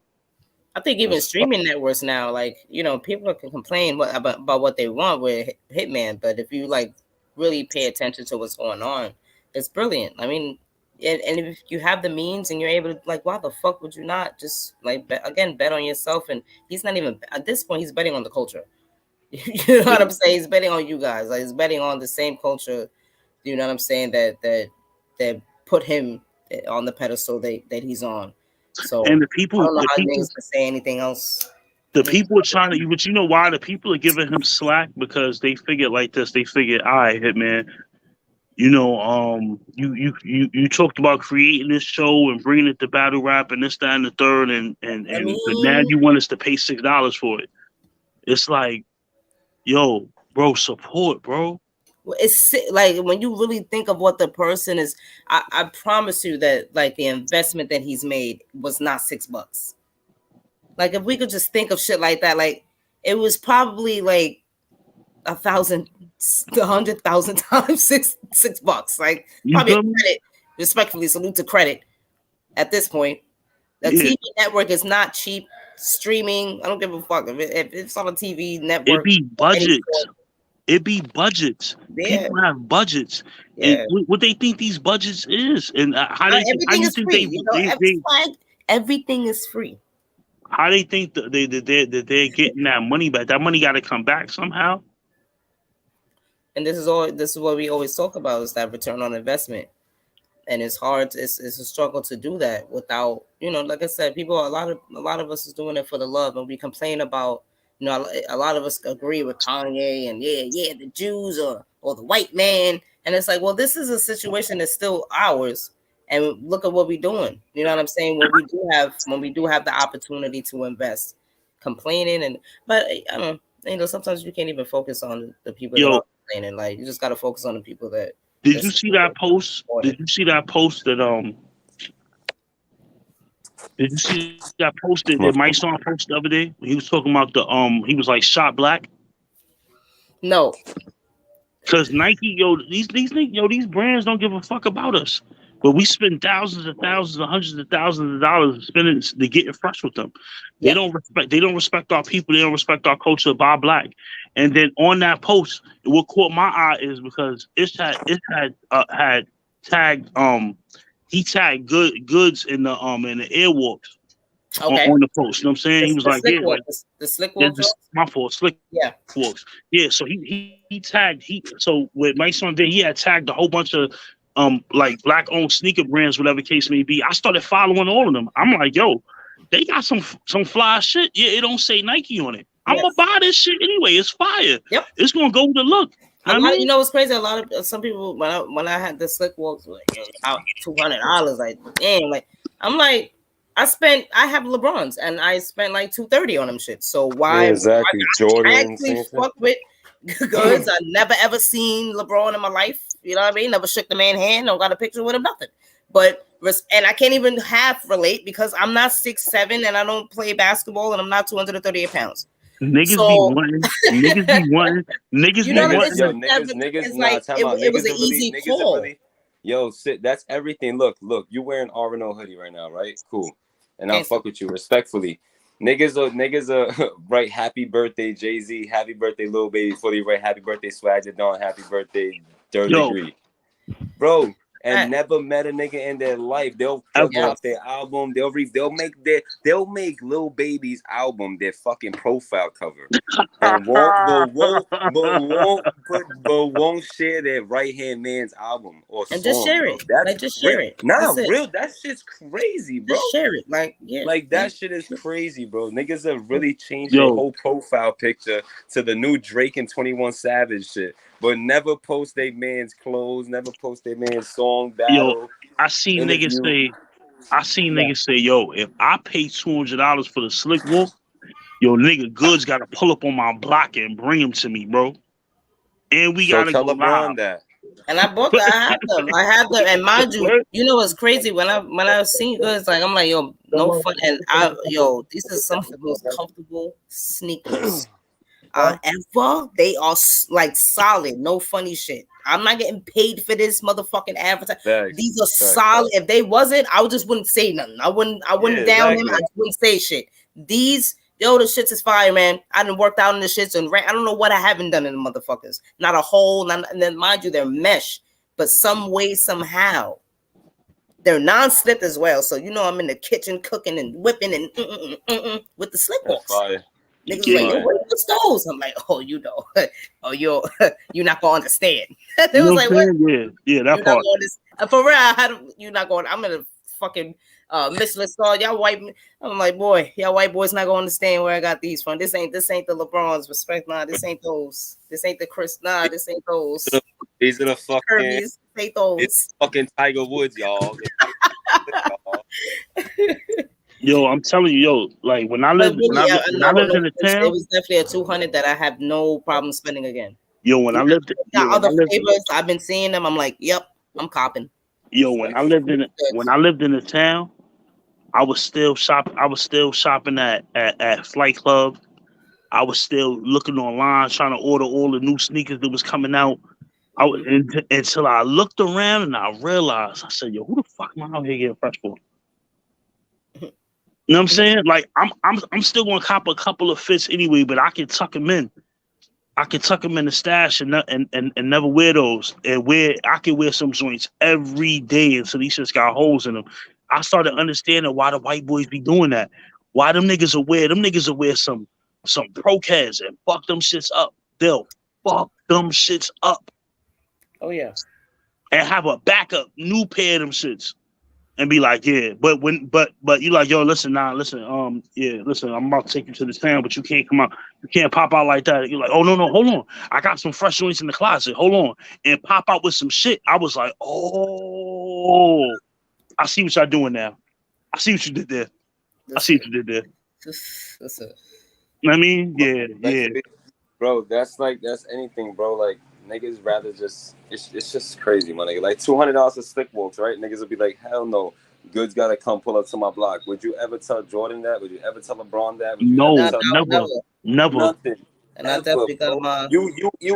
I think even streaming networks now, like, you know, people can complain about what they want with Hitman, but if you like really pay attention to what's going on, it's brilliant. I mean, and if you have the means and you're able to, like, why the fuck would you not just like bet on yourself? And he's not even at this point. He's betting on the culture. You know what I'm saying? He's betting on you guys. Like, he's betting on the same culture. You know what I'm saying? That put him on the pedestal that he's on. So And I don't know how people niggas can say anything else. the people are trying to, but you know why the people are giving him slack? Because they figured like this. They figured, all right, Hitman, you know, you talked about creating this show and bringing it to battle rap and this, that, and the third, and but now you want us to pay $6 for it. It's like, yo, bro, support, bro. It's like when you really think of what the person is, I promise you that like the investment that he's made was not $6. Like if we could just think of shit like that, like it was probably like 1,000, 100,000 times $6. Like probably a credit. Respectfully, salute to credit. At this point, the TV network is not cheap. Streaming, I don't give a fuck if it's on a TV network. It be budgets. It be budgets. Yeah. People have budgets, and what they think these budgets is, and how they everything is think free. Everything is free. How they think that they're getting that money back? That money got to come back somehow. And this is what we always talk about, is that return on investment. And it's hard. It's a struggle to do that without, you know, like I said, a lot of us is doing it for the love, and we complain about, you know, a lot of us agree with Kanye and the Jews or the white man, and it's like, well, this is a situation that's still ours, and look at what we're doing. You know what I'm saying? When we do have the opportunity to invest, complaining but I don't know, you know, sometimes you can't even focus on the people that are complaining. Like, you just got to focus on the people that. Did you see that post? Did you see that post that Did you see that post that Mike Son posted the other day? He was talking about he was like shot black. No. Because Nike, these brands don't give a fuck about us. But we spend thousands and thousands and hundreds of thousands of dollars spending to get fresh with them. They don't respect our people. They don't respect our culture. Buy black. And then on that post, what caught my eye is because it had tagged he tagged goods in the airwalks on the post. You know what I'm saying? He was like, the slick walks. My fault, slick walks. Yeah, so he tagged so what Mike Son did, he had tagged a whole bunch of like black owned sneaker brands, whatever the case may be. I started following all of them. I'm like, yo, they got some fly shit. Yeah, it don't say Nike on it. I'm gonna buy this shit anyway. It's fire. Yep. It's gonna go with the look. You know what's crazy? A lot of some people when I had the slick walks, like out $200, like damn, like I'm like I have LeBrons and I spent like $230 on them shit. So why exactly Jordan? I actually fuck with goods. I never ever seen LeBron in my life. You know what I mean? Never shook the man's hand. Don't got a picture with him. Nothing. But and I can't even half relate because I'm not 6'7" and I don't play basketball and I'm not 238 pounds. Niggas be wanting. Niggas you know be wanting. Yo, niggas, like, it was an easy call. Yo, that's everything. Look, you wearing R&O hoodie right now, right? Cool. And I'll fuck with you respectfully. Niggas are write happy birthday Jay-Z, happy birthday Lil Baby before they write happy birthday Swagger Dawn, happy birthday Third Degree. Bro, and never met a nigga in their life. They'll drop their album. They'll make Lil Baby's album their fucking profile cover, and won't share their right hand man's album or song. And just share it. Just share it. Nah, real. That shit's crazy, bro. Just share it. That shit is crazy, bro. Niggas have really changed their whole profile picture to the new Drake and 21 Savage shit. But never post their man's clothes, never post their man's song battle. Yo, I seen niggas say, yo, if I pay $200 for the slick walk, yo, nigga, goods gotta pull up on my block and bring them to me, bro. And we gotta tell go LeBron that. And I have them. And mind you, you know what's crazy? When I seen goods, like I'm like, yo, no fun. And these are some of the most comfortable sneakers. Ever. They are like solid, no funny shit. I'm not getting paid for this motherfucking advertising. These are solid. If they wasn't, I just wouldn't say nothing. I wouldn't down him. I just wouldn't say shit. These, the shits is fire, man. I done worked out in the shits and I don't know what I haven't done in the motherfuckers. Not a hole, and then mind you, they're mesh, but some way, somehow, They're non-slip as well. So you know I'm in the kitchen cooking and whipping and with the slip walks. Niggas like, yo, what's those? I'm like, oh, you know, oh, you're not gonna understand. They was like, what? Yeah, that part. For real, you're not going. I'm in a fucking Michelin star. Y'all white. I'm like, boy, y'all white boys not gonna understand where I got these from. This ain't the LeBrons. Respect, nah. This ain't those. This ain't the Chris. Nah, this ain't those. These are the fucking Kirby's. Ain't those. It's fucking Tiger Woods, y'all. Yo, I'm telling you, yo, like when I lived in the town, it was definitely a 200 that I have no problem spending again. Yo, when I lived, other flavors, I've been seeing them. I'm like, yep, I'm copping. Yo, when I lived in the town, I was still shopping at Flight Club. I was still looking online, trying to order all the new sneakers that was coming out. Until I looked around and I realized, I said, yo, who the fuck am I out here getting fresh for? You know what I'm saying? Like I'm still gonna cop a couple of fits anyway, but I can tuck them in. I can tuck them in the stash and never wear those. I can wear some joints every day until these shits got holes in them. I started understanding why the white boys be doing that. Why them niggas will wear some Procaz and fuck them shits up. They'll fuck them shits up. Oh yeah. And have a backup new pair of them shits. And be like, yeah, but you like, yo, listen, listen, I'm about to take you to this town, but you can't come out, you can't pop out like that. You're like, oh no, hold on, I got some fresh joints in the closet, hold on, and pop out with some shit. I was like, oh, I see what y'all doing now. I see what you did there. Listen. I mean, yeah. Bro, that's anything, bro. Like niggas rather just it's just crazy, my nigga. Like $200 for slick walks, right? Niggas will be like, hell no, Goods gotta come pull up to my block. Would you ever tell Jordan that? Would you ever tell LeBron that? Never. Nothing. And I definitely got my. You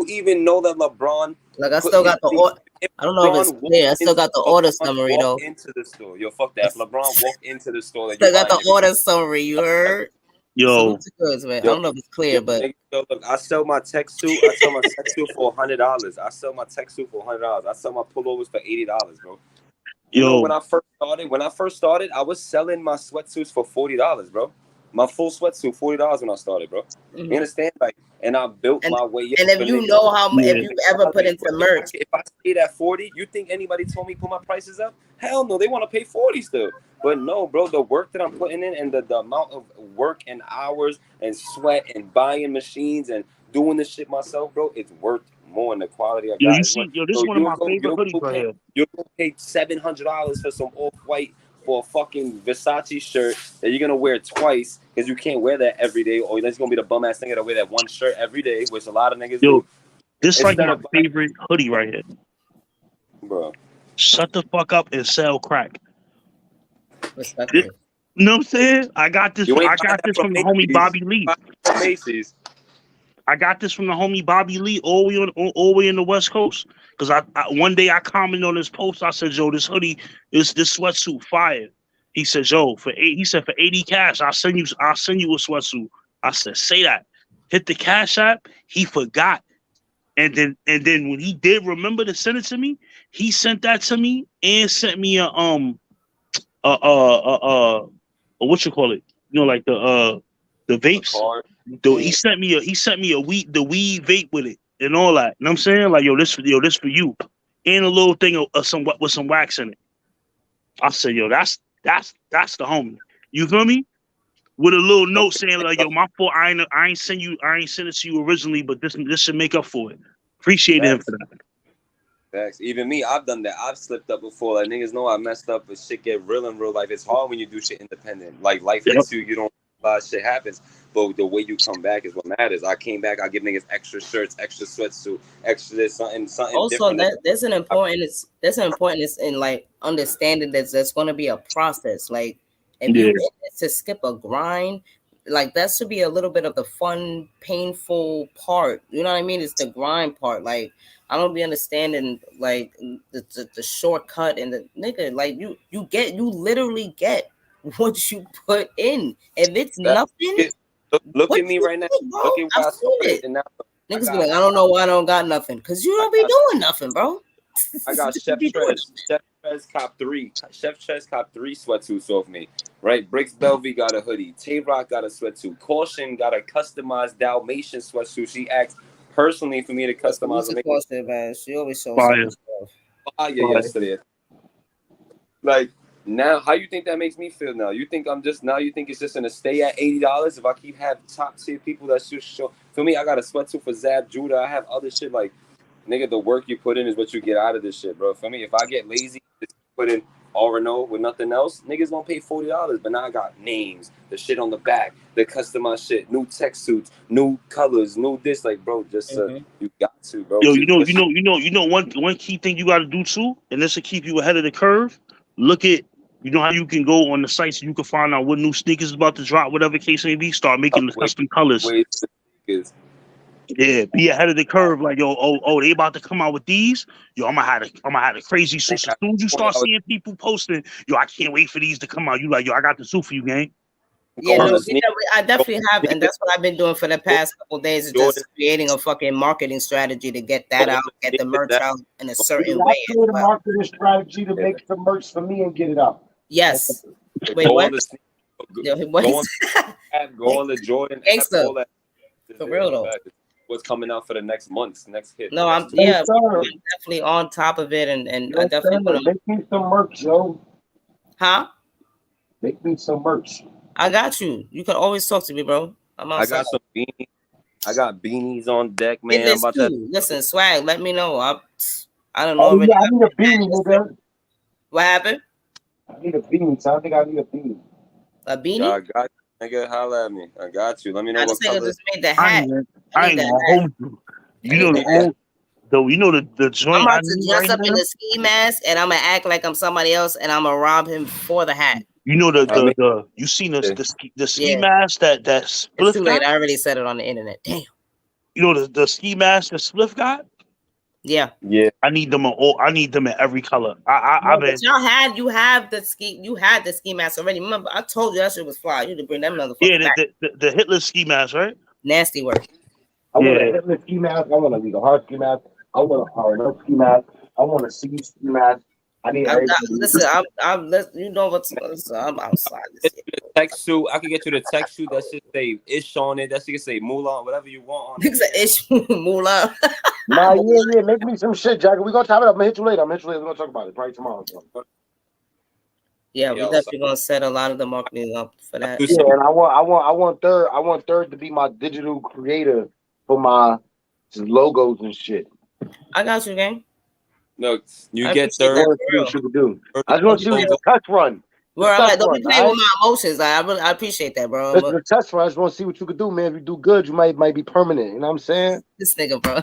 even know that LeBron. Like I still got the order. I don't know if it's clear. I still got the order summary though. Into the store, yo, fuck that. If LeBron walked into the store, still got the order summary. You heard? Yo, goods, man. I don't know if it's clear, but yo, look, I sell my tech suit. I sell my tech suit for $100. I sell my tech suit for $100. I sell my pullovers for $80, bro. You know, when I first started, I was selling my sweatsuits for $40, bro. My full sweatsuit, $40 when I started, bro. Mm-hmm. You understand? Like, and I built my way up. And if you know how, if you ever put into merch, if I stayed at 40, you think anybody told me put my prices up? Hell no, they want to pay 40 still. But no, bro, the work that I'm putting in and the amount of work and hours and sweat and buying machines and doing this shit myself, bro, it's worth more in the quality I got. Yo, this is one of my favorite hoodies right here. You're gonna pay $700 for some off-white for a fucking Versace shirt that you're gonna wear twice because you can't wear that every day, or that's gonna be the bum ass nigga that wear that one shirt every day, which a lot of niggas do. This is like my favorite hoodie right here, bro. Shut the fuck up and sell crack. You know what I'm saying? I got this from the homie Bobby Lee. Macy's. I got this from the homie Bobby Lee all the way in the West Coast. Because I one day I commented on his post. I said, "Yo, this hoodie, this sweatsuit, fire." He said, "Yo, for 80 cash, I'll send you a sweatsuit." I said, "Say that." Hit the Cash App. He forgot, and then when he did remember to send it to me, he sent that to me and sent me a what you call it? You know, like the vapes. He sent me the weed vape with it and all that. You know what I'm saying? Like, this for you. And a little thing of some with some wax in it. I said, yo, that's the homie. You feel me? With a little note saying like, yo, my fault, I ain't send it to you originally, but this should make up for it. Appreciate him for that. Thanks. Even me, I've done that. I've slipped up before. Like niggas know I messed up, but shit get real in real life. It's hard when you do shit independent. Like life hits you don't realize shit happens. But the way you come back is what matters. I came back, I give niggas extra shirts, extra sweatsuit, extra this, something also different. There's an importance in like understanding that there's gonna be a process. Like if you to skip a grind, like that should be a little bit of the fun, painful part. You know what I mean? It's the grind part. Like I don't be understanding like the shortcut and the nigga. Like you literally get what you put in. If it's nothing, look at me right now. Look at where I started. And now niggas be like, I don't know why I don't got nothing. Cause you don't be doing nothing, bro. I got Chef Tread. Chef cop 3 sweatsuits off me. Right? Bricks Belvy got a hoodie. Tay-Rock got a sweatsuit. Caution got a customized Dalmatian sweatsuit. She asked personally for me to customize it. Caution, man. She always shows Fire. Fire yesterday. Like, now, how you think that makes me feel now? You think you think it's just gonna stay at $80 if I keep having top tier people that show? For me, I got a sweatsuit for Zab Judah. I have other shit like, nigga, the work you put in is what you get out of this shit, bro. For me, if I get lazy, put in R&O with nothing else, niggas gonna pay $40. But now I got names, the shit on the back, the customized shit, new tech suits, new colors, new this. Like, bro, just you got to, bro. Yo, you know one key thing you got to do too, and this will keep you ahead of the curve. Look at, you know how you can go on the sites and you can find out what new sneakers is about to drop, whatever case may be. Start making the custom colors. Yeah, be ahead of the curve. Like, yo, they about to come out with these. Yo, I'm gonna have a crazy suit. As soon as you start seeing people posting, yo, I can't wait for these to come out. You like, yo, I got the suit for you, gang. Yeah, no, I definitely have, and that's what I've been doing for the past couple of days. Is just creating a fucking marketing strategy to get that out, get the merch out in a certain way. I create a marketing strategy to make the merch for me and get it out. Yes. Wait, what? Go on the Jordan app, all that. For real though. What's coming out for the next month's next hit? No, I'm definitely on top of it, and I definitely want to make me some merch, yo. Huh? Make me some merch. I got you. You can always talk to me, bro. I got some beanies. I got beanies on deck, man. Listen, swag. Let me know. I don't know. I need a beanie, nigga. What happened? I need a beanie. So I think I need a beanie. A beanie? I got you, nigga. Holla at me. I got you. Let me know what color. Just made the hat. I ain't gonna hold you. You know the joint. I'm about to dress up in a ski mask, and I'm gonna act like I'm somebody else, and I'm gonna rob him for the hat. You know the you seen the ski mask that Spliff it's too late. got? I already said it on the internet. Damn. You know the ski mask that Spliff got? Yeah. I need them in every color. You had the ski mask already. Remember, I told you that shit was fly. You need to bring that motherfucker back. The Hitler ski mask, right? Nasty work. I want a Hitler ski mask. I want a Legal Heart ski mask. I want a R&O ski mask. I want a C ski mask. I need listen, you know what's I'm outside this year. Tech suit. I can get you the tech suit that should say ish on it. That should say Mulan, whatever you want on it. Ish Mulan. Nah, yeah, make me some shit, Jack. We're gonna chop it up. I'm gonna hit you later. We're gonna talk about it probably tomorrow. Yeah, we're definitely gonna set a lot of the marketing up for that. Yeah, and I want third to be my digital creator for my logos and shit. I got you, gang. Look, you get third. I just want to see what the test run. Don't be playing with my emotions. I appreciate that, bro. Listen, the test run. I just want to see what you could do, man. If you do good, you might be permanent. You know what I'm saying? This nigga, bro.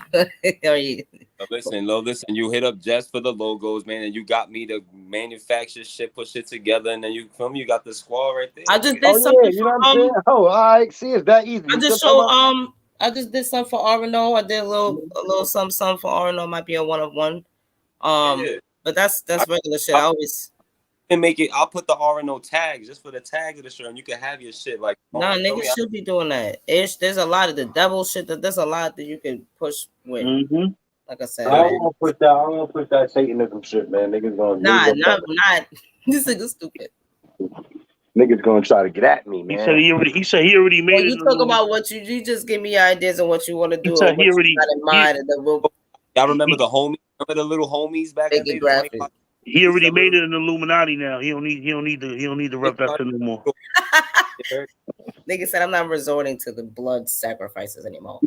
How are you? Listen. You hit up Jess for the logos, man, and you got me to manufacture shit, put shit together, and then you got the squad right there. I just did something. You know what I'm saying? Oh, all right. See, it's that easy. I just did something for R&O. I did a little something for R&O. Might be a one of one. But that's regular shit. I always and make it. I'll put the R&O tags just for the tags of the shirt, and you can have your shit like. Nah, niggas should be doing that. There's a lot of the devil shit there's a lot that you can push with. Mm-hmm. Like I said, I don't want to push that Satanism shit, man. Niggas gonna not. This nigga's stupid. Niggas gonna try to get at me, man. He said he already made it. You talk about what you just give me ideas of what you want to do. He said he already got in mind. Y'all remember the homies? Remember the little homies back in the day? He already made it in the Illuminati now. He don't need to rep that shit no more. Nigga said I'm not resorting to the blood sacrifices anymore.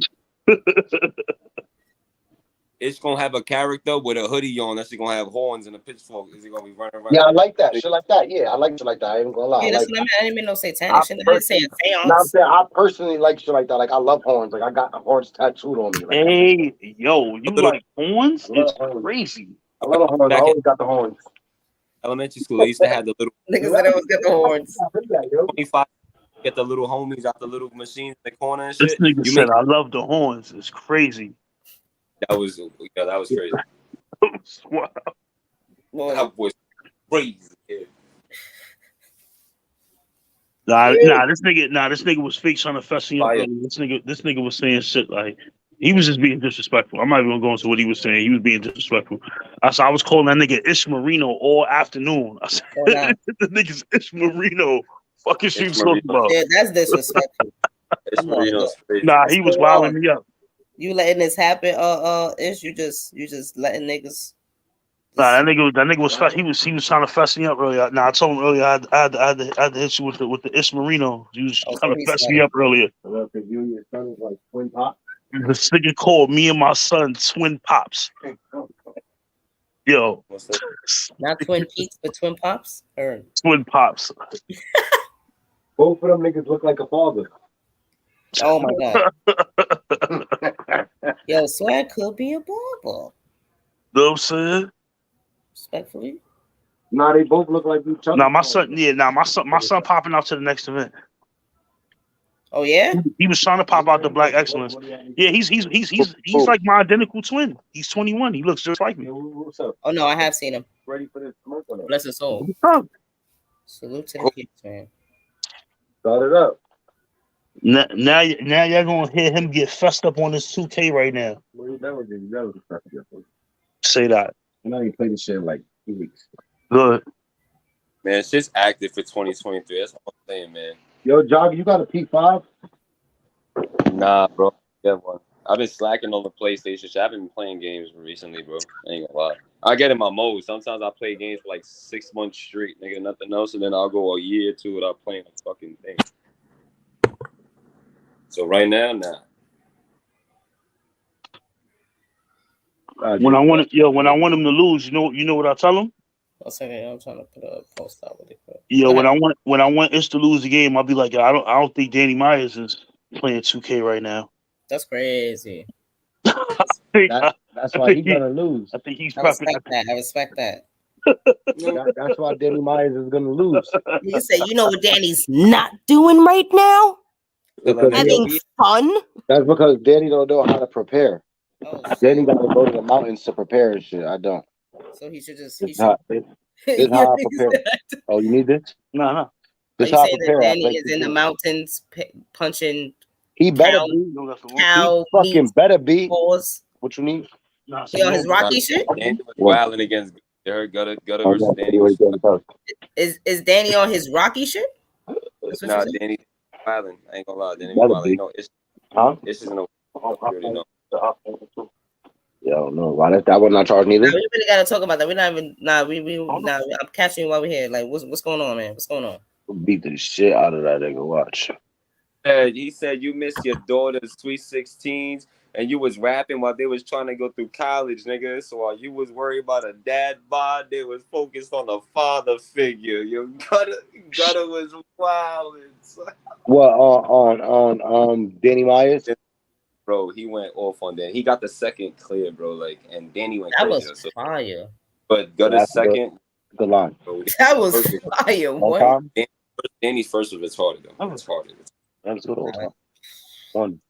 It's gonna have a character with a hoodie on. That's gonna have horns and a pitchfork. Is he gonna be running around? Yeah, I like that. Shit like that. Yeah, I like shit like that. I ain't gonna lie. Yeah, that's what I mean. I didn't mean no satanic shit. I didn't say a seance. No, I'm saying I personally like shit like that. Like I love horns. Like I got the horns tattooed on me. Like, hey, yo, you like horns? It's crazy. I love the horns. I always got the horns. Elementary school, they used to have the little. Niggas said I was get the horns. 25. Get the little homies out the little machines in the corner and shit. This nigga said, "I love the horns." It's crazy. That was crazy. Wow. That was crazy. Yeah. Nah, this nigga was fake trying to fess me up. This nigga was saying shit like, He was just being disrespectful. I'm not even going into what he was saying. He was being disrespectful. I was calling that nigga Ish Marino all afternoon. I said, the nigga's Ish Marino. Fucking shit talking about. Yeah, that's disrespectful. Nah, he was wilding me up. You letting this happen? Ish, you just letting niggas. Nah, that nigga was he was trying to fess me up earlier. Nah, I told him earlier I had to hit you with the Ish Marino. He was trying to fess me up earlier. You and your son is like twin pops. This nigga called me and my son twin pops. Yo, not twin peaks, but twin pops or twin pops. Both of them niggas look like a father. Oh my god. Yo, Swag could be a barber. Know what I'm saying? Respectfully. Nah, they both look like each other. Nah, my son popping out to the next event. Oh yeah? He was trying to pop out the Black Excellence. Yeah, he's like my identical twin. He's 21. He looks just like me. Oh no, I have seen him. Ready for this commercial? Bless his soul. Salute to the kids, man. Start it up. Now y'all gonna hear him get fessed up on his 2K right now. Say that. I know you played this shit in like 2 weeks. Good. Man, shit's active for 2023. That's all I'm saying, man. Yo, Jog, you got a P5? Nah, bro. Get one. I've been slacking on the PlayStation shit. I haven't been playing games recently, bro. I ain't gonna lie. I get in my mode. Sometimes I play games for like 6 months straight, nigga, nothing else, and then I'll go a year or two without playing a fucking thing. So right now, nah. When I want him to lose, you know what I tell him? One second, I'm trying to put a post out with it. Yeah, when I want Ish to lose the game, I'll be like, I don't think Danny Myers is playing 2K right now. That's crazy. That's why he's gonna lose. I think he's I respect that. That's why Danny Myers is gonna lose. You say, you know what Danny's not doing right now? Having fun. That's because Danny don't know how to prepare. Danny got to go to the mountains to prepare and shit. I don't. So he should just. This how I prepare. Oh, you need this? No. This how I prepare. Danny is in the mountains punching. He better be. He fucking better be. Balls. What you need? He on his Rocky shit. Danny was wilding against. Gutter versus Danny. Is Danny on his Rocky shit? Nah, Danny wilding. I ain't gonna lie. Danny wilding. No, it's just no. Yo, no, why that one not charged neither? Nah, we really gotta talk about that. We're not even. I'm catching you while we're here. Like, what's going on, man? What's going on? Beat the shit out of that nigga. Watch. He said you missed your daughter's sweet 16s and you was rapping while they was trying to go through college, nigga. So while you was worried about a dad bod, they was focused on a father figure. Your gutter was wild. What on Danny Myers? Bro, he went off on that. He got the second clear, bro. Like, and Danny went that crazy. Was fire. But Gutter's second. Good line. Bro, that was fire. What? Danny's first was retarded though. That was harder. That was good. One.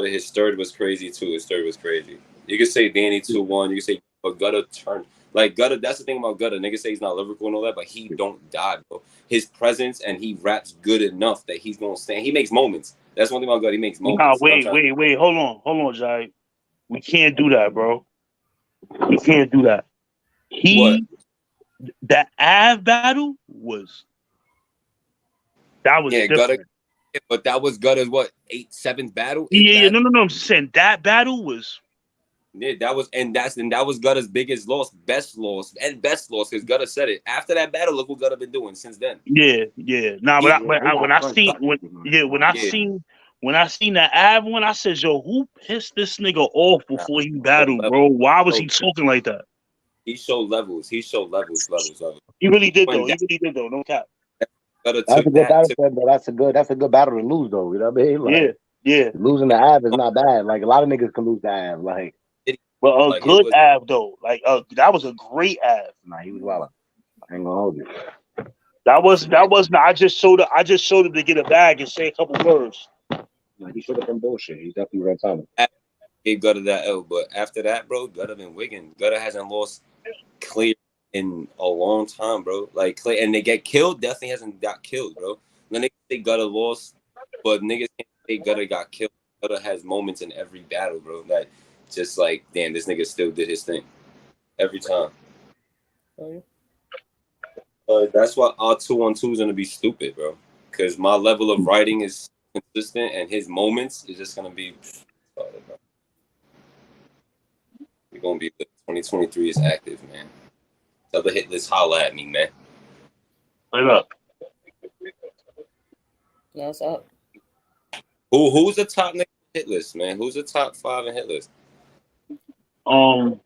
His third was crazy too. You could say Danny 2-1. You could say, but Gutter turned. Like Gutter, that's the thing about Gutter. Niggas say he's not lyrical and all that, but he don't die, bro. His presence and he raps good enough that he's gonna stand. He makes moments. That's one thing about Gutter. He makes moments. Nah, wait. Hold on, Jai. We can't do that, bro. We can't do that. That Av battle was different. Gutter. But that was Gutter's 8-7 battle. Yeah. No. I'm saying that battle was. Yeah, that was Gutter's biggest loss, best loss, because Gutter said it. After that battle, look what Gutter been doing since then. Yeah. Nah, when I seen that Av one, I said, yo, who pissed this nigga off before he battled, bro? Why was he talking like that? He showed levels. He really did though. No cap. That's a good battle, but that's a good battle to lose though. You know what I mean? Like, yeah. Losing the Av is not bad. Like a lot of niggas can lose the Av. Like, but good Av though. Like that was a great Av. Nah, he was wild. I ain't gonna hold you. That wasn't. I just showed him to get a bag and say a couple words. Like, he should have been bullshit. He's definitely right time. Gave Gutter that L, but after that, bro, Gutter been wigging. Gutter hasn't lost clear in a long time, bro. Like Clay, and they get killed, definitely hasn't got killed, bro. Then they say Gutter lost, but niggas can't say Gutter got killed. Sutter has moments in every battle, bro. That just like, damn, this nigga still did his thing every time. That's why our 2-on-2 is gonna be stupid, bro. Because my level of writing is consistent, and his moments is just gonna be. We're gonna be 2023 is active, man. Tell the hit list, holla at me, man. Wait up. What's up? Who's the top nigga hit list, man? Who's the top 5 in hit list? From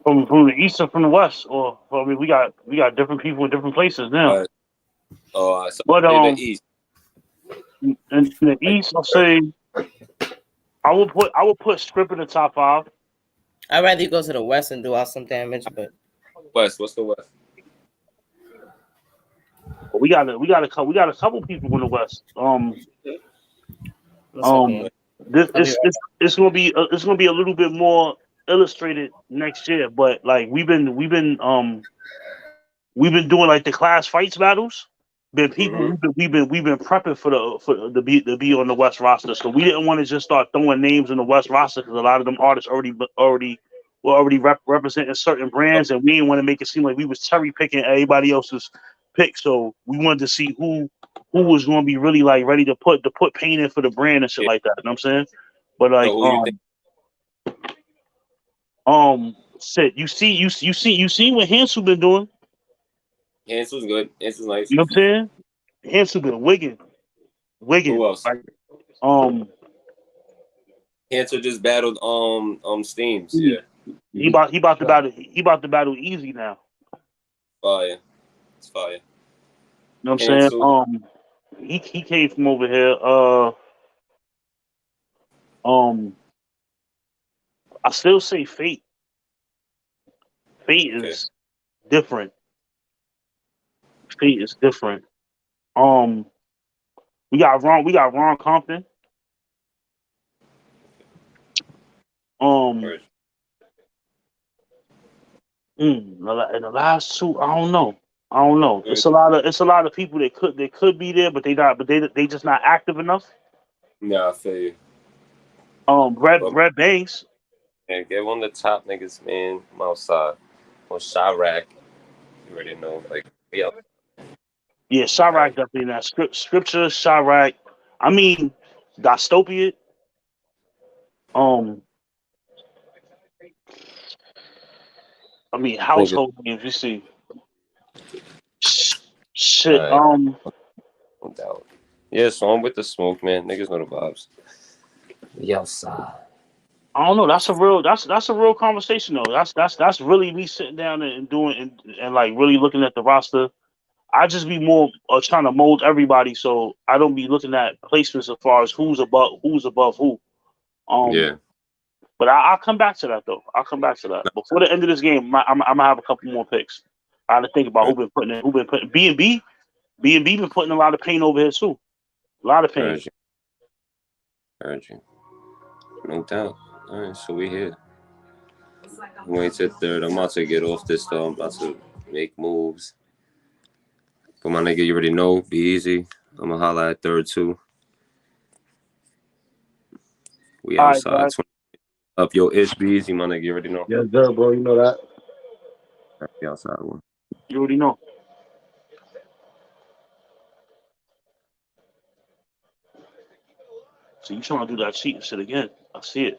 the east or from the west, or I mean, we got different people in different places now. So But the east. in the east, I'll say I will put Script in the top 5. I'd rather you go to the west and do out some damage, but West. What's the west? But we got a couple people in the west. It's gonna be a little bit more illustrated next year, but like we've been doing like the class fights battles. Been people we've been prepping for the be on the West roster, so we didn't want to just start throwing names in the West roster because a lot of them artists already representing certain brands, and we didn't want to make it seem like we was cherry picking everybody else's pick. So we wanted to see who was going to be really like ready to put pain in for the brand and shit like that. You know what I'm saying? But like, shit, you see what Hansel been doing. Hansel's good. Hansel's nice. You know what I'm saying? Hansel been wigging. Who else? Like, Hansel just battled Steams. Yeah. He about to battle Easy now. Fire. It's fire. You know what I'm saying? He came from over here. I still say Fate. Fate is different. Fate is different. We got Ron Compton. In the last two, I don't know. It's a lot of people that could be there, but they just not active enough. Yeah, I feel you. Red Banks. Yeah, get one of the top niggas, man. I'm outside. Or Chirac. You already know, like, yeah. Yeah, Chirac definitely in that scripture. Chirac. I mean, Dystopia. I mean, household names. You see. Shit. Right. No doubt. Yeah, so I'm with the smoke, man. Niggas know the vibes. We outside. I don't know. That's a real conversation though. That's really me sitting down and doing and like really looking at the roster. I just be more trying to mold everybody, so I don't be looking at placements as far as who's above who. Yeah. But I'll come back to that though. Before the end of this game. I'm gonna have a couple more picks. I had to think about who been putting B&B. B&B been putting a lot of pain over here too. A lot of pain. Heard you. No doubt. All right, so we here. Wait till third. I'm about to get off this though. I'm about to make moves. But my nigga, you already know. Be easy. I'm gonna holla at third too. We outside. Right, up your ish. Be easy, my nigga. You already know. Yes, sir, bro. You know that. We outside one. You already know. So you trying to do that cheating shit again? I see it.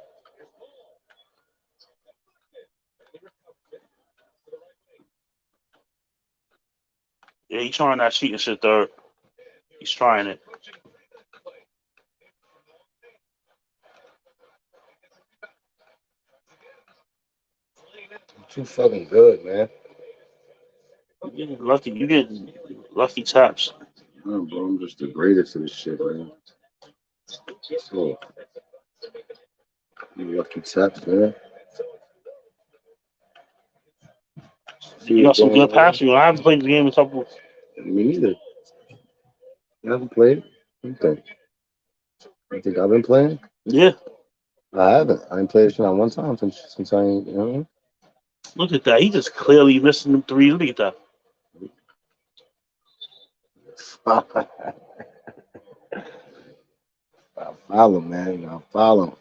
Yeah, he's trying that cheating shit third. He's trying it. Too fucking good, man. You getting lucky taps. Oh, bro, I'm just the greatest of this shit, man. So, you lucky taps, man. You got some good passing. I haven't played the game in a couple. Me neither. You haven't played? What do you think? You think I've been playing? Yeah. I haven't. I ain't played it not one time since I ain't, you know. Look at that. He just clearly missing them threes. Look at that. I follow, man. I follow.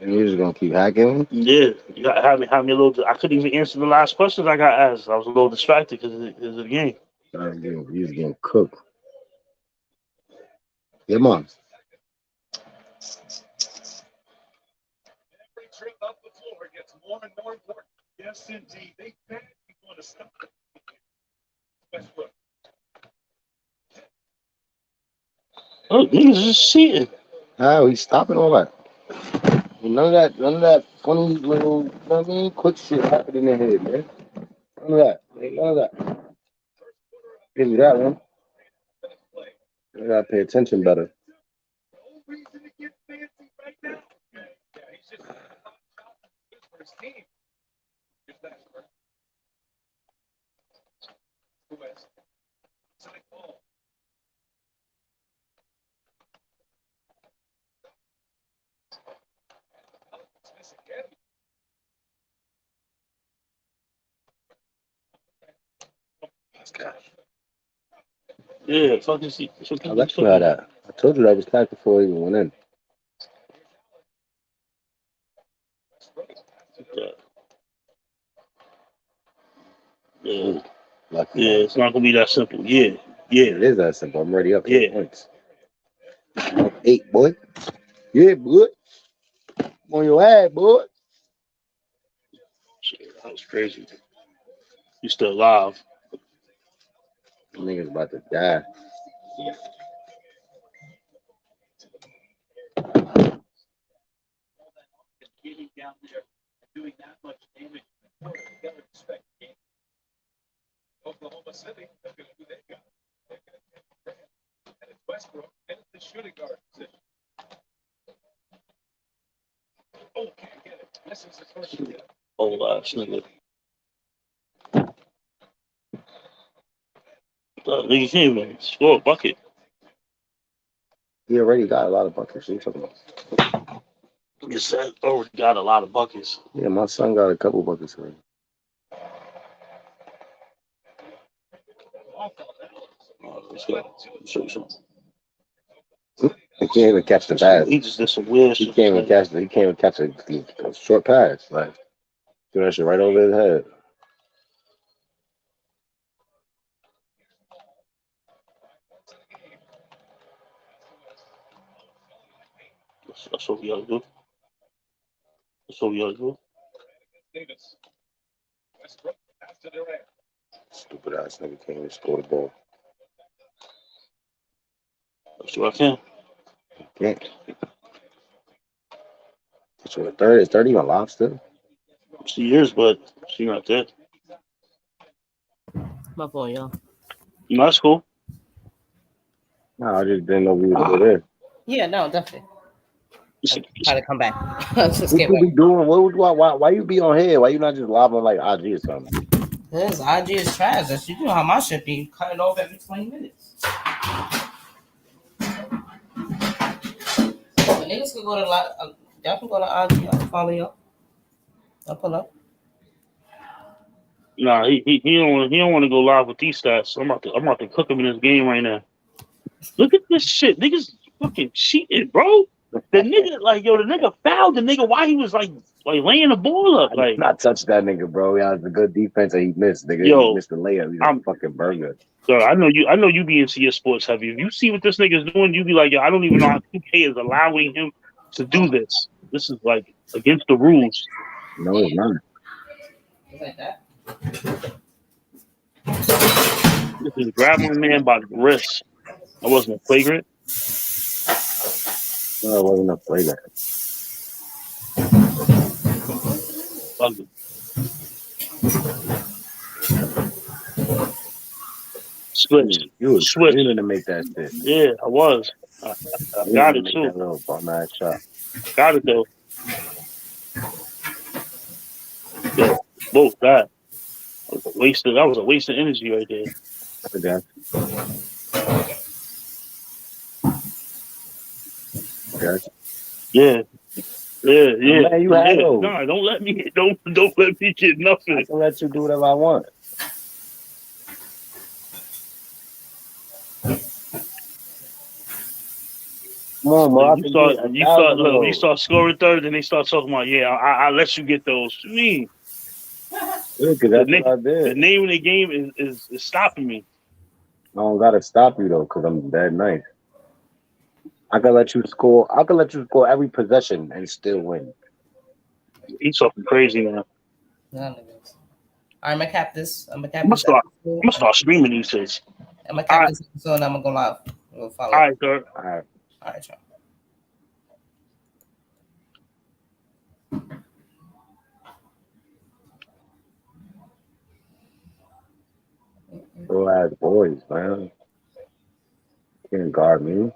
And you're just gonna keep hacking? Yeah, you got have me a little. I couldn't even answer the last questions I got asked. I was a little distracted because of the game. You was getting cooked. Yeah, mom. Oh, niggas just cheating. How he's stopping all that? None of that funny little, you know what I mean, quick shit happening in here, man. None of that. Ain't none of that. Give me that one. I gotta pay attention better. Yeah, fucking see. I let you have that. I told you that was cash before he even went in. Yeah. Lucky Yeah, it's not gonna be that simple. Yeah. It is that simple. I'm already up 8 Yeah. points. Up 8, boy. Yeah, boy. I'm on your ass, boy. Shit, that was crazy. You still alive. Nigga's about to die. Old ass nigga. Nigga can't even score a bucket. He already got a lot of buckets. What are you talking about? You said already got a lot of buckets. Yeah, my son got a couple buckets already. Let's go. Show you something. He can't even catch the pass. He just did some weird shit. He can't even catch a short pass. Like, do that shit right over his head. That's what we gotta do. That's what we gotta do. Stupid ass nigga can't even score the ball. That's what I can. Can't. So the third is 30 even alive still? She is, but she not there. My boy, y'all. No, that's cool. No, I just didn't know we were there. Yeah, no, definitely. Try to come back. What you be doing? Why you be on here? Why you not just live on like IG or something? This IG is trash. That's, you know how my shit be cutting off every 20 minutes. But niggas could go to definitely go to IG. I'll follow you. I'll pull up. Nah, he don't want to go live with these stats. I'm about to cook him in this game right now. Look at this shit, niggas fucking cheating, bro. The nigga fouled the nigga while he was like laying the ball up. I did not touch that nigga, bro. He has a good defense and he missed. Nigga, he missed the layup. He's a fucking burger. So I know you be into your sports heavy. If you see what this nigga's doing, you be like, yo, I don't even know how 2K is allowing him to do this. This is like against the rules. No, it's not. Like that. This is grab my man by the wrist. I wasn't flagrant. No, it wasn't a flagrant. Ugly. Switch. You was screaming to make that shit. Yeah, I was. I got it too. That little bum ass shot. Got it though. Yeah, both that. That was a waste of energy right there. Okay. Yeah. Man, you had those. Nah, don't let me get nothing. I can let you do whatever I want. Come on, bro. I You can start, get you start, 1,000 of look, when you those. start scoring third, then they start talking about, yeah, I let you get those. To me, Yeah, because that's what I the did. name of the game is stopping me. I don't gotta stop you though, because I'm that nice. I can let you score. I can let you score every possession and still win. He's talking crazy now. None of this. All right, I'm gonna cap this. I'm I'm gonna start streaming these shits. I'm gonna cap this episode and I'm gonna go live. We'll follow. All right, sir. All right. All right, y'all. Little ass boys, man. Can't guard me.